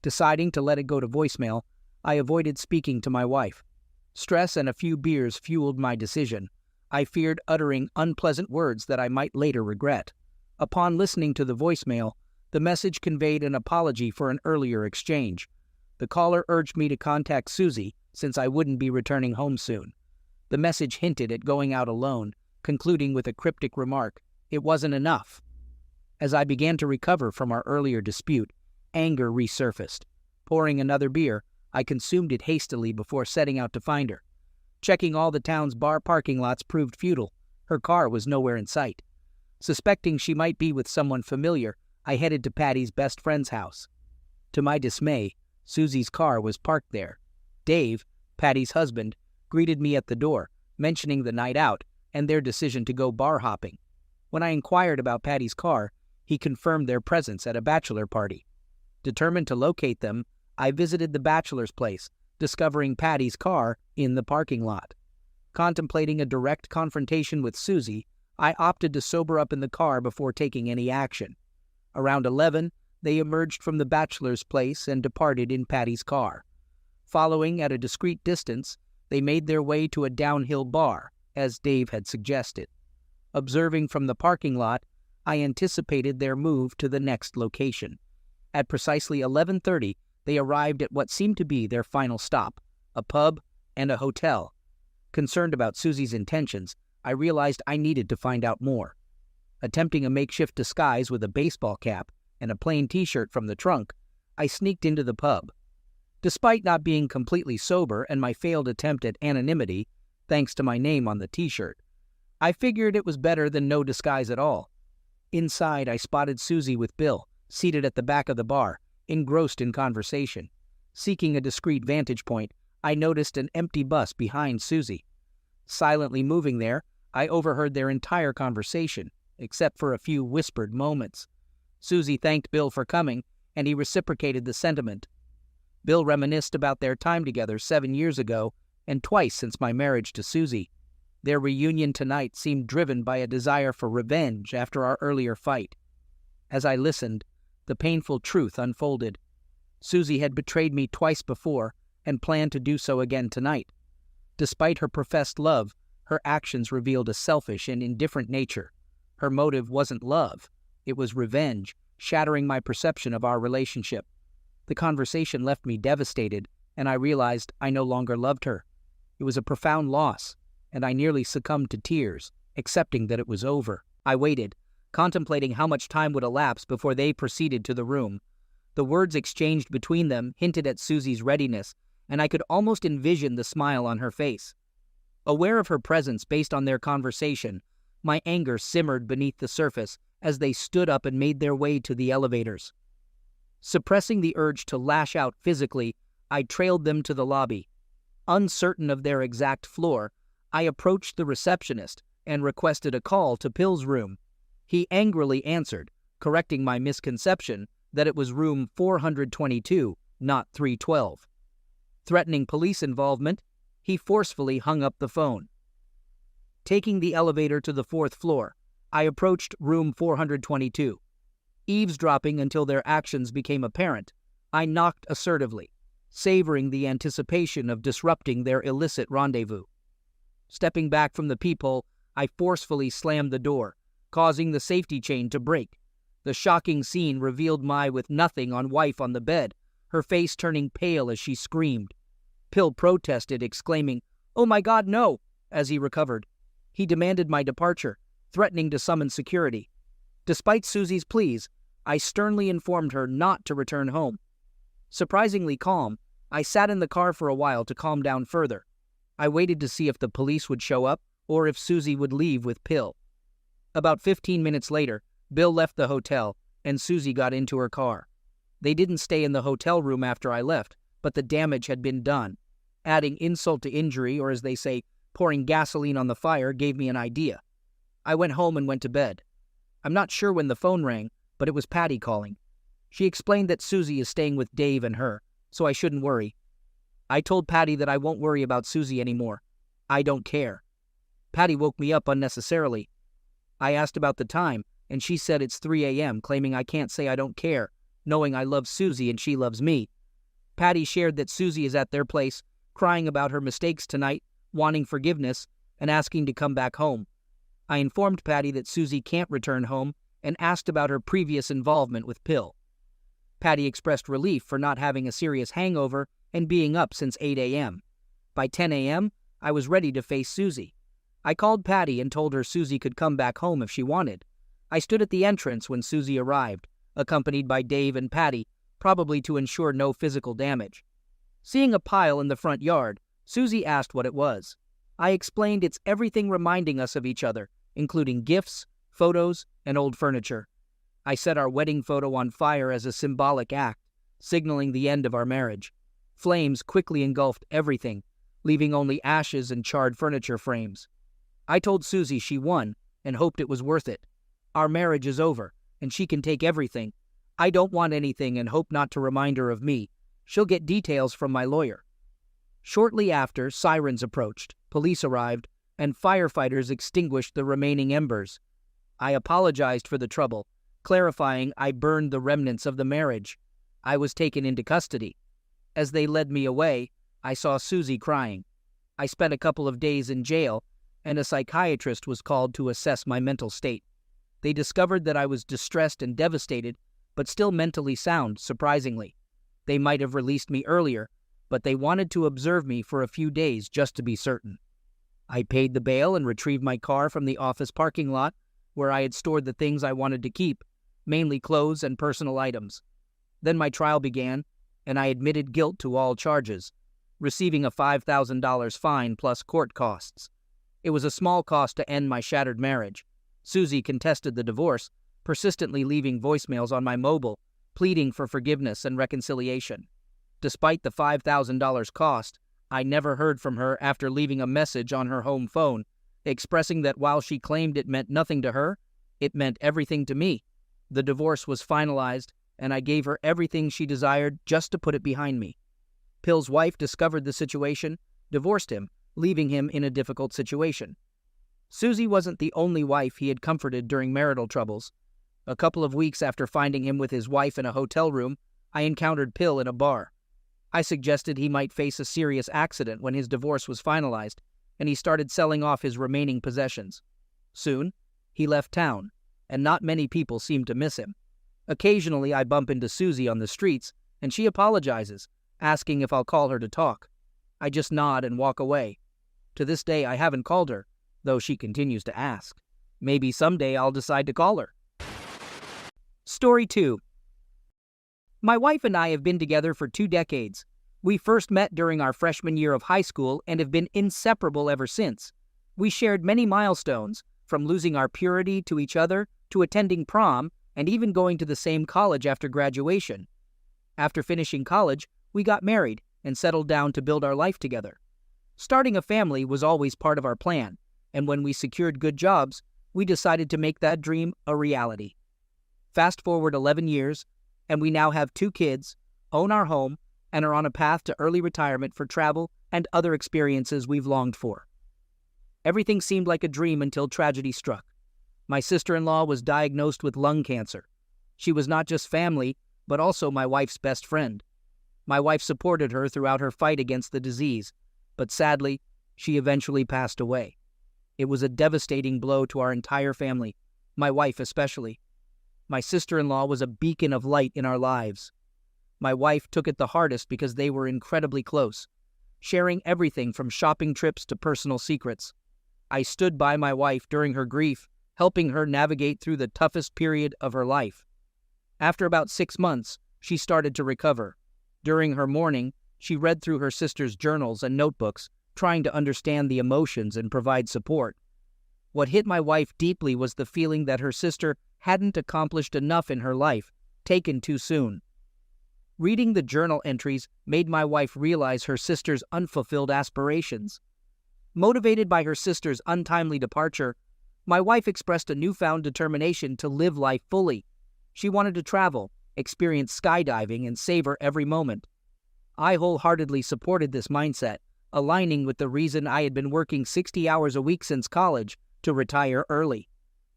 Deciding to let it go to voicemail, I avoided speaking to my wife. Stress and a few beers fueled my decision. I feared uttering unpleasant words that I might later regret. Upon listening to the voicemail, the message conveyed an apology for an earlier exchange. The caller urged me to contact Susie since I wouldn't be returning home soon. The message hinted at going out alone, concluding with a cryptic remark, "It wasn't enough." As I began to recover from our earlier dispute, anger resurfaced. Pouring another beer, I consumed it hastily before setting out to find her. Checking all the town's bar parking lots proved futile. Her car was nowhere in sight. Suspecting she might be with someone familiar, I headed to Patty's best friend's house. To my dismay, Susie's car was parked there. Dave, Patty's husband, greeted me at the door, mentioning the night out and their decision to go bar hopping. When I inquired about Patty's car, he confirmed their presence at a bachelor party. Determined to locate them, I visited the bachelor's place, discovering Patty's car in the parking lot. Contemplating a direct confrontation with Susie, I opted to sober up in the car before taking any action. Around 11, they emerged from the bachelor's place and departed in Patty's car. Following at a discreet distance, they made their way to a downhill bar, as Dave had suggested. Observing from the parking lot, I anticipated their move to the next location. At precisely 11:30, they arrived at what seemed to be their final stop, a pub and a hotel. Concerned about Susie's intentions, I realized I needed to find out more. Attempting a makeshift disguise with a baseball cap and a plain t-shirt from the trunk, I sneaked into the pub. Despite not being completely sober and my failed attempt at anonymity, thanks to my name on the t-shirt, I figured it was better than no disguise at all. Inside, I spotted Susie with Bill, seated at the back of the bar, engrossed in conversation. Seeking a discreet vantage point, I noticed an empty bus behind Susie. Silently moving there, I overheard their entire conversation, except for a few whispered moments. Susie thanked Bill for coming, and he reciprocated the sentiment. Bill reminisced about their time together 7 years ago, and twice since my marriage to Susie. Their reunion tonight seemed driven by a desire for revenge after our earlier fight. As I listened, the painful truth unfolded. Susie had betrayed me twice before and planned to do so again tonight. Despite her professed love, her actions revealed a selfish and indifferent nature. Her motive wasn't love. It was revenge, shattering my perception of our relationship. The conversation left me devastated, and I realized I no longer loved her. It was a profound loss, and I nearly succumbed to tears, accepting that it was over. I waited, contemplating how much time would elapse before they proceeded to the room. The words exchanged between them hinted at Susie's readiness, and I could almost envision the smile on her face. Aware of her presence based on their conversation, my anger simmered beneath the surface as they stood up and made their way to the elevators. Suppressing the urge to lash out physically, I trailed them to the lobby. Uncertain of their exact floor, I approached the receptionist and requested a call to Pill's room. He angrily answered, correcting my misconception that it was room 422, not 312. Threatening police involvement, he forcefully hung up the phone. Taking the elevator to the 4th floor, I approached room 422. Eavesdropping until their actions became apparent, I knocked assertively, savoring the anticipation of disrupting their illicit rendezvous. Stepping back from the peephole, I forcefully slammed the door, causing the safety chain to break. The shocking scene revealed my with nothing on wife on the bed, her face turning pale as she screamed. Pill protested, exclaiming, "Oh my God, no!" as he recovered. He demanded my departure, threatening to summon security. Despite Susie's pleas, I sternly informed her not to return home. Surprisingly calm, I sat in the car for a while to calm down further. I waited to see if the police would show up or if Susie would leave with Pill. About 15 minutes later, Bill left the hotel and Susie got into her car. They didn't stay in the hotel room after I left, but the damage had been done. Adding insult to injury, or as they say, pouring gasoline on the fire, gave me an idea. I went home and went to bed. I'm not sure when the phone rang, but it was Patty calling. She explained that Susie is staying with Dave and her, so I shouldn't worry. I told Patty that I won't worry about Susie anymore. I don't care. Patty woke me up unnecessarily. I asked about the time, and she said it's 3 a.m., claiming I can't say I don't care, knowing I love Susie and she loves me. Patty shared that Susie is at their place, crying about her mistakes tonight, wanting forgiveness, and asking to come back home. I informed Patty that Susie can't return home and asked about her previous involvement with Pill. Patty expressed relief for not having a serious hangover and being up since 8 a.m. By 10 a.m., I was ready to face Susie. I called Patty and told her Susie could come back home if she wanted. I stood at the entrance when Susie arrived, accompanied by Dave and Patty, probably to ensure no physical damage. Seeing a pile in the front yard, Susie asked what it was. I explained it's everything reminding us of each other, including gifts, photos, and old furniture. I set our wedding photo on fire as a symbolic act, signaling the end of our marriage. Flames quickly engulfed everything, leaving only ashes and charred furniture frames. I told Susie she won and hoped it was worth it. Our marriage is over, and she can take everything. I don't want anything and hope not to remind her of me. She'll get details from my lawyer. Shortly after, sirens approached, police arrived, and firefighters extinguished the remaining embers. I apologized for the trouble, clarifying I burned the remnants of the marriage. I was taken into custody. As they led me away, I saw Susie crying. I spent a couple of days in jail, and a psychiatrist was called to assess my mental state. They discovered that I was distressed and devastated, but still mentally sound, surprisingly. They might have released me earlier, but they wanted to observe me for a few days just to be certain. I paid the bail and retrieved my car from the office parking lot, where I had stored the things I wanted to keep, mainly clothes and personal items. Then my trial began, and I admitted guilt to all charges, receiving a $5,000 fine plus court costs. It was a small cost to end my shattered marriage. Susie contested the divorce, persistently leaving voicemails on my mobile, pleading for forgiveness and reconciliation. Despite the $5,000 cost, I never heard from her after leaving a message on her home phone, expressing that while she claimed it meant nothing to her, it meant everything to me. The divorce was finalized, and I gave her everything she desired just to put it behind me. Pill's wife discovered the situation, divorced him, leaving him in a difficult situation. Susie wasn't the only wife he had comforted during marital troubles. A couple of weeks after finding him with his wife in a hotel room, I encountered Pill in a bar. I suggested he might face a serious accident when his divorce was finalized, and he started selling off his remaining possessions. Soon, he left town, and not many people seemed to miss him. Occasionally, I bump into Susie on the streets, and she apologizes, asking if I'll call her to talk. I just nod and walk away. To this day, I haven't called her, though she continues to ask. Maybe someday I'll decide to call her. Story 2. My wife and I have been together for 2 decades. We first met during our freshman year of high school and have been inseparable ever since. We shared many milestones, from losing our purity to each other, to attending prom, and even going to the same college after graduation. After finishing college, we got married and settled down to build our life together. Starting a family was always part of our plan, and when we secured good jobs, we decided to make that dream a reality. Fast forward 11 years, and we now have 2 kids, own our home, and are on a path to early retirement for travel and other experiences we've longed for. Everything seemed like a dream until tragedy struck. My sister-in-law was diagnosed with lung cancer. She was not just family, but also my wife's best friend. My wife supported her throughout her fight against the disease, but sadly, she eventually passed away. It was a devastating blow to our entire family, my wife especially. My sister-in-law was a beacon of light in our lives. My wife took it the hardest because they were incredibly close, sharing everything from shopping trips to personal secrets. I stood by my wife during her grief, helping her navigate through the toughest period of her life. After about 6 months, she started to recover. During her mourning, she read through her sister's journals and notebooks, trying to understand the emotions and provide support. What hit my wife deeply was the feeling that her sister hadn't accomplished enough in her life, taken too soon. Reading the journal entries made my wife realize her sister's unfulfilled aspirations. Motivated by her sister's untimely departure, my wife expressed a newfound determination to live life fully. She wanted to travel, experience skydiving, and savor every moment. I wholeheartedly supported this mindset, aligning with the reason I had been working 60 hours a week since college to retire early.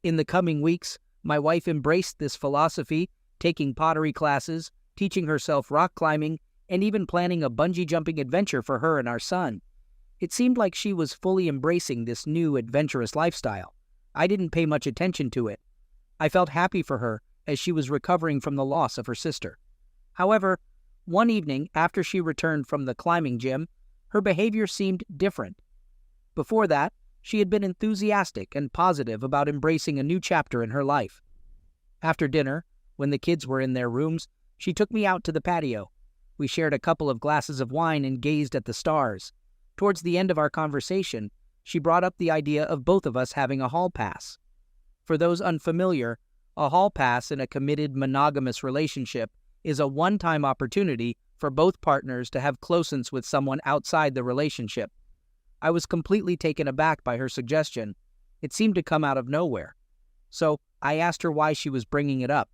In the coming weeks, my wife embraced this philosophy, taking pottery classes, teaching herself rock climbing, and even planning a bungee jumping adventure for her and our son. It seemed like she was fully embracing this new adventurous lifestyle. I didn't pay much attention to it. I felt happy for her as she was recovering from the loss of her sister. However, one evening after she returned from the climbing gym, her behavior seemed different. Before that, she had been enthusiastic and positive about embracing a new chapter in her life. After dinner, when the kids were in their rooms, she took me out to the patio. We shared a couple of glasses of wine and gazed at the stars. Towards the end of our conversation, she brought up the idea of both of us having a hall pass. For those unfamiliar, a hall pass in a committed monogamous relationship is a one-time opportunity for both partners to have closeness with someone outside the relationship. I was completely taken aback by her suggestion. It seemed to come out of nowhere. So I asked her why she was bringing it up.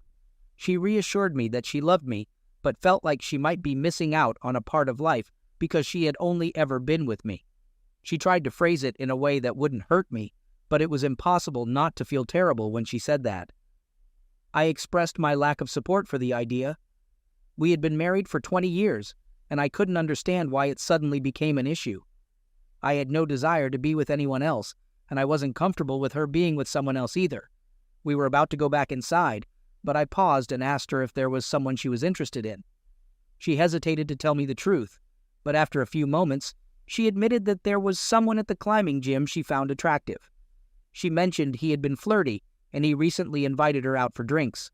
She reassured me that she loved me, but felt like she might be missing out on a part of life because she had only ever been with me. She tried to phrase it in a way that wouldn't hurt me, but it was impossible not to feel terrible when she said that. I expressed my lack of support for the idea. We had been married for 20 years, and I couldn't understand why it suddenly became an issue. I had no desire to be with anyone else, and I wasn't comfortable with her being with someone else either. We were about to go back inside, but I paused and asked her if there was someone she was interested in. She hesitated to tell me the truth, but after a few moments, she admitted that there was someone at the climbing gym she found attractive. She mentioned he had been flirty, and he recently invited her out for drinks.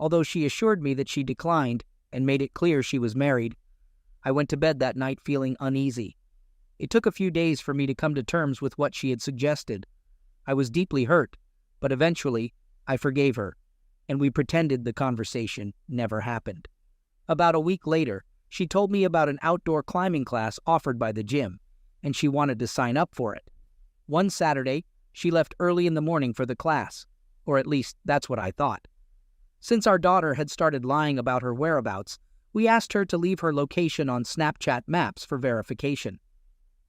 Although she assured me that she declined and made it clear she was married, I went to bed that night feeling uneasy. It took a few days for me to come to terms with what she had suggested. I was deeply hurt, but eventually I forgave her, and we pretended the conversation never happened. About a week later, she told me about an outdoor climbing class offered by the gym, and she wanted to sign up for it. One Saturday, she left early in the morning for the class, or at least that's what I thought. Since our daughter had started lying about her whereabouts, we asked her to leave her location on Snapchat Maps for verification.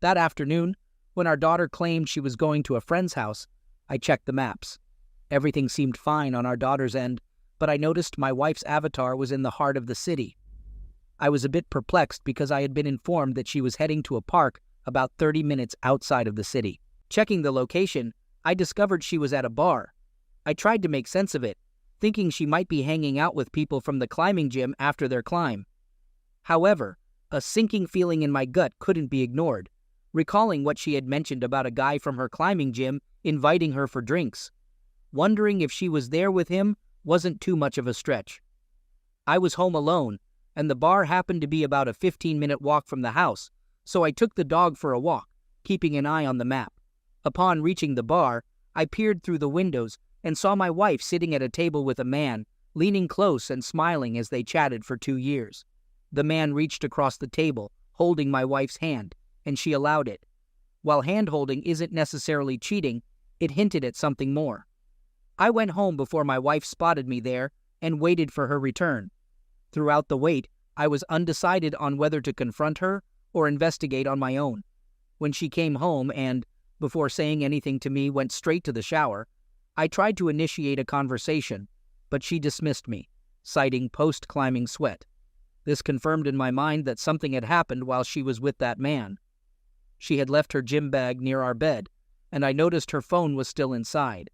That afternoon, when our daughter claimed she was going to a friend's house, I checked the maps. Everything seemed fine on our daughter's end, but I noticed my wife's avatar was in the heart of the city. I was a bit perplexed because I had been informed that she was heading to a park about 30 minutes outside of the city. Checking the location, I discovered she was at a bar. I tried to make sense of it, thinking she might be hanging out with people from the climbing gym after their climb. However, a sinking feeling in my gut couldn't be ignored, recalling what she had mentioned about a guy from her climbing gym inviting her for drinks. Wondering if she was there with him wasn't too much of a stretch. I was home alone, and the bar happened to be about a 15-minute walk from the house, so I took the dog for a walk, keeping an eye on the map. Upon reaching the bar, I peered through the windows and saw my wife sitting at a table with a man, leaning close and smiling as they chatted for 2 years. The man reached across the table, holding my wife's hand, and she allowed it, While hand-holding isn't necessarily cheating, it hinted at something more. I went home before my wife spotted me there and waited for her return. Throughout the wait, I was undecided on whether to confront her or investigate on my own. When she came home and, before saying anything to me, went straight to the shower, I tried to initiate a conversation, but she dismissed me, citing post-climbing sweat. This confirmed in my mind that something had happened while she was with that man. She had left her gym bag near our bed, and I noticed her phone was still inside.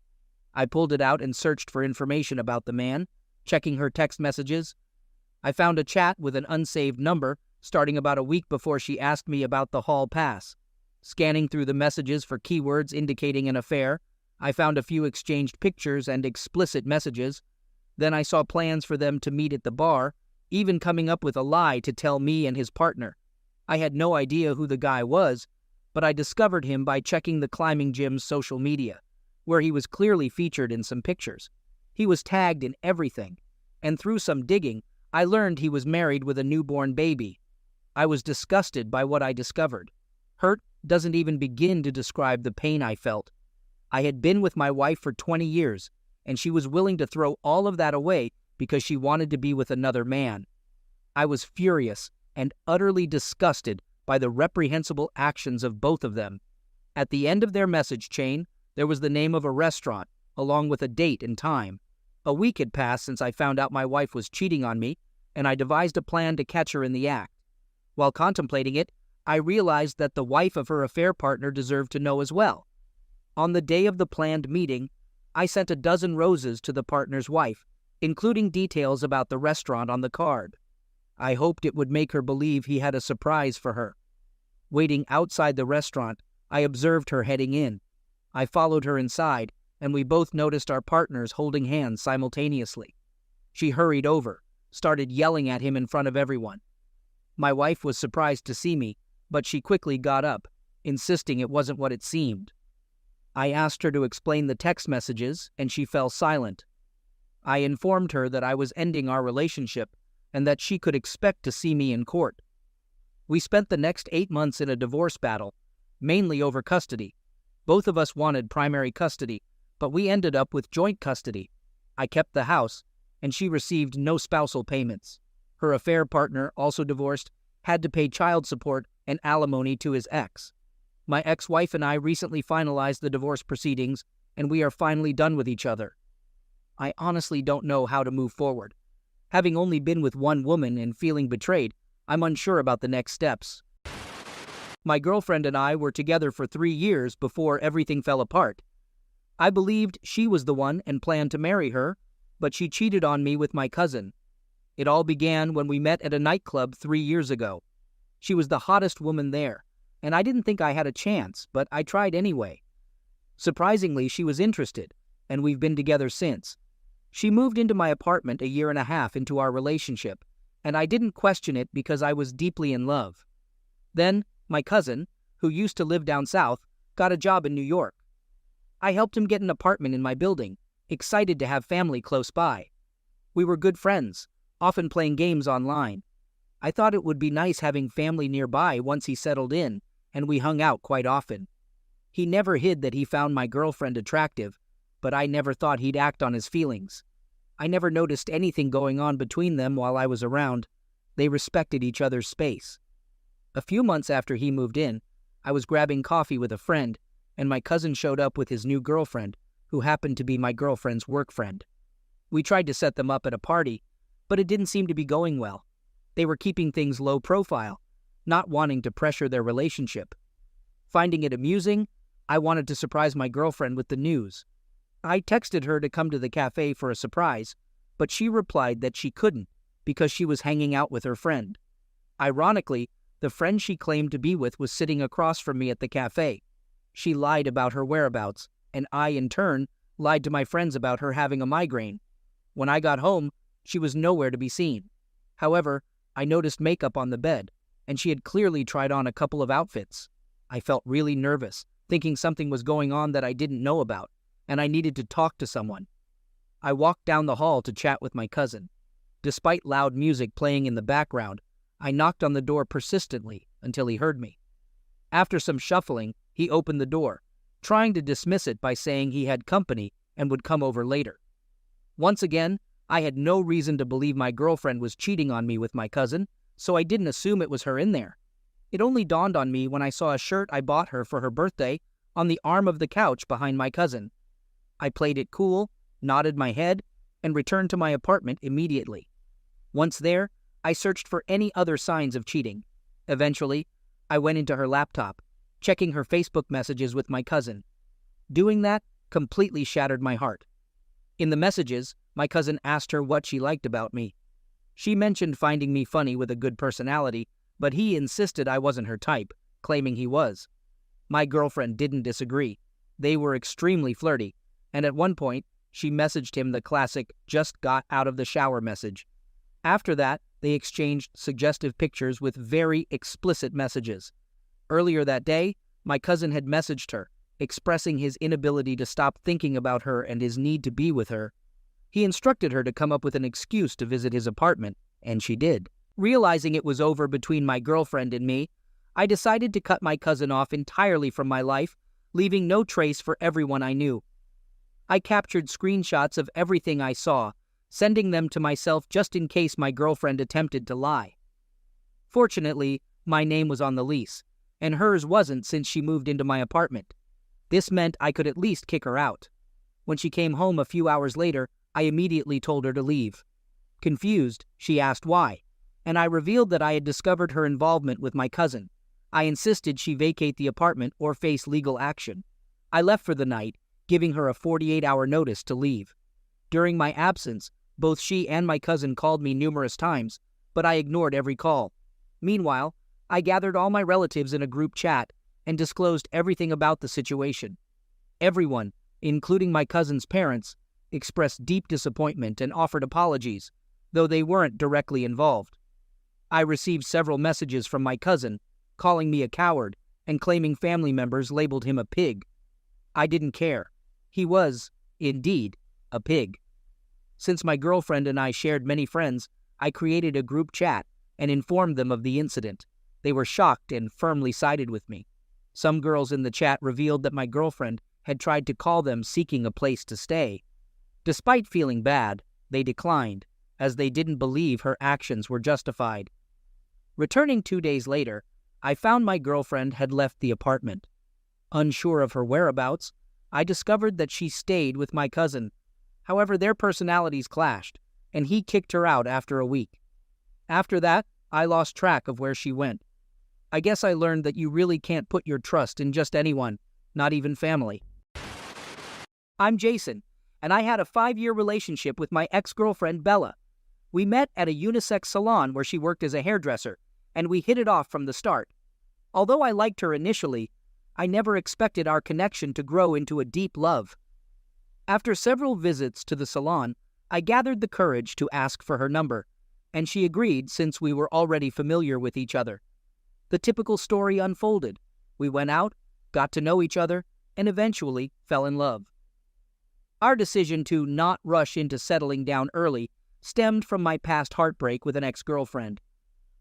I pulled it out and searched for information about the man, checking her text messages. I found a chat with an unsaved number starting about a week before she asked me about the hall pass. Scanning through the messages for keywords indicating an affair, I found a few exchanged pictures and explicit messages. Then I saw plans for them to meet at the bar, even coming up with a lie to tell me and his partner. I had no idea who the guy was, but I discovered him by checking the climbing gym's social media, where he was clearly featured in some pictures. He was tagged in everything, and through some digging, I learned he was married with a newborn baby. I was disgusted by what I discovered. Hurt doesn't even begin to describe the pain I felt. I had been with my wife for 20 years, and she was willing to throw all of that away because she wanted to be with another man. I was furious and utterly disgusted by the reprehensible actions of both of them. At the end of their message chain, there was the name of a restaurant, along with a date and time. A week had passed since I found out my wife was cheating on me, and I devised a plan to catch her in the act. While contemplating it, I realized that the wife of her affair partner deserved to know as well. On the day of the planned meeting, I sent a dozen roses to the partner's wife, including details about the restaurant on the card. I hoped it would make her believe he had a surprise for her. Waiting outside the restaurant, I observed her heading in. I followed her inside, and we both noticed our partners holding hands simultaneously. She hurried over, started yelling at him in front of everyone. My wife was surprised to see me, but she quickly got up, insisting it wasn't what it seemed. I asked her to explain the text messages, and she fell silent. I informed her that I was ending our relationship and that she could expect to see me in court. We spent the next 8 months in a divorce battle, mainly over custody. Both of us wanted primary custody, but we ended up with joint custody. I kept the house, and she received no spousal payments. Her affair partner, also divorced, had to pay child support and alimony to his ex. My ex-wife and I recently finalized the divorce proceedings, and we are finally done with each other. I honestly don't know how to move forward. Having only been with one woman and feeling betrayed, I'm unsure about the next steps. My girlfriend and I were together for 3 years before everything fell apart. I believed she was the one and planned to marry her, but she cheated on me with my cousin. It all began when we met at a nightclub 3 years ago. She was the hottest woman there, and I didn't think I had a chance, but I tried anyway. Surprisingly, she was interested, and we've been together since. She moved into my apartment a year and a half into our relationship, and I didn't question it because I was deeply in love. Then, my cousin, who used to live down south, got a job in New York. I helped him get an apartment in my building, excited to have family close by. We were good friends, often playing games online. I thought it would be nice having family nearby once he settled in, and we hung out quite often. He never hid that he found my girlfriend attractive, but I never thought he'd act on his feelings. I never noticed anything going on between them while I was around. They respected each other's space. A few months after he moved in, I was grabbing coffee with a friend, and my cousin showed up with his new girlfriend, who happened to be my girlfriend's work friend. We tried to set them up at a party, but it didn't seem to be going well. They were keeping things low profile, not wanting to pressure their relationship. Finding it amusing, I wanted to surprise my girlfriend with the news. I texted her to come to the cafe for a surprise, but she replied that she couldn't because she was hanging out with her friend. Ironically, the friend she claimed to be with was sitting across from me at the cafe. She lied about her whereabouts, and I, in turn, lied to my friends about her having a migraine. When I got home, she was nowhere to be seen. However, I noticed makeup on the bed, and she had clearly tried on a couple of outfits. I felt really nervous, thinking something was going on that I didn't know about, and I needed to talk to someone. I walked down the hall to chat with my cousin. Despite loud music playing in the background, I knocked on the door persistently until he heard me. After some shuffling, he opened the door, trying to dismiss it by saying he had company and would come over later. Once again, I had no reason to believe my girlfriend was cheating on me with my cousin, so I didn't assume it was her in there. It only dawned on me when I saw a shirt I bought her for her birthday on the arm of the couch behind my cousin. I played it cool, nodded my head, and returned to my apartment immediately. Once there, I searched for any other signs of cheating. Eventually, I went into her laptop, checking her Facebook messages with my cousin. Doing that completely shattered my heart. In the messages, my cousin asked her what she liked about me. She mentioned finding me funny with a good personality, but he insisted I wasn't her type, claiming he was. My girlfriend didn't disagree. They were extremely flirty, and at one point, she messaged him the classic "just got out of the shower" message. After that, they exchanged suggestive pictures with very explicit messages. Earlier that day, my cousin had messaged her, expressing his inability to stop thinking about her and his need to be with her. He instructed her to come up with an excuse to visit his apartment, and she did. Realizing it was over between my girlfriend and me, I decided to cut my cousin off entirely from my life, leaving no trace for everyone I knew. I captured screenshots of everything I saw, sending them to myself just in case my girlfriend attempted to lie. Fortunately, my name was on the lease, and hers wasn't since she moved into my apartment. This meant I could at least kick her out. When she came home a few hours later, I immediately told her to leave. Confused, she asked why, and I revealed that I had discovered her involvement with my cousin. I insisted she vacate the apartment or face legal action. I left for the night, giving her a 48-hour notice to leave. During my absence, both she and my cousin called me numerous times, but I ignored every call. Meanwhile, I gathered all my relatives in a group chat and disclosed everything about the situation. Everyone, including my cousin's parents, expressed deep disappointment and offered apologies, though they weren't directly involved. I received several messages from my cousin, calling me a coward and claiming family members labeled him a pig. I didn't care. He was, indeed, a pig. Since my girlfriend and I shared many friends, I created a group chat and informed them of the incident. They were shocked and firmly sided with me. Some girls in the chat revealed that my girlfriend had tried to call them seeking a place to stay. Despite feeling bad, they declined, as they didn't believe her actions were justified. Returning 2 days later, I found my girlfriend had left the apartment. Unsure of her whereabouts, I discovered that she stayed with my cousin. However, their personalities clashed, and he kicked her out after a week. After that, I lost track of where she went. I guess I learned that you really can't put your trust in just anyone, not even family. I'm Jason, and I had a 5-year relationship with my ex-girlfriend Bella. We met at a unisex salon where she worked as a hairdresser, and we hit it off from the start. Although I liked her initially, I never expected our connection to grow into a deep love. After several visits to the salon, I gathered the courage to ask for her number, and she agreed since we were already familiar with each other. The typical story unfolded. We went out, got to know each other, and eventually fell in love. Our decision to not rush into settling down early stemmed from my past heartbreak with an ex-girlfriend.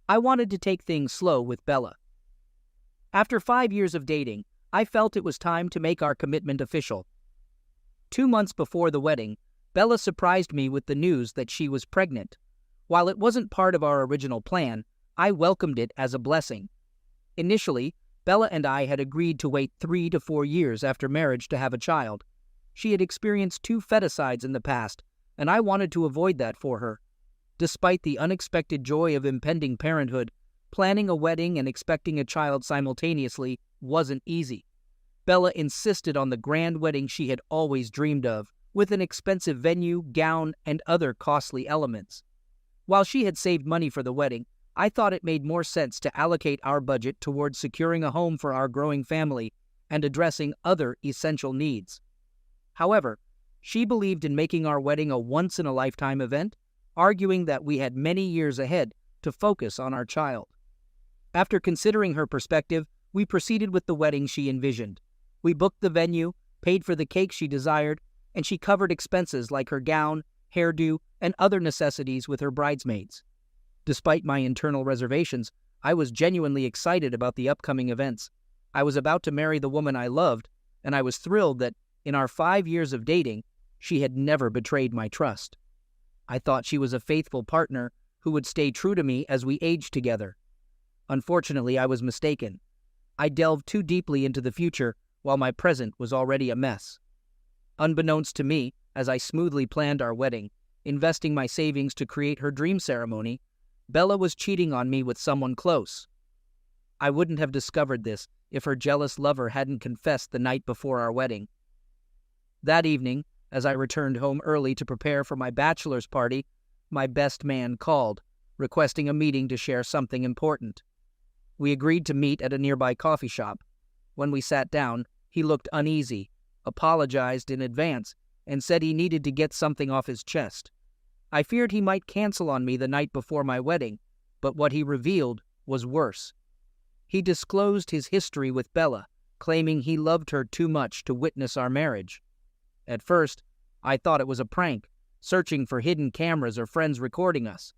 I wanted to take things slow with Bella. After 5 years of dating, I felt it was time to make our commitment official. 2 months before the wedding, Bella surprised me with the news that she was pregnant. While it wasn't part of our original plan, I welcomed it as a blessing. Initially, Bella and I had agreed to wait 3 to 4 years after marriage to have a child. She had experienced 2 feticides in the past, and I wanted to avoid that for her. Despite the unexpected joy of impending parenthood, planning a wedding and expecting a child simultaneously wasn't easy. Bella insisted on the grand wedding she had always dreamed of, with an expensive venue, gown, and other costly elements. While she had saved money for the wedding, I thought it made more sense to allocate our budget towards securing a home for our growing family and addressing other essential needs. However, she believed in making our wedding a once-in-a-lifetime event, arguing that we had many years ahead to focus on our child. After considering her perspective, we proceeded with the wedding she envisioned. We booked the venue, paid for the cake she desired, and she covered expenses like her gown, hairdo, and other necessities with her bridesmaids. Despite my internal reservations, I was genuinely excited about the upcoming events. I was about to marry the woman I loved, and I was thrilled that, in our 5 years of dating, she had never betrayed my trust. I thought she was a faithful partner who would stay true to me as we aged together. Unfortunately, I was mistaken. I delved too deeply into the future while my present was already a mess. Unbeknownst to me, as I smoothly planned our wedding, investing my savings to create her dream ceremony, Bella was cheating on me with someone close. I wouldn't have discovered this if her jealous lover hadn't confessed the night before our wedding. That evening, as I returned home early to prepare for my bachelor's party, my best man called, requesting a meeting to share something important. We agreed to meet at a nearby coffee shop. When we sat down, he looked uneasy, apologized in advance, and said he needed to get something off his chest. I feared he might cancel on me the night before my wedding, but what he revealed was worse. He disclosed his history with Bella, claiming he loved her too much to witness our marriage. At first, I thought it was a prank, searching for hidden cameras or friends recording us.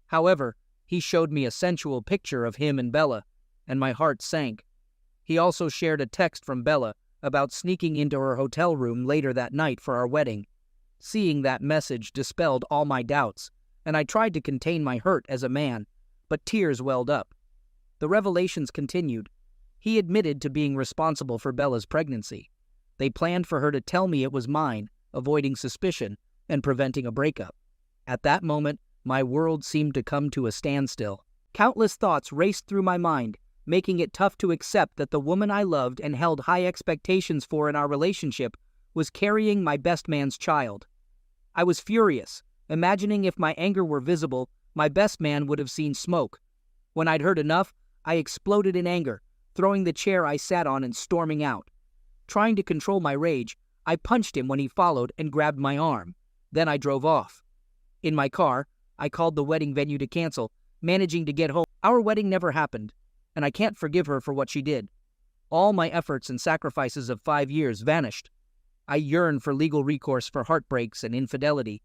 However, he showed me a sensual picture of him and Bella, and my heart sank. He also shared a text from Bella about sneaking into her hotel room later that night for our wedding. Seeing that message dispelled all my doubts, and I tried to contain my hurt as a man, but tears welled up. The revelations continued. He admitted to being responsible for Bella's pregnancy. They planned for her to tell me it was mine, avoiding suspicion and preventing a breakup. At that moment, my world seemed to come to a standstill. Countless thoughts raced through my mind, making it tough to accept that the woman I loved and held high expectations for in our relationship was carrying my best man's child. I was furious, imagining if my anger were visible, my best man would have seen smoke. When I'd heard enough, I exploded in anger, throwing the chair I sat on and storming out. Trying to control my rage, I punched him when he followed and grabbed my arm. Then I drove off. In my car, I called the wedding venue to cancel, managing to get home. Our wedding never happened, and I can't forgive her for what she did. All my efforts and sacrifices of 5 years vanished. I yearn for legal recourse for heartbreaks and infidelity,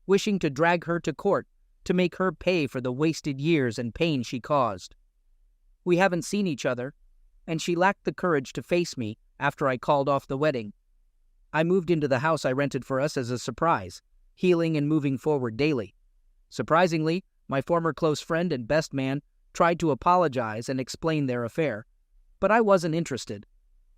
wishing to drag her to court to make her pay for the wasted years and pain she caused. We haven't seen each other, and she lacked the courage to face me after I called off the wedding. I moved into the house I rented for us as a surprise, healing and moving forward daily. Surprisingly, my former close friend and best man tried to apologize and explain their affair, but I wasn't interested.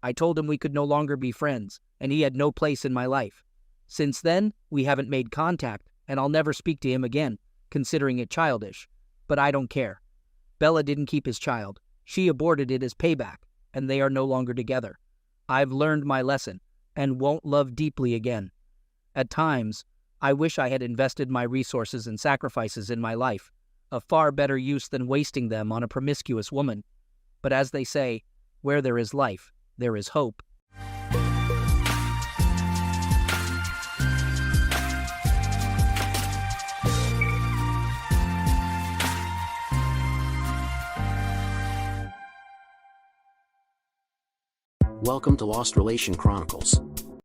I told him we could no longer be friends, and he had no place in my life. Since then, we haven't made contact, and I'll never speak to him again, considering it childish. But I don't care. Bella didn't keep his child. She aborted it as payback, and they are no longer together. I've learned my lesson, and won't love deeply again. At times, I wish I had invested my resources and sacrifices in my life, a far better use than wasting them on a promiscuous woman. But as they say, where there is life, there is hope. Welcome to Lost Relation Chronicles.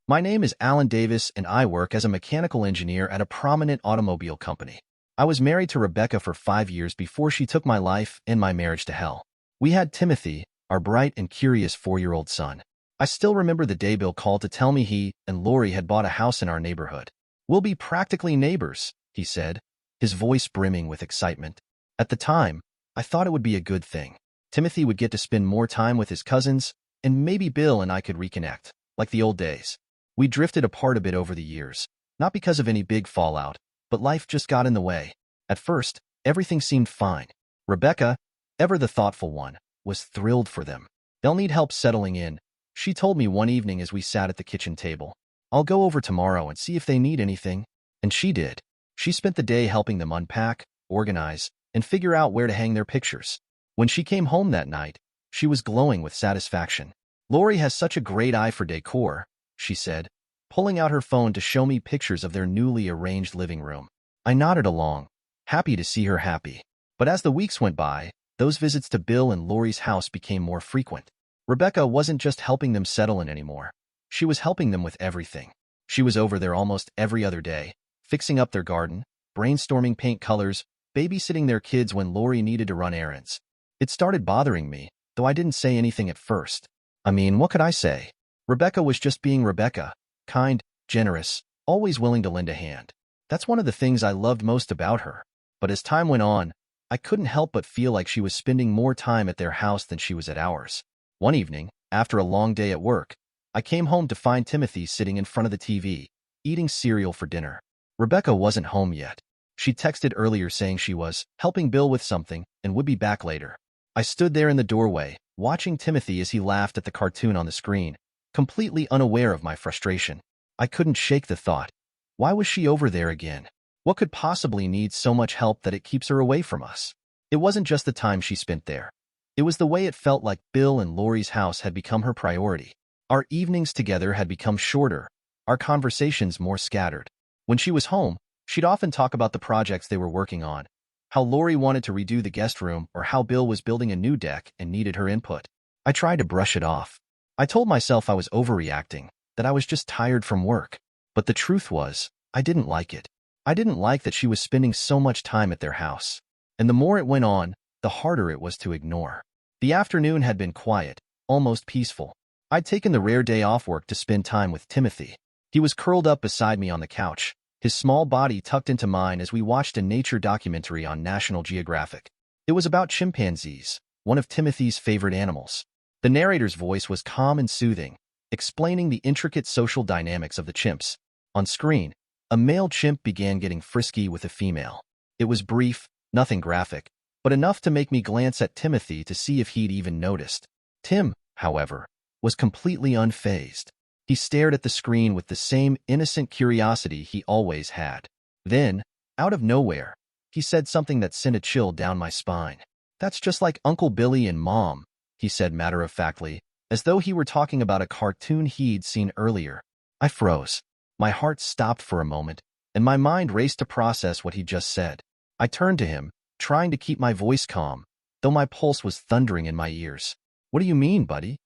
My name is Alan Davis, and I work as a mechanical engineer at a prominent automobile company. I was married to Rebecca for 5 years before she took my life and my marriage to hell. We had Timothy, our bright and curious 4-year-old son. I still remember the day Bill called to tell me he and Lori had bought a house in our neighborhood. "We'll be practically neighbors," he said, his voice brimming with excitement. At the time, I thought it would be a good thing. Timothy would get to spend more time with his cousins, and maybe Bill and I could reconnect, like the old days. We drifted apart a bit over the years, not because of any big fallout, but life just got in the way. At first, everything seemed fine. Rebecca, ever the thoughtful one, was thrilled for them. "They'll need help settling in," she told me one evening as we sat at the kitchen table. "I'll go over tomorrow and see if they need anything." And she did. She spent the day helping them unpack, organize, and figure out where to hang their pictures. When she came home that night, she was glowing with satisfaction. "Lori has such a great eye for decor," she said, pulling out her phone to show me pictures of their newly arranged living room. I nodded along, happy to see her happy. But as the weeks went by, those visits to Bill and Lori's house became more frequent. Rebecca wasn't just helping them settle in anymore. She was helping them with everything. She was over there almost every other day, fixing up their garden, brainstorming paint colors, babysitting their kids when Lori needed to run errands. It started bothering me, though I didn't say anything at first. I mean, what could I say? Rebecca was just being Rebecca, kind, generous, always willing to lend a hand. That's one of the things I loved most about her. But as time went on, I couldn't help but feel like she was spending more time at their house than she was at ours. One evening, after a long day at work, I came home to find Timothy sitting in front of the TV, eating cereal for dinner. Rebecca wasn't home yet. She texted earlier saying she was helping Bill with something and would be back later. I stood there in the doorway, watching Timothy as he laughed at the cartoon on the screen, completely unaware of my frustration. I couldn't shake the thought. Why was she over there again? What could possibly need so much help that it keeps her away from us? It wasn't just the time she spent there. It was the way it felt like Bill and Lori's house had become her priority. Our evenings together had become shorter, our conversations more scattered. When she was home, she'd often talk about the projects they were working on, how Lori wanted to redo the guest room or how Bill was building a new deck and needed her input. I tried to brush it off. I told myself I was overreacting, that I was just tired from work. But the truth was, I didn't like it. I didn't like that she was spending so much time at their house. And the more it went on, the harder it was to ignore. The afternoon had been quiet, almost peaceful. I'd taken the rare day off work to spend time with Timothy. He was curled up beside me on the couch, his small body tucked into mine as we watched a nature documentary on National Geographic. It was about chimpanzees, one of Timothy's favorite animals. The narrator's voice was calm and soothing, explaining the intricate social dynamics of the chimps. On screen, a male chimp began getting frisky with a female. It was brief, nothing graphic, but enough to make me glance at Timothy to see if he'd even noticed. Tim, however, was completely unfazed. He stared at the screen with the same innocent curiosity he always had. Then, out of nowhere, he said something that sent a chill down my spine. "That's just like Uncle Billy and Mom," he said matter-of-factly, as though he were talking about a cartoon he'd seen earlier. I froze. My heart stopped for a moment, and my mind raced to process what he just said. I turned to him, trying to keep my voice calm, though my pulse was thundering in my ears. "What do you mean, buddy?"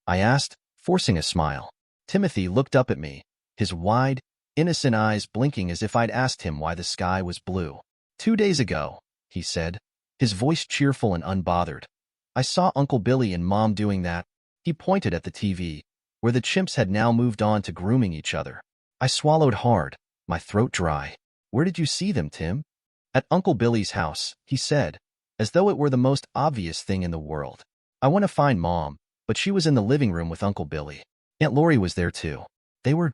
I asked, forcing a smile. Timothy looked up at me, his wide, innocent eyes blinking as if I'd asked him why the sky was blue. 2 days ago," he said, his voice cheerful and unbothered, "I saw Uncle Billy and Mom doing that." He pointed at the TV, where the chimps had now moved on to grooming each other. I swallowed hard, my throat dry. "Where did you see them, Tim?" "At Uncle Billy's house," he said, as though it were the most obvious thing in the world. "I went to find Mom, but she was in the living room with Uncle Billy. Aunt Lori was there too. They were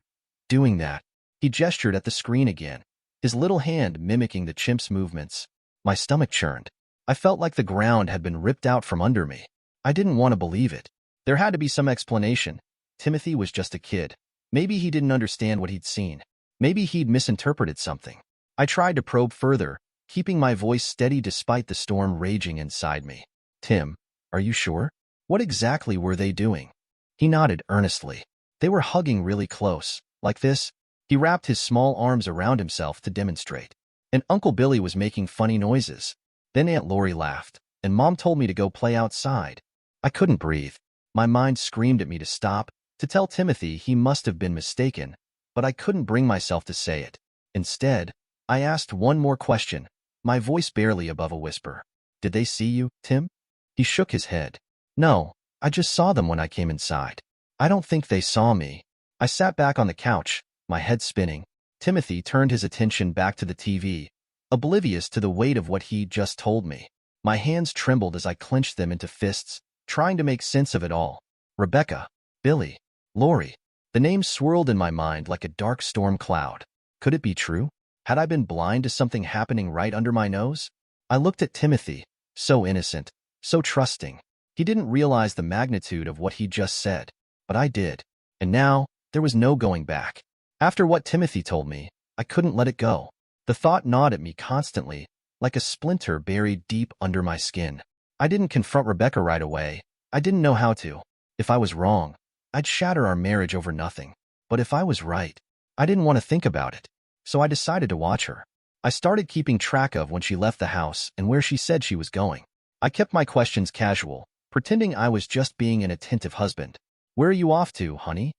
doing that." He gestured at the screen again, his little hand mimicking the chimp's movements. My stomach churned. I felt like the ground had been ripped out from under me. I didn't want to believe it. There had to be some explanation. Timothy was just a kid. Maybe he didn't understand what he'd seen. Maybe he'd misinterpreted something. I tried to probe further, keeping my voice steady despite the storm raging inside me. "Tim, are you sure? What exactly were they doing?" He nodded earnestly. "They were hugging really close, like this." He wrapped his small arms around himself to demonstrate. "And Uncle Billy was making funny noises. Then Aunt Lori laughed, and Mom told me to go play outside." I couldn't breathe. My mind screamed at me to stop, to tell Timothy he must have been mistaken, but I couldn't bring myself to say it. Instead, I asked one more question, my voice barely above a whisper. "Did they see you, Tim?" He shook his head. "No, I just saw them when I came inside." "I don't think they saw me." I sat back on the couch, my head spinning. Timothy turned his attention back to the TV, oblivious to the weight of what he'd just told me. My hands trembled as I clenched them into fists, trying to make sense of it all. Rebecca, Billy, Lori. The names swirled in my mind like a dark storm cloud. Could it be true? Had I been blind to something happening right under my nose? I looked at Timothy, so innocent, so trusting. He didn't realize the magnitude of what he just said, but I did. And now, there was no going back. After what Timothy told me, I couldn't let it go. The thought gnawed at me constantly, like a splinter buried deep under my skin. I didn't confront Rebecca right away. I didn't know how to. If I was wrong, I'd shatter our marriage over nothing. But if I was right, I didn't want to think about it. So I decided to watch her. I started keeping track of when she left the house and where she said she was going. I kept my questions casual, pretending I was just being an attentive husband. "Where are you off to, honey?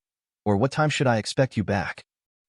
Or what time should I expect you back?"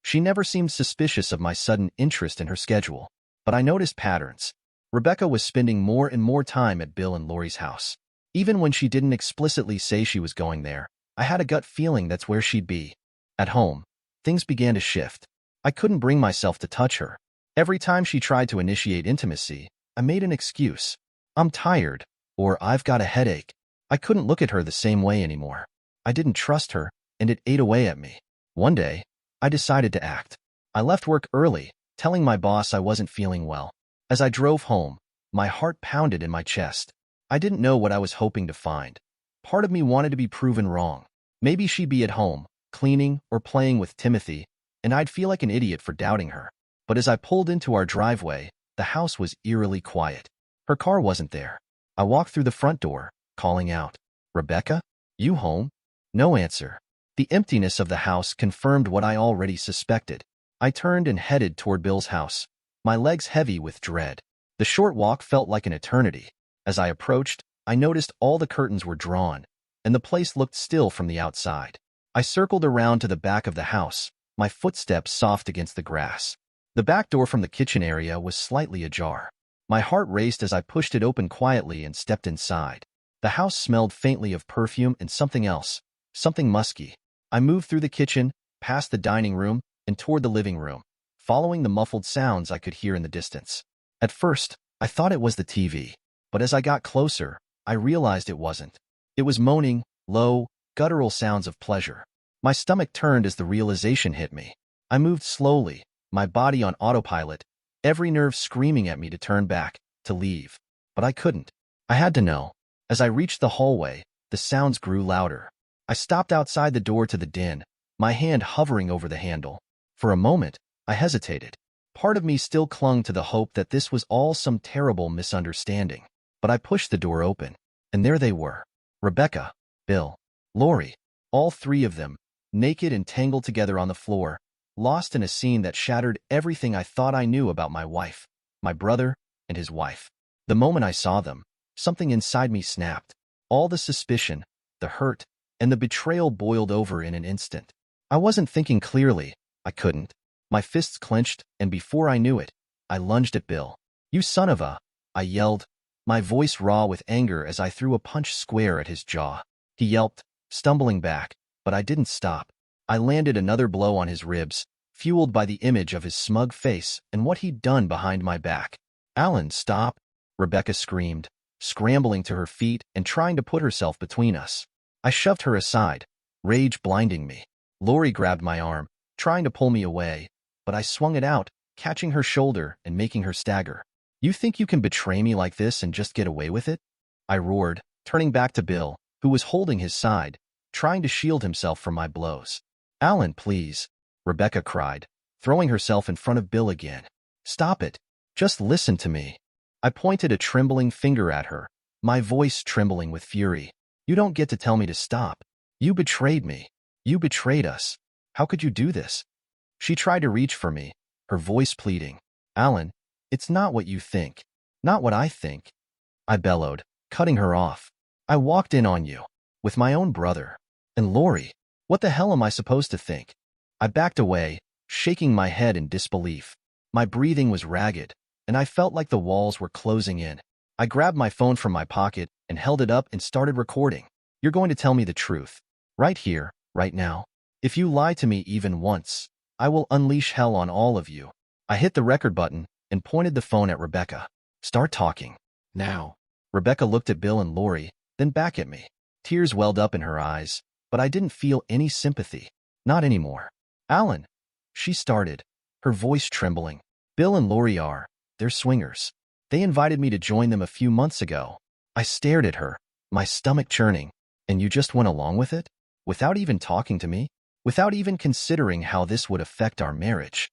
She never seemed suspicious of my sudden interest in her schedule, but I noticed patterns. Rebecca was spending more and more time at Bill and Lori's house. Even when she didn't explicitly say she was going there, I had a gut feeling that's where she'd be. At home, things began to shift. I couldn't bring myself to touch her. Every time she tried to initiate intimacy, I made an excuse. I'm tired, or I've got a headache. I couldn't look at her the same way anymore. I didn't trust her, and it ate away at me. One day, I decided to act. I left work early, telling my boss I wasn't feeling well. As I drove home, my heart pounded in my chest. I didn't know what I was hoping to find. Part of me wanted to be proven wrong. Maybe she'd be at home, cleaning or playing with Timothy, and I'd feel like an idiot for doubting her. But as I pulled into our driveway, the house was eerily quiet. Her car wasn't there. I walked through the front door, calling out, "Rebecca? You home?" No answer. The emptiness of the house confirmed what I already suspected. I turned and headed toward Bill's house, my legs heavy with dread. The short walk felt like an eternity. As I approached, I noticed all the curtains were drawn, and the place looked still from the outside. I circled around to the back of the house, my footsteps soft against the grass. The back door from the kitchen area was slightly ajar. My heart raced as I pushed it open quietly and stepped inside. The house smelled faintly of perfume and something else, something musky. I moved through the kitchen, past the dining room, and toward the living room, following the muffled sounds I could hear in the distance. At first, I thought it was the TV, but as I got closer, I realized it wasn't. It was moaning, low, guttural sounds of pleasure. My stomach turned as the realization hit me. I moved slowly, my body on autopilot, every nerve screaming at me to turn back, to leave. But I couldn't. I had to know. As I reached the hallway, the sounds grew louder. I stopped outside the door to the den, my hand hovering over the handle. For a moment, I hesitated. Part of me still clung to the hope that this was all some terrible misunderstanding. But I pushed the door open, and there they were. Rebecca, Bill, Lori, all three of them, naked and tangled together on the floor, lost in a scene that shattered everything I thought I knew about my wife, my brother, and his wife. The moment I saw them, something inside me snapped. All the suspicion, the hurt, and the betrayal boiled over in an instant. I wasn't thinking clearly. I couldn't. My fists clenched, and before I knew it, I lunged at Bill. "You son of a," I yelled, my voice raw with anger as I threw a punch square at his jaw. He yelped, stumbling back, but I didn't stop. I landed another blow on his ribs, fueled by the image of his smug face and what he'd done behind my back. "Alan, stop," Rebecca screamed, scrambling to her feet and trying to put herself between us. I shoved her aside, rage blinding me. Lori grabbed my arm, trying to pull me away, but I swung it out, catching her shoulder and making her stagger. "You think you can betray me like this and just get away with it?" I roared, turning back to Bill, who was holding his side, trying to shield himself from my blows. "Alan, please," Rebecca cried, throwing herself in front of Bill again. "Stop it. Just listen to me." I pointed a trembling finger at her, my voice trembling with fury. "You don't get to tell me to stop. You betrayed me. You betrayed us. How could you do this?" She tried to reach for me, her voice pleading. "Alan, it's not what you think. Not what I think," I bellowed, cutting her off. "I walked in on you. With my own brother. And Lori. What the hell am I supposed to think?" I backed away, shaking my head in disbelief. My breathing was ragged, and I felt like the walls were closing in. I grabbed my phone from my pocket and held it up and started recording. "You're going to tell me the truth. Right here, right now. If you lie to me even once, I will unleash hell on all of you." I hit the record button and pointed the phone at Rebecca. "Start talking. Now." Rebecca looked at Bill and Lori, then back at me. Tears welled up in her eyes, but I didn't feel any sympathy. Not anymore. "Alan," she started, her voice trembling. "Bill and Lori they're swingers. They invited me to join them a few months ago." I stared at her, my stomach churning. "And you just went along with it? Without even talking to me? Without even considering how this would affect our marriage?"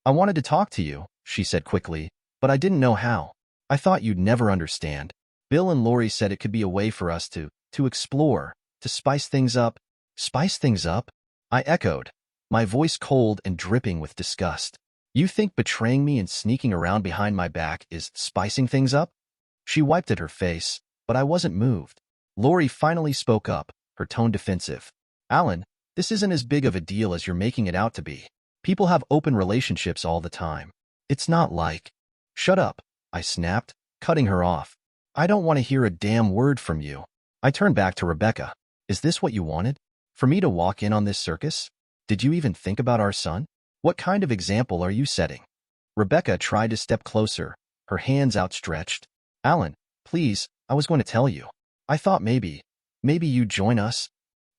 "I wanted to talk to you," she said quickly, "but I didn't know how. I thought you'd never understand. Bill and Lori said it could be a way for us to explore, to spice things up." "Spice things up?" I echoed, my voice cold and dripping with disgust. "You think betraying me and sneaking around behind my back is spicing things up?" She wiped at her face, but I wasn't moved. Lori finally spoke up, her tone defensive. "Alan, this isn't as big of a deal as you're making it out to be. People have open relationships all the time. It's not like—" "Shut up," I snapped, cutting her off. "I don't want to hear a damn word from you." I turned back to Rebecca. "Is this what you wanted? For me to walk in on this circus? Did you even think about our son? What kind of example are you setting? Rebecca tried to step closer, her hands outstretched. Alan, please, I was going to tell you. I thought maybe you'd join us.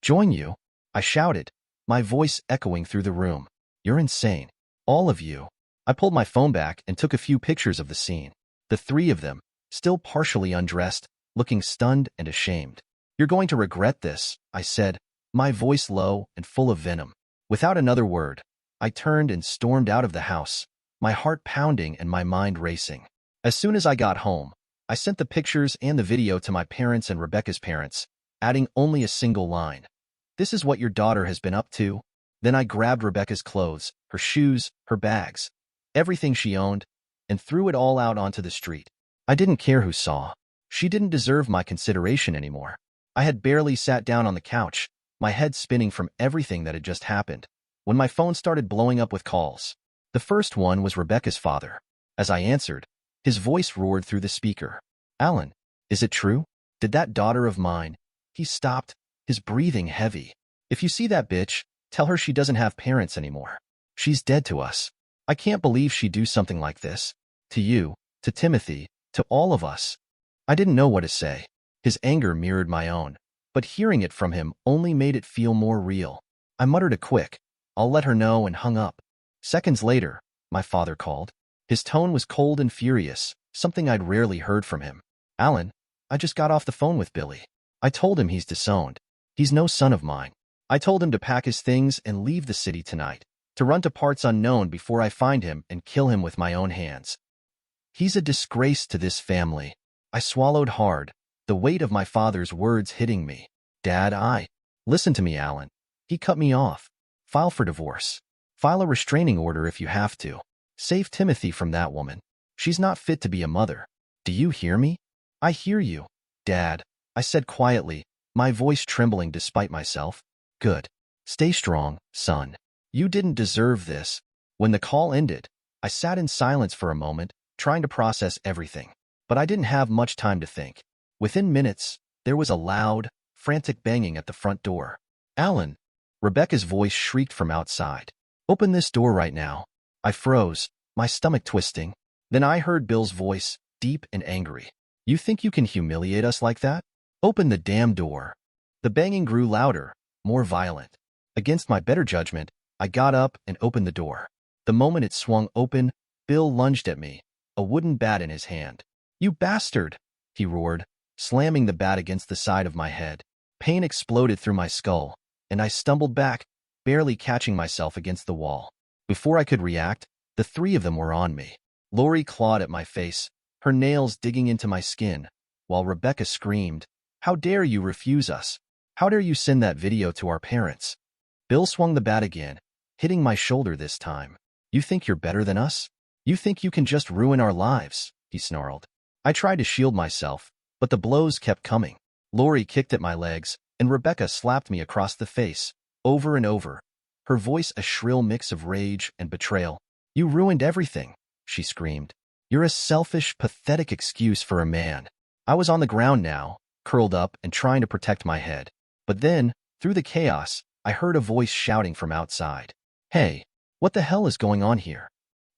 Join you? I shouted, my voice echoing through the room. You're insane. All of you. I pulled my phone back and took a few pictures of the scene. The three of them, still partially undressed, looking stunned and ashamed. You're going to regret this, I said, my voice low and full of venom. Without another word, I turned and stormed out of the house, my heart pounding and my mind racing. As soon as I got home, I sent the pictures and the video to my parents and Rebecca's parents, adding only a single line. This is what your daughter has been up to. Then I grabbed Rebecca's clothes, her shoes, her bags, everything she owned, and threw it all out onto the street. I didn't care who saw. She didn't deserve my consideration anymore. I had barely sat down on the couch, my head spinning from everything that had just happened, when my phone started blowing up with calls. The first one was Rebecca's father. As I answered, his voice roared through the speaker. Alan, is it true? Did that daughter of mine? He stopped, his breathing heavy. If you see that bitch, tell her she doesn't have parents anymore. She's dead to us. I can't believe she'd do something like this. To you, to Timothy, to all of us. I didn't know what to say. His anger mirrored my own, but hearing it from him only made it feel more real. I muttered a quick, I'll let her know, and hung up. Seconds later, my father called. His tone was cold and furious, something I'd rarely heard from him. Alan, I just got off the phone with Billy. I told him he's disowned. He's no son of mine. I told him to pack his things and leave the city tonight, to run to parts unknown before I find him and kill him with my own hands. He's a disgrace to this family. I swallowed hard, the weight of my father's words hitting me. Dad, listen to me, Alan. He cut me off. File for divorce. File a restraining order if you have to. Save Timothy from that woman. She's not fit to be a mother. Do you hear me? I hear you, Dad, I said quietly, my voice trembling despite myself. Good. Stay strong, son. You didn't deserve this. When the call ended, I sat in silence for a moment, trying to process everything. But I didn't have much time to think. Within minutes, there was a loud, frantic banging at the front door. Alan! Rebecca's voice shrieked from outside. Open this door right now. I froze, my stomach twisting. Then I heard Bill's voice, deep and angry. You think you can humiliate us like that? Open the damn door. The banging grew louder, more violent. Against my better judgment, I got up and opened the door. The moment it swung open, Bill lunged at me, a wooden bat in his hand. You bastard! He roared, slamming the bat against the side of my head. Pain exploded through my skull, and I stumbled back, barely catching myself against the wall. Before I could react, the three of them were on me. Lori clawed at my face, her nails digging into my skin, while Rebecca screamed, How dare you refuse us? How dare you send that video to our parents? Bill swung the bat again, hitting my shoulder this time. You think you're better than us? You think you can just ruin our lives? He snarled. I tried to shield myself, but the blows kept coming. Lori kicked at my legs, and Rebecca slapped me across the face, over and over, her voice a shrill mix of rage and betrayal. You ruined everything, she screamed. You're a selfish, pathetic excuse for a man. I was on the ground now, curled up and trying to protect my head. But then, through the chaos, I heard a voice shouting from outside. Hey, what the hell is going on here?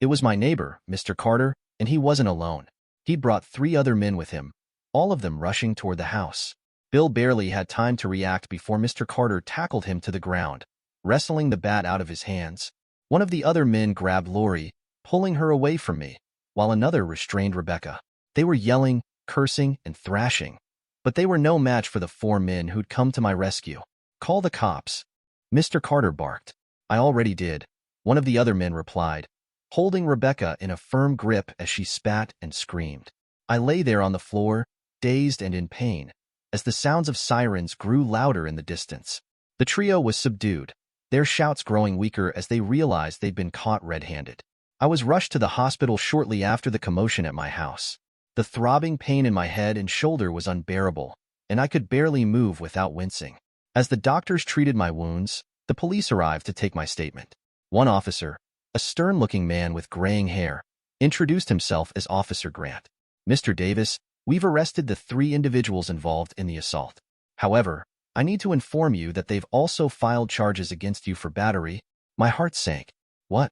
It was my neighbor, Mr. Carter, and he wasn't alone. He'd brought 3 other men with him, all of them rushing toward the house. Bill barely had time to react before Mr. Carter tackled him to the ground, wrestling the bat out of his hands. One of the other men grabbed Lori, pulling her away from me, while another restrained Rebecca. They were yelling, cursing, and thrashing, but they were no match for the 4 men who'd come to my rescue. Call the cops, Mr. Carter barked. I already did, one of the other men replied, holding Rebecca in a firm grip as she spat and screamed. I lay there on the floor, dazed and in pain, as the sounds of sirens grew louder in the distance. The trio was subdued, their shouts growing weaker as they realized they'd been caught red-handed. I was rushed to the hospital shortly after the commotion at my house. The throbbing pain in my head and shoulder was unbearable, and I could barely move without wincing. As the doctors treated my wounds, the police arrived to take my statement. One officer, a stern-looking man with graying hair, introduced himself as Officer Grant. Mr. Davis, we've arrested the 3 individuals involved in the assault. However, I need to inform you that they've also filed charges against you for battery. My heart sank. What?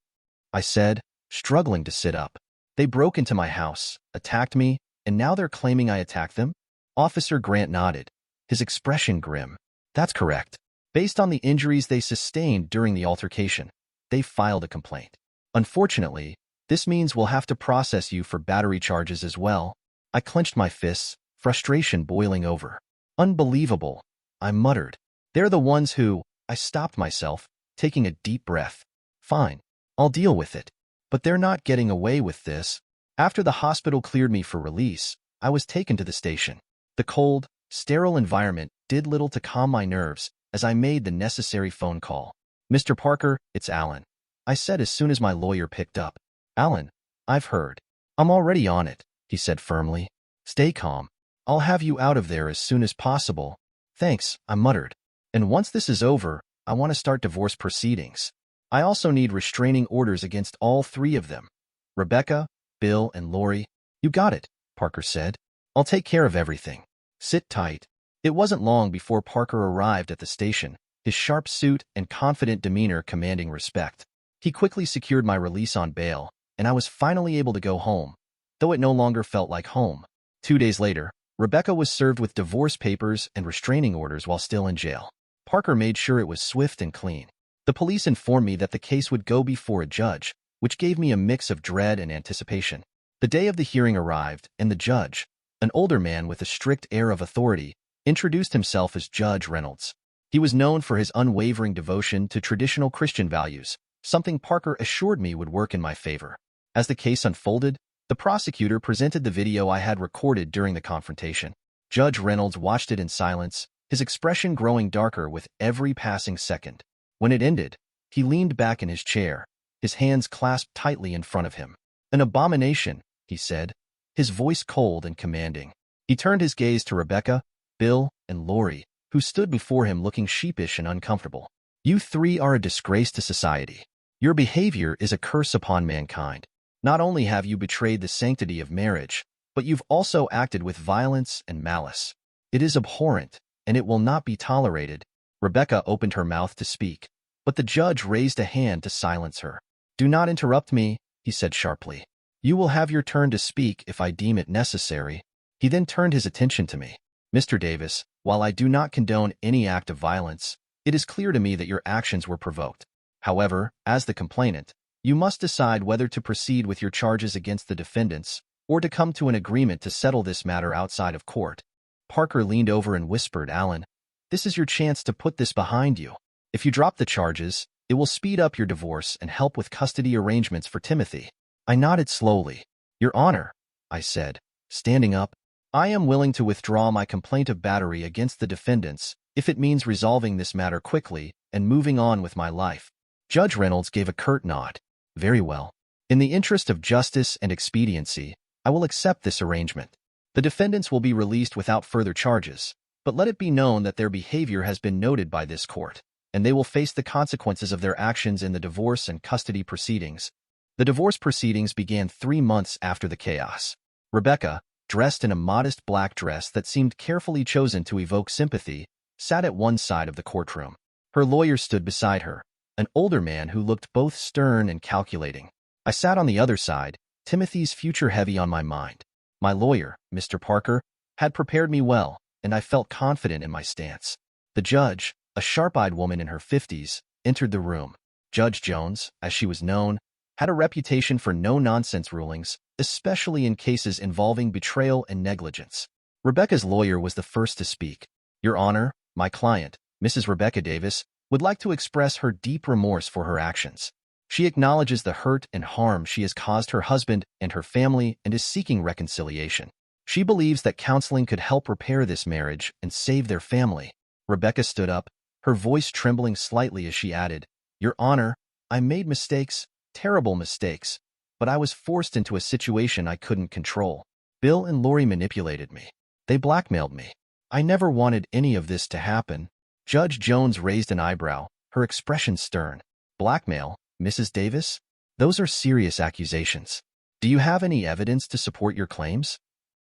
I said, struggling to sit up. They broke into my house, attacked me, and now they're claiming I attacked them? Officer Grant nodded, his expression grim. That's correct. Based on the injuries they sustained during the altercation, they filed a complaint. Unfortunately, this means we'll have to process you for battery charges as well. I clenched my fists, frustration boiling over. Unbelievable, I muttered. They're the ones who... I stopped myself, taking a deep breath. Fine, I'll deal with it. But they're not getting away with this. After the hospital cleared me for release, I was taken to the station. The cold, sterile environment did little to calm my nerves as I made the necessary phone call. Mr. Parker, it's Alan, I said as soon as my lawyer picked up. Alan, I've heard. I'm already on it, he said firmly. Stay calm. I'll have you out of there as soon as possible. Thanks, I muttered. And once this is over, I want to start divorce proceedings. I also need restraining orders against all three of them. Rebecca, Bill, and Lori. You got it, Parker said. I'll take care of everything. Sit tight. It wasn't long before Parker arrived at the station, his sharp suit and confident demeanor commanding respect. He quickly secured my release on bail, and I was finally able to go home, though it no longer felt like home. 2 days later, Rebecca was served with divorce papers and restraining orders while still in jail. Parker made sure it was swift and clean. The police informed me that the case would go before a judge, which gave me a mix of dread and anticipation. The day of the hearing arrived, and the judge, an older man with a strict air of authority, introduced himself as Judge Reynolds. He was known for his unwavering devotion to traditional Christian values, something Parker assured me would work in my favor. As the case unfolded, the prosecutor presented the video I had recorded during the confrontation. Judge Reynolds watched it in silence, his expression growing darker with every passing second. When it ended, he leaned back in his chair, his hands clasped tightly in front of him. An abomination, he said, his voice cold and commanding. He turned his gaze to Rebecca, Bill, and Lori, who stood before him looking sheepish and uncomfortable. You three are a disgrace to society. Your behavior is a curse upon mankind. Not only have you betrayed the sanctity of marriage, but you've also acted with violence and malice. It is abhorrent, and it will not be tolerated. Rebecca opened her mouth to speak, but the judge raised a hand to silence her. Do not interrupt me, he said sharply. You will have your turn to speak if I deem it necessary. He then turned his attention to me. Mr. Davis, while I do not condone any act of violence, it is clear to me that your actions were provoked. However, as the complainant, you must decide whether to proceed with your charges against the defendants or to come to an agreement to settle this matter outside of court. Parker leaned over and whispered, Alan, this is your chance to put this behind you. If you drop the charges, it will speed up your divorce and help with custody arrangements for Timothy. I nodded slowly. Your Honor, I said, standing up, I am willing to withdraw my complaint of battery against the defendants if it means resolving this matter quickly and moving on with my life. Judge Reynolds gave a curt nod. Very well. In the interest of justice and expediency, I will accept this arrangement. The defendants will be released without further charges, but let it be known that their behavior has been noted by this court, and they will face the consequences of their actions in the divorce and custody proceedings. The divorce proceedings began 3 months after the chaos. Rebecca, dressed in a modest black dress that seemed carefully chosen to evoke sympathy, sat at one side of the courtroom. Her lawyer stood beside her, an older man who looked both stern and calculating. I sat on the other side, Timothy's future heavy on my mind. My lawyer, Mr. Parker, had prepared me well, and I felt confident in my stance. The judge, a sharp-eyed woman in her 50s, entered the room. Judge Jones, as she was known, had a reputation for no-nonsense rulings, especially in cases involving betrayal and negligence. Rebecca's lawyer was the first to speak. Your Honor, my client, Mrs. Rebecca Davis, would like to express her deep remorse for her actions. She acknowledges the hurt and harm she has caused her husband and her family and is seeking reconciliation. She believes that counseling could help repair this marriage and save their family. Rebecca stood up, her voice trembling slightly as she added, Your Honor, I made mistakes, terrible mistakes, but I was forced into a situation I couldn't control. Bill and Lori manipulated me. They blackmailed me. I never wanted any of this to happen. Judge Jones raised an eyebrow, her expression stern. Blackmail, Mrs. Davis? Those are serious accusations. Do you have any evidence to support your claims?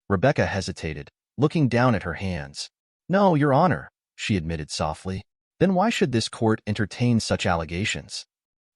Rebecca hesitated, looking down at her hands. No, Your Honor, she admitted softly. Then why should this court entertain such allegations?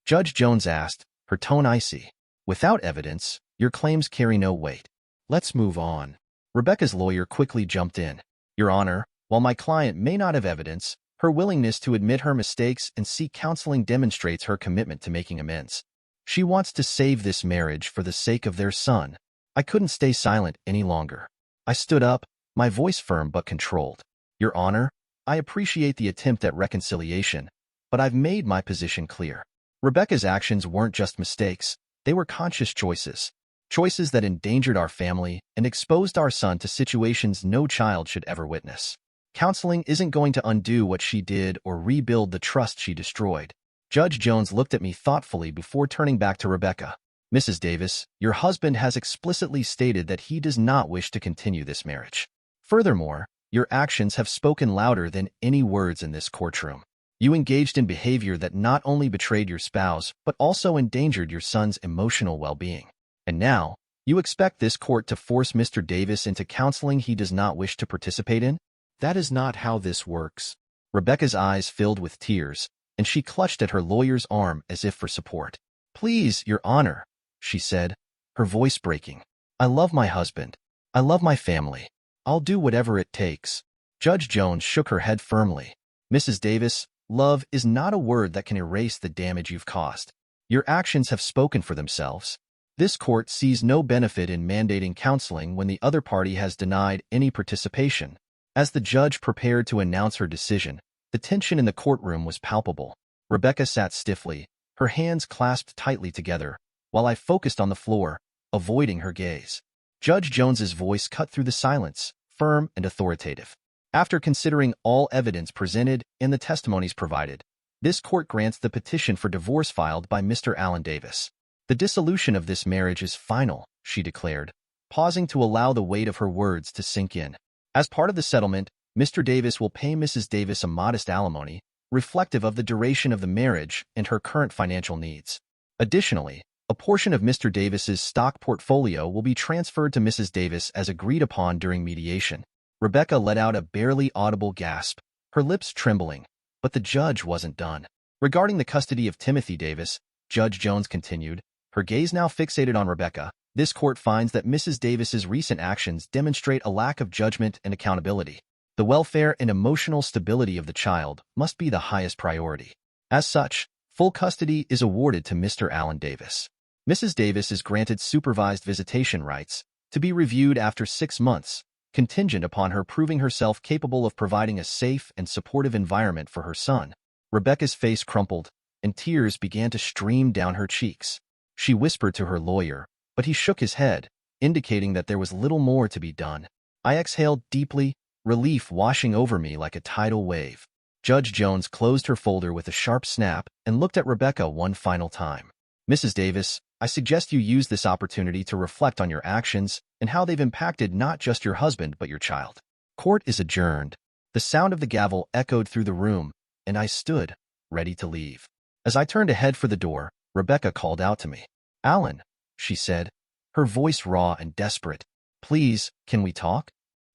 Judge Jones asked, her tone icy. Without evidence, your claims carry no weight. Let's move on. Rebecca's lawyer quickly jumped in. Your Honor, while my client may not have evidence, her willingness to admit her mistakes and seek counseling demonstrates her commitment to making amends. She wants to save this marriage for the sake of their son. I couldn't stay silent any longer. I stood up, my voice firm but controlled. Your Honor, I appreciate the attempt at reconciliation, but I've made my position clear. Rebecca's actions weren't just mistakes, they were conscious choices. Choices that endangered our family and exposed our son to situations no child should ever witness. Counseling isn't going to undo what she did or rebuild the trust she destroyed. Judge Jones looked at me thoughtfully before turning back to Rebecca. Mrs. Davis, your husband has explicitly stated that he does not wish to continue this marriage. Furthermore, your actions have spoken louder than any words in this courtroom. You engaged in behavior that not only betrayed your spouse, but also endangered your son's emotional well-being. And now, you expect this court to force Mr. Davis into counseling he does not wish to participate in? That is not how this works. Rebecca's eyes filled with tears, and she clutched at her lawyer's arm as if for support. Please, Your Honor, she said, her voice breaking. I love my husband. I love my family. I'll do whatever it takes. Judge Jones shook her head firmly. Mrs. Davis, love is not a word that can erase the damage you've caused. Your actions have spoken for themselves. This court sees no benefit in mandating counseling when the other party has denied any participation. As the judge prepared to announce her decision, the tension in the courtroom was palpable. Rebecca sat stiffly, her hands clasped tightly together, while I focused on the floor, avoiding her gaze. Judge Jones's voice cut through the silence, firm and authoritative. After considering all evidence presented and the testimonies provided, this court grants the petition for divorce filed by Mr. Alan Davis. The dissolution of this marriage is final, she declared, pausing to allow the weight of her words to sink in. As part of the settlement, Mr. Davis will pay Mrs. Davis a modest alimony, reflective of the duration of the marriage and her current financial needs. Additionally, a portion of Mr. Davis's stock portfolio will be transferred to Mrs. Davis as agreed upon during mediation. Rebecca let out a barely audible gasp, her lips trembling, but the judge wasn't done. Regarding the custody of Timothy Davis, Judge Jones continued, her gaze now fixated on Rebecca. This court finds that Mrs. Davis's recent actions demonstrate a lack of judgment and accountability. The welfare and emotional stability of the child must be the highest priority. As such, full custody is awarded to Mr. Alan Davis. Mrs. Davis is granted supervised visitation rights to be reviewed after 6 months, contingent upon her proving herself capable of providing a safe and supportive environment for her son. Rebecca's face crumpled, and tears began to stream down her cheeks. She whispered to her lawyer, but he shook his head, indicating that there was little more to be done. I exhaled deeply, relief washing over me like a tidal wave. Judge Jones closed her folder with a sharp snap and looked at Rebecca one final time. Mrs. Davis, I suggest you use this opportunity to reflect on your actions and how they've impacted not just your husband but your child. Court is adjourned. The sound of the gavel echoed through the room, and I stood, ready to leave. As I turned to head for the door, Rebecca called out to me. Alan, she said, her voice raw and desperate. Please, can we talk?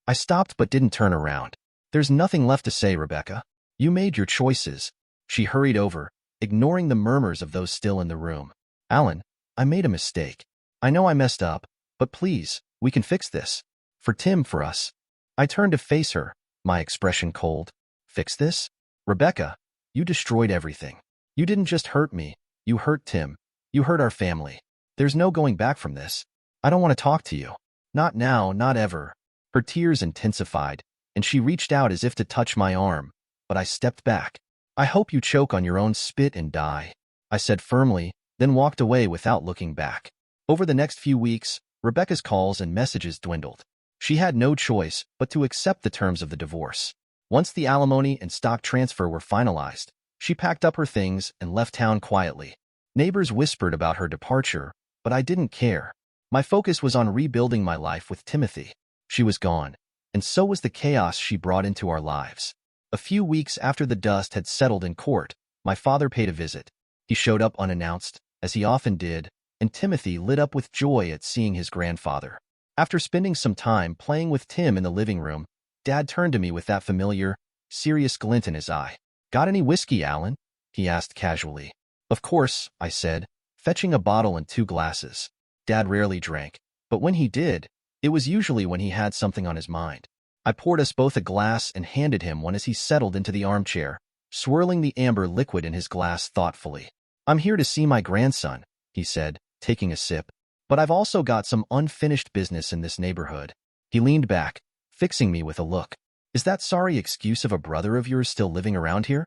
I stopped but didn't turn around. There's nothing left to say, Rebecca. You made your choices. She hurried over, ignoring the murmurs of those still in the room. Alan, I made a mistake. I know I messed up, but please, we can fix this. For Tim, for us. I turned to face her, my expression cold. Fix this? Rebecca, you destroyed everything. You didn't just hurt me, you hurt Tim. You hurt our family. There's no going back from this. I don't want to talk to you. Not now, not ever. Her tears intensified, and she reached out as if to touch my arm, but I stepped back. I hope you choke on your own spit and die, I said firmly, then walked away without looking back. Over the next few weeks, Rebecca's calls and messages dwindled. She had no choice but to accept the terms of the divorce. Once the alimony and stock transfer were finalized, she packed up her things and left town quietly. Neighbors whispered about her departure, but I didn't care. My focus was on rebuilding my life with Timothy. She was gone, and so was the chaos she brought into our lives. A few weeks after the dust had settled in court, my father paid a visit. He showed up unannounced, as he often did, and Timothy lit up with joy at seeing his grandfather. After spending some time playing with Tim in the living room, Dad turned to me with that familiar, serious glint in his eye. "Got any whiskey, Alan?" he asked casually. "Of course," I said, fetching a bottle and 2 glasses. Dad rarely drank, but when he did, it was usually when he had something on his mind. I poured us both a glass and handed him one as he settled into the armchair, swirling the amber liquid in his glass thoughtfully. "I'm here to see my grandson," he said, taking a sip, "but I've also got some unfinished business in this neighborhood." He leaned back, fixing me with a look. "Is that sorry excuse of a brother of yours still living around here?"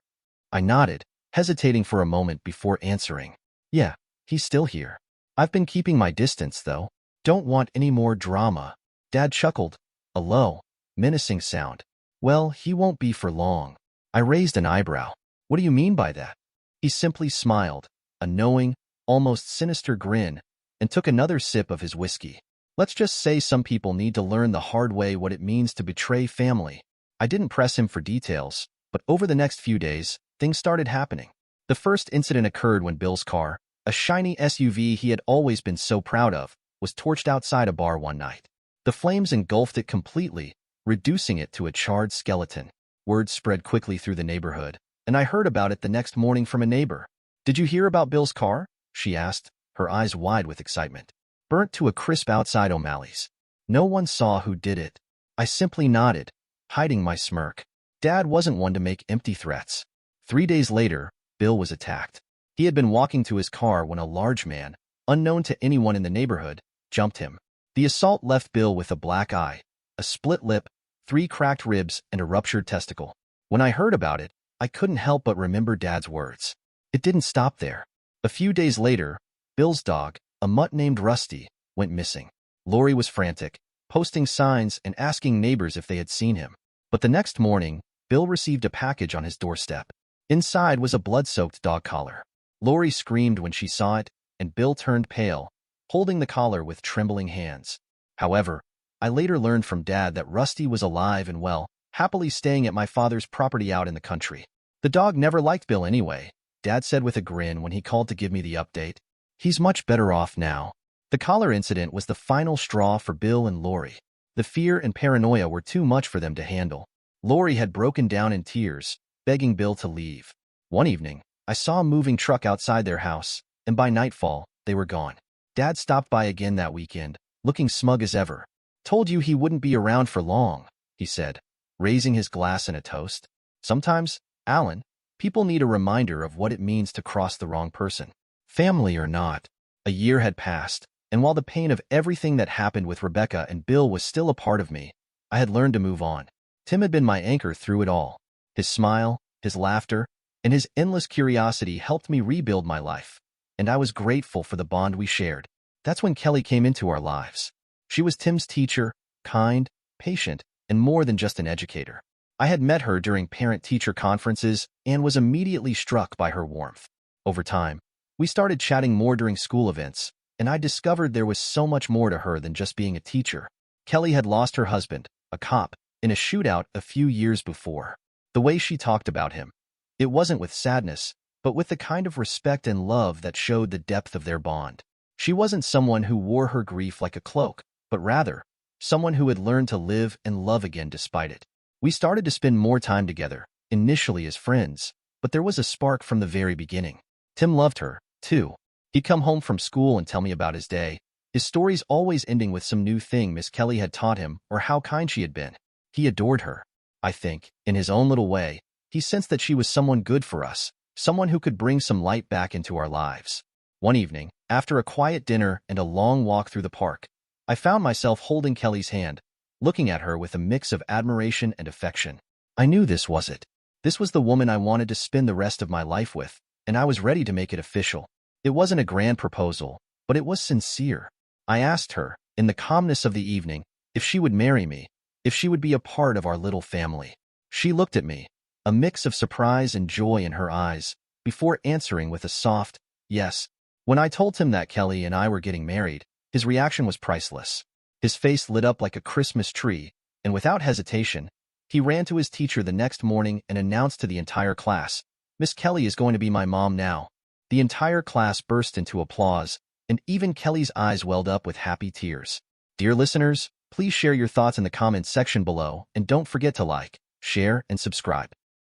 I nodded, hesitating for a moment before answering. "Yeah, he's still here. I've been keeping my distance, though. Don't want any more drama." Dad chuckled, a low, menacing sound. "Well, he won't be for long." I raised an eyebrow. "What do you mean by that?" He simply smiled, a knowing, almost sinister grin, and took another sip of his whiskey. "Let's just say some people need to learn the hard way what it means to betray family." I didn't press him for details, but over the next few days, things started happening. The first incident occurred when Bill's car, a shiny SUV he had always been so proud of, was torched outside a bar one night. The flames engulfed it completely, reducing it to a charred skeleton. Word spread quickly through the neighborhood, and I heard about it the next morning from a neighbor. "Did you hear about Bill's car?" she asked, her eyes wide with excitement. "Burnt to a crisp outside O'Malley's. No one saw who did it." I simply nodded, hiding my smirk. Dad wasn't one to make empty threats. 3 days later, Bill was attacked. He had been walking to his car when a large man, unknown to anyone in the neighborhood, jumped him. The assault left Bill with a black eye, a split lip, 3 cracked ribs, and a ruptured testicle. When I heard about it, I couldn't help but remember Dad's words. It didn't stop there. A few days later, Bill's dog, a mutt named Rusty, went missing. Lori was frantic, posting signs and asking neighbors if they had seen him. But the next morning, Bill received a package on his doorstep. Inside was a blood-soaked dog collar. Lori screamed when she saw it, and Bill turned pale, holding the collar with trembling hands. However, I later learned from Dad that Rusty was alive and well, happily staying at my father's property out in the country. "The dog never liked Bill anyway," Dad said with a grin when he called to give me the update. "He's much better off now." The collar incident was the final straw for Bill and Lori. The fear and paranoia were too much for them to handle. Lori had broken down in tears, begging Bill to leave. One evening, I saw a moving truck outside their house, and by nightfall, they were gone. Dad stopped by again that weekend, looking smug as ever. "Told you he wouldn't be around for long," he said, raising his glass in a toast. "Sometimes, Alan, people need a reminder of what it means to cross the wrong person. Family or not." A year had passed, and while the pain of everything that happened with Rebecca and Bill was still a part of me, I had learned to move on. Tim had been my anchor through it all. His smile, his laughter, and his endless curiosity helped me rebuild my life, and I was grateful for the bond we shared. That's when Kelly came into our lives. She was Tim's teacher, kind, patient, and more than just an educator. I had met her during parent-teacher conferences and was immediately struck by her warmth. Over time, we started chatting more during school events, and I discovered there was so much more to her than just being a teacher. Kelly had lost her husband, a cop, in a shootout a few years before. The way she talked about him, it wasn't with sadness, but with the kind of respect and love that showed the depth of their bond. She wasn't someone who wore her grief like a cloak, but rather, someone who had learned to live and love again despite it. We started to spend more time together, initially as friends, but there was a spark from the very beginning. Tim loved her, too. He'd come home from school and tell me about his day, his stories always ending with some new thing Miss Kelly had taught him or how kind she had been. He adored her. I think, in his own little way, he sensed that she was someone good for us, someone who could bring some light back into our lives. One evening, after a quiet dinner and a long walk through the park, I found myself holding Kelly's hand, looking at her with a mix of admiration and affection. I knew this was it. This was the woman I wanted to spend the rest of my life with, and I was ready to make it official. It wasn't a grand proposal, but it was sincere. I asked her, in the calmness of the evening, if she would marry me, if she would be a part of our little family. She looked at me, a mix of surprise and joy in her eyes, before answering with a soft, yes. When I told him that Kelly and I were getting married, his reaction was priceless. His face lit up like a Christmas tree, and without hesitation, he ran to his teacher the next morning and announced to the entire class, "Miss Kelly is going to be my mom now." The entire class burst into applause, and even Kelly's eyes welled up with happy tears. Dear listeners, please share your thoughts in the comments section below, and don't forget to like, share, and subscribe.